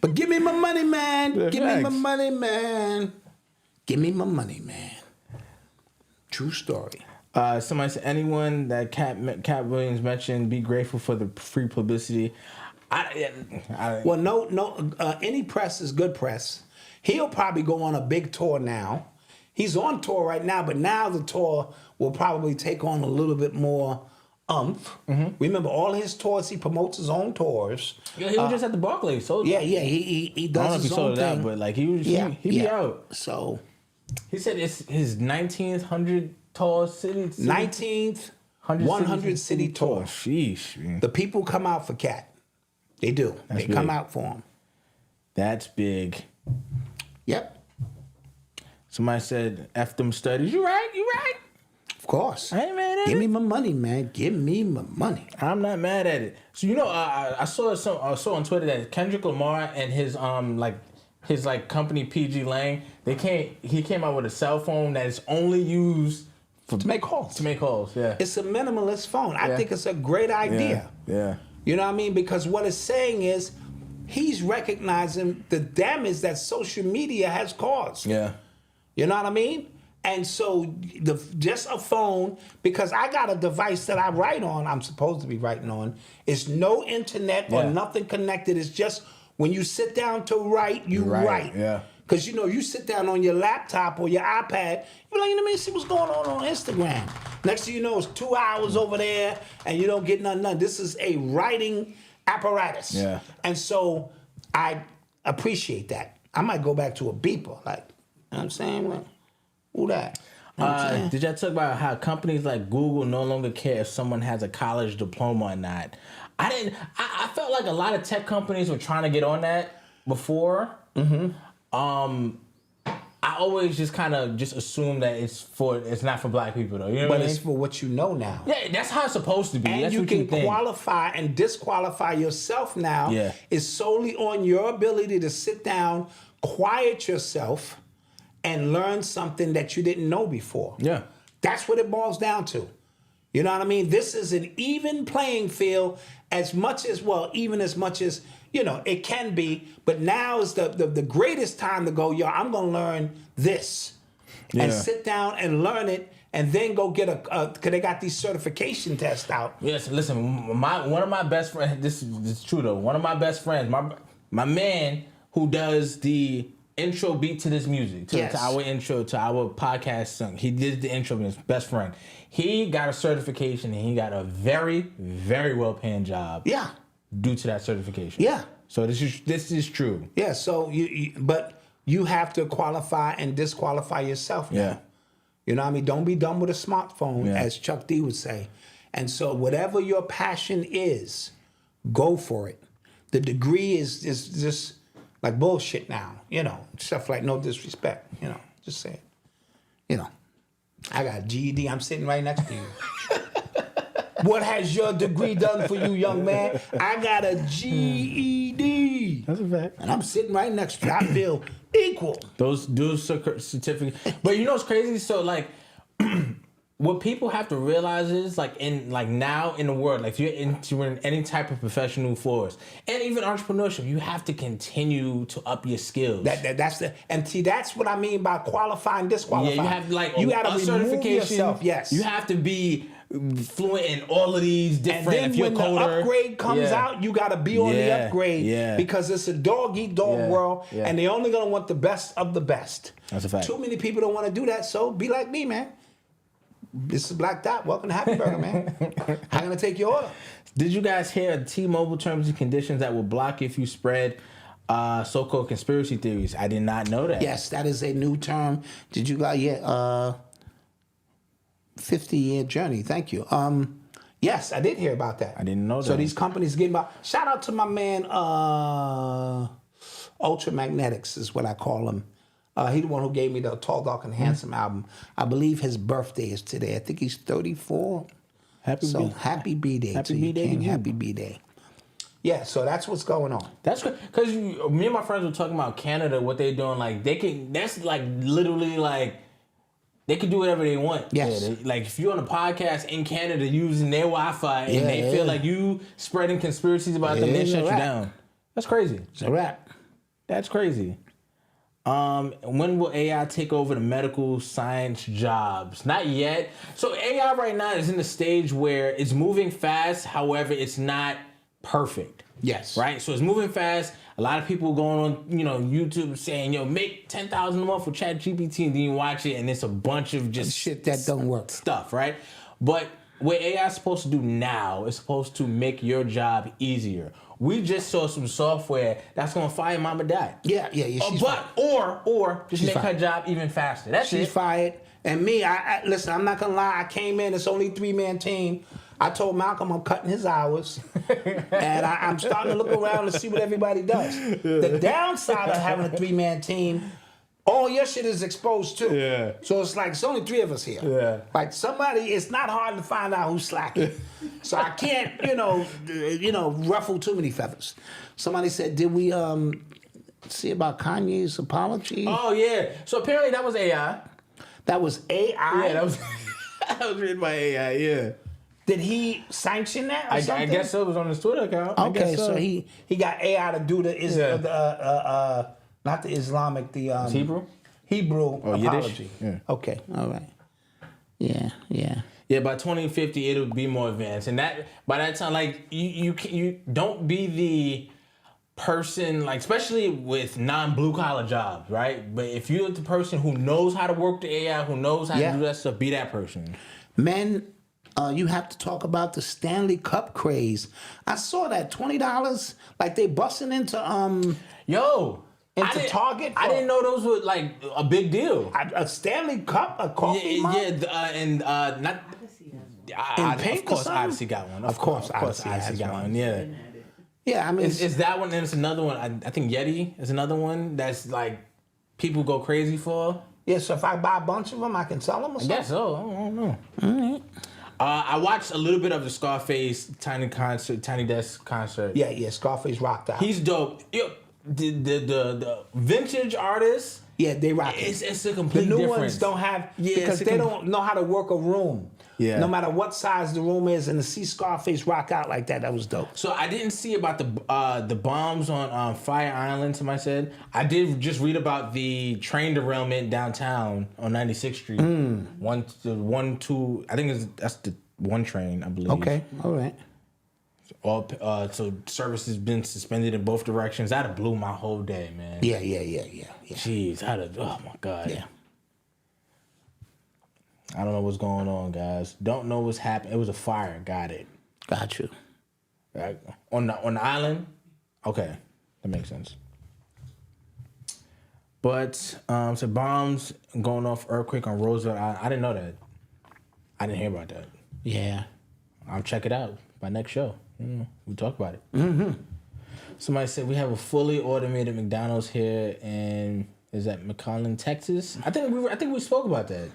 But give me my money, man. Give me my money, man. Give me my money, man. True story. Somebody said, anyone that Katt Williams mentioned, be grateful for the free publicity. Any press is good press. He'll probably go on a big tour now. He's on tour right now, but now the tour will probably take on a little bit more Remember, all his tours, he promotes his own tours. Yeah, he was just at the Barclays. So he does his own thing. That, but like he be out. So he said it's his 19th 100 tour city. 19th 100 city tour. Sheesh, man. The people come out for Katt. They do. They come out for him. That's big. Yep. Somebody said, F them studies. You right? Of course. I ain't mad at it. Give me my money, man. Give me my money. I'm not mad at it. So I saw on Twitter that Kendrick Lamar and his company PG Lang, he came out with a cell phone that is only used to make calls. Yeah. It's a minimalist phone. I think it's a great idea. Yeah. You know what I mean? Because what it's saying is he's recognizing the damage that social media has caused. Yeah. You know what I mean? And so just a phone, because I got a device that I write on, I'm supposed to be writing on. It's no internet or nothing connected. It's just when you sit down to write, you write. Yeah. Because, you sit down on your laptop or your iPad, you're like, let me see what's going on Instagram. Next thing you know, it's 2 hours over there and you don't get nothing done. This is a writing apparatus. Yeah. And so I appreciate that. I might go back to a beeper. Like, you know what I'm saying? Like, who that? You know what I'm saying? Did y'all talk about how companies like Google no longer care if someone has a college diploma or not? I felt like a lot of tech companies were trying to get on that before. Mm-hmm. I always just kind of assume that it's not for black people though. You know but what I it's mean? for what you know now. Yeah, that's how it's supposed to be. And that's you what can think. qualify and disqualify yourself now. Yeah. It's solely on your ability to sit down, quiet yourself, and learn something that you didn't know before. Yeah. That's what it boils down to. You know what I mean? This is an even playing field as much as it can be, but now is the greatest time to go, I'm going to learn this. Yeah. And sit down and learn it and then go get because they got these certification tests out. Yes, listen, one of my best friends, this is true though, one of my best friends, my man who does the intro beat to this music, to our intro, to our podcast song. He did the intro with his best friend. He got a certification and he got a very, very well-paying job. Yeah. Due to that certification. Yeah. So this is true. Yeah, so but you have to qualify and disqualify yourself now. Yeah. You know what I mean? Don't be dumb with a smartphone, as Chuck D would say. And so whatever your passion is, go for it. The degree is just like bullshit now, stuff like no disrespect, just saying. I got a GED, I'm sitting right next to you. What has your degree done for you, young man? I got a GED. That's a fact. And I'm sitting right next to you. I feel equal. Those certificates. But you know what's crazy? So like, what people have to realize is now in the world, like if you're in any type of professional force and even entrepreneurship, you have to continue to up your skills. That's what I mean by qualifying, disqualifying. Yeah, you have you got to remove yourself. Yes, you have to be fluent in all of these different. And then if you're when a coder, the upgrade comes out, you got to be on the upgrade. Yeah. Because it's a dog eat dog world, and they're only gonna want the best of the best. That's a fact. Too many people don't want to do that, so be like me, man. This is Black Dot. Welcome to Happy Burger, man. How can I take your order? Did you guys hear T-Mobile terms and conditions that will block if you spread so-called conspiracy theories? I did not know that. Yes, that is a new term. Did you guys? 50-year journey. Thank you. Yes, I did hear about that. I didn't know that. So these companies getting by. Shout out to my man, Ultra Magnetics is what I call him. He the one who gave me the Tall, Dark, and Handsome album. I believe his birthday is today. I think he's 34. Happy B-Day to you, King. Happy B-Day. Yeah, so that's what's going on. That's good. Because me and my friends were talking about Canada, what they're doing. Like, that's like literally like, they can do whatever they want. Yes. Like, if you're on a podcast in Canada using their Wi-Fi and they feel like you spreading conspiracies about them, they shut you down. That's crazy. It's a wrap. That's crazy. When will AI take over the medical science jobs? Not yet. So AI right now is in the stage where it's moving fast. However, it's not perfect. Yes. Right? So it's moving fast. A lot of people going on, YouTube saying, make $10,000 a month for ChatGPT, and then you watch it and it's a bunch of just shit that don't work. Stuff, right? But what AI is supposed to do now is supposed to make your job easier. We just saw some software that's gonna fire Mama Dad. Yeah. She's fired. Or just make her job even faster. She's fired. And me, I listen. I'm not gonna lie. I came in. It's only a 3-man team. I told Malcolm I'm cutting his hours, and I'm starting to look around to see what everybody does. The downside of having a 3-man team, all your shit is exposed too. Yeah. So it's like, it's only 3 of us here. Yeah. Like somebody, it's not hard to find out who's slacking. So I can't, ruffle too many feathers. Somebody said, did we see about Kanye's apology? Oh yeah. So apparently that was AI. That was AI? Yeah, that was written by AI, yeah. Did he sanction that or something? I guess so. It was on his Twitter account. Okay, so he got AI to do not the Islamic, the Hebrew apology. Yeah. Okay, all right. Yeah. Yeah, by 2050 it'll be more advanced, and that by that time, like you don't be the person, like especially with non-blue collar jobs, right? But if you're the person who knows how to work the AI, who knows how to do that stuff, be that person. Men, you have to talk about the Stanley Cup craze. I saw that $20, like they busting into Target. I didn't know those were like a big deal. A Stanley Cup, a coffee mug? Not. In pink of course, or Odyssey got one. Of course, Odyssey got one. Yeah. Yeah, I mean, is that one? And it's another one. I think Yeti is another one that's like people go crazy for. Yeah, so if I buy a bunch of them, I can sell them or something? I guess so. I don't know. Mm-hmm. I watched a little bit of the Scarface Tiny Desk concert. Yeah, Scarface rocked out. He's dope. The vintage artists. Yeah, they rock. It's a complete difference. The new difference. ones don't have, because they don't know how to work a room. Yeah. No matter what size the room is, and to see Scarface rock out like that was dope. So I didn't see about the bombs on Fire Island, somebody said. I did just read about the train derailment downtown on 96th Street. I think that's the one train, I believe. Okay, all right. So service has been suspended in both directions. That blew my whole day, man. Yeah. Jeez, oh my God. Yeah. I don't know what's going on, guys. Don't know what's happening. It was a fire. Got it. Got you. Right. On the island? Okay. That makes sense. But, so bombs going off, earthquake on Roosevelt Island. I didn't know that. I didn't hear about that. Yeah. I'll check it out by next show. We'll talk about it. Mm-hmm. Somebody said we have a fully automated McDonald's here in, is that McAllen, Texas? I think we spoke about that.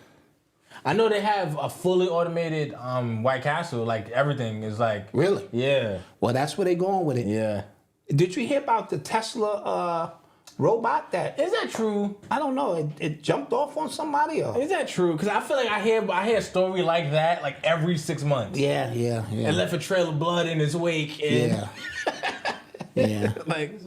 I know they have a fully automated White Castle. Like everything is like. Really? Yeah. Well, that's where they're going with it. Yeah. Did you hear about the Tesla robot that. Is that true? I don't know. It jumped off on somebody or? Is that true? Because I feel like I hear a story like that like every 6 months. Yeah. It left a trail of blood in its wake. And Yeah. like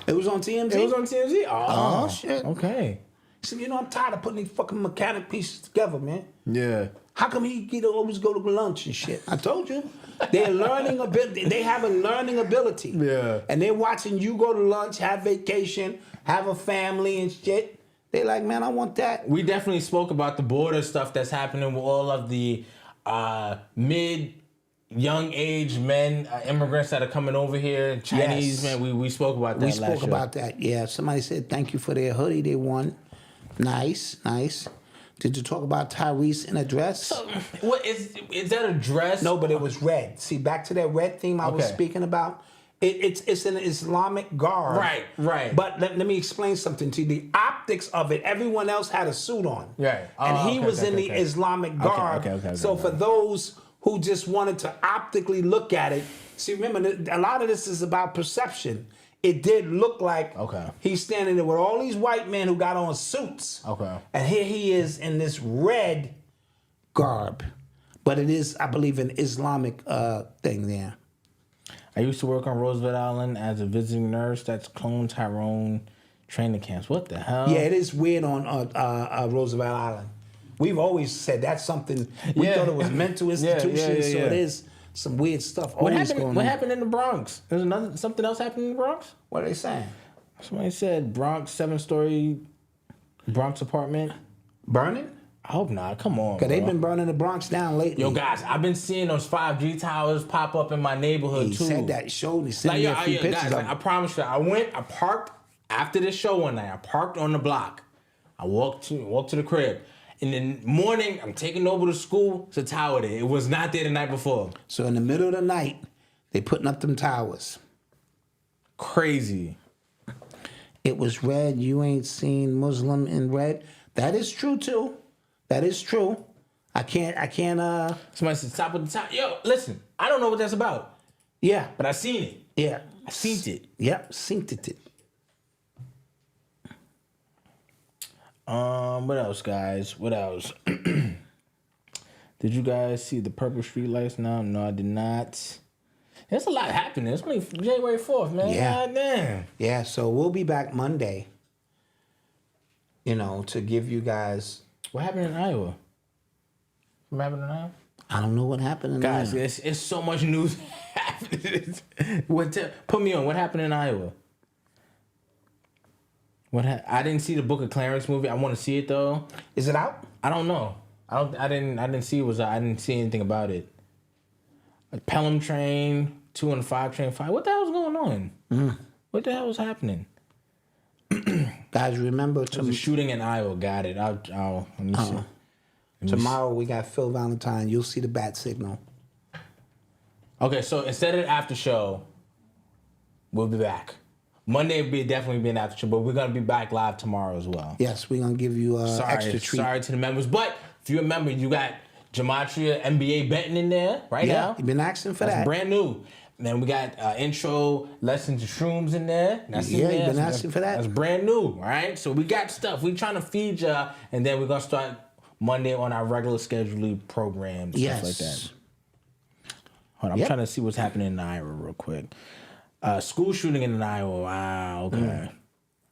it was on TMZ? It was on TMZ? Oh, shit. Okay. So, I'm tired of putting these fucking mechanic pieces together, man. Yeah. How come he always go to lunch and shit? I told you. They're learning ability. They have a learning ability. Yeah. And they're watching you go to lunch, have vacation, have a family and shit. They like, man, I want that. We definitely spoke about the border stuff that's happening with all of the young age men, immigrants that are coming over here, Chinese men. We spoke about that. We spoke about that. Yeah. Somebody said thank you for their hoodie they won. Nice. Did you talk about Tyrese in a dress? So, what is that a dress? No, but it was red. See, back to that red theme I was speaking about. It's an Islamic garb. Right. But let me explain something to you. The optics of it, everyone else had a suit on. Right. And he was in the Islamic garb. So for those who just wanted to optically look at it, see, remember, a lot of this is about perception. It did look like he's standing there with all these white men who got on suits. Okay. And here he is in this red garb. But it is, I believe, an Islamic thing there. I used to work on Roosevelt Island as a visiting nurse. That's Clone Tyrone training camps. What the hell? Yeah, it is weird on Roosevelt Island. We've always said that's something, we thought it was mental institutions, so it is some weird stuff What always going on. What happened in the Bronx? There's something else happening in the Bronx? What are they saying? Somebody said Bronx, 7-story Bronx apartment. Burning? I hope not. Come on, Because they've been burning the Bronx down lately. Yo, guys, I've been seeing those 5G towers pop up in my neighborhood, he too. He said that. He showed me. Sent me a few pictures guys, of I promise you, I parked after this show one night. I parked on the block. I walked to the crib. In the morning, I'm taking over to school. It's a tower there. It was not there the night before. So in the middle of the night, they putting up them towers. Crazy. It was red. You ain't seen Muslim in red. That is true too. That is true. I can't. Somebody said top of the tower. Yo, listen. I don't know what that's about. Yeah, but I seen it. Yeah, I seen it. Yep, seen it. What else, guys? What else? Did you guys see the purple street lights now? No, I did not. There's a lot happening. It's only January 4th, man. Yeah. God damn. Yeah, so we'll be back Monday, to give you guys... What happened in Iowa? What happened in Iowa? I don't know what happened in Iowa. Guys, it's so much news happening. Put me on. What happened in Iowa? I didn't see the Book of Clarence movie. I want to see it though. Is it out? I don't know. I didn't see it was. I didn't see anything about it. A Pelham train, 2 and 5 train 5. What the hell's going on? What the hell was happening? Guys, remember to shooting in Iowa. Got it. I'll let me see. Tomorrow we got Phil Valentine. You'll see the bat signal. Okay, so instead of the after show, we'll be back. Monday will definitely be an after show, but we're gonna be back live tomorrow as well. Yes, we're gonna give you extra treat. Sorry to the members, but if you remember, you got Gematria NBA betting in there right now. You've been asking for That's that. brand new. Then we got intro lessons to shrooms in there. That's in there. You've been asking for that. That's brand new, all right? So we got stuff. We're trying to feed y'all, and then we're gonna start Monday on our regular scheduled program, stuff like that. Hold on, I'm trying to see what's happening in Iowa real quick. School shooting in Iowa. Wow, okay.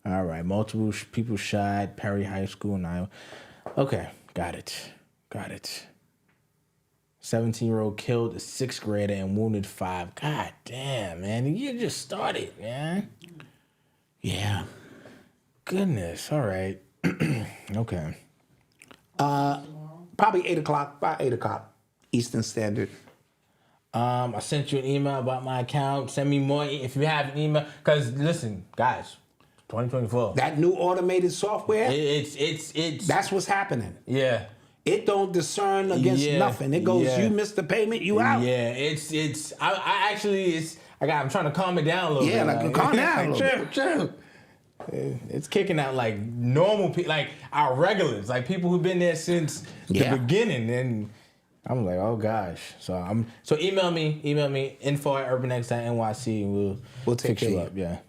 All right, multiple people shot, Perry High School in Iowa. Okay, got it. 17-year-old killed a 6th grader and wounded 5. God damn, man. You just started, man. Yeah. Goodness, all right. Okay. Probably 8 o'clock, about 8 o'clock Eastern Standard. I sent you an email about my account. Send me more if you have an email. Because listen, guys, 2024. That new automated software. It's that's what's happening. Yeah. It don't discern against nothing. It goes, you missed the payment, you out. Yeah, I'm trying to calm it down a little bit. Yeah, like calm down a little bit. It's kicking out like normal people, like our regulars, like people who've been there since the beginning. And I'm like, oh gosh. So email me info@urbanx.nyc and we'll take fix you care. up. Yeah.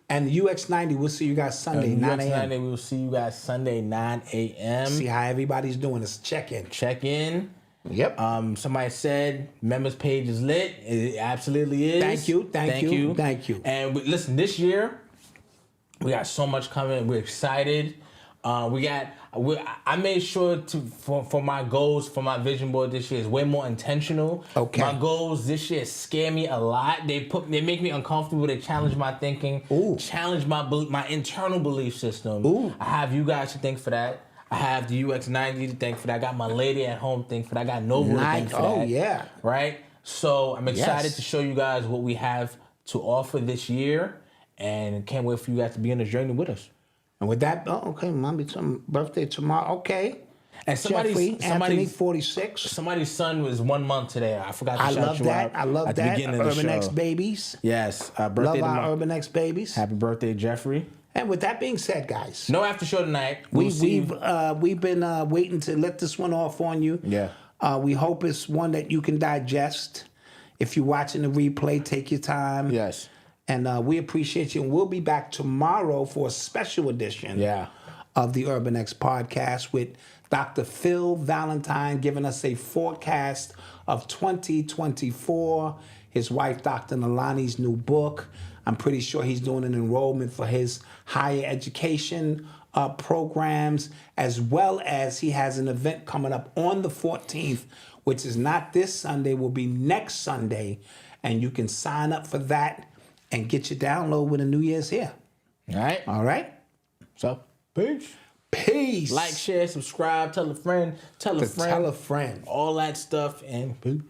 And UX90, we'll see you guys Sunday, 9 a.m. UX90, we'll see you guys Sunday, 9 a.m. See how everybody's doing. It's check-in. Check-in. Yep. Somebody said members page is lit. It absolutely is. Thank you. And listen, this year we got so much coming. We're excited. I made sure for my goals for my vision board this year is way more intentional. Okay. My goals this year scare me a lot. They make me uncomfortable. They challenge my thinking. Ooh. Challenge my internal belief system. Ooh. I have you guys to thank for that. I have the UX90 to thank for that. I got my lady at home to thank for that. I got Noble to thank for that. Oh, yeah. Right? So I'm excited Yes. to show you guys what we have to offer this year, and can't wait for you guys to be on this journey with us. And with that, mommy's birthday tomorrow. Okay. And Anthony, 46. Somebody's son was 1 month today. I forgot to shout you out. I love at the that. beginning of the Urban show. X babies. Yes. Love Birthday our Urban X babies. Happy birthday, Jeffrey. And with that being said, guys, no after show tonight. We've been waiting to let this one off on you. Yeah. We hope it's one that you can digest. If you're watching the replay, take your time. Yes. And we appreciate you. And we'll be back tomorrow for a special edition of the Urban X podcast with Dr. Phil Valentine giving us a forecast of 2024. His wife, Dr. Nalani's new book. I'm pretty sure he's doing an enrollment for his higher education programs, as well as he has an event coming up on the 14th, which is not this Sunday, will be next Sunday. And you can sign up for that and get your download when the New Year's here. All right? So, peace. Peace. Like, share, subscribe, tell a friend, tell a friend. Tell a friend. All that stuff, and peace.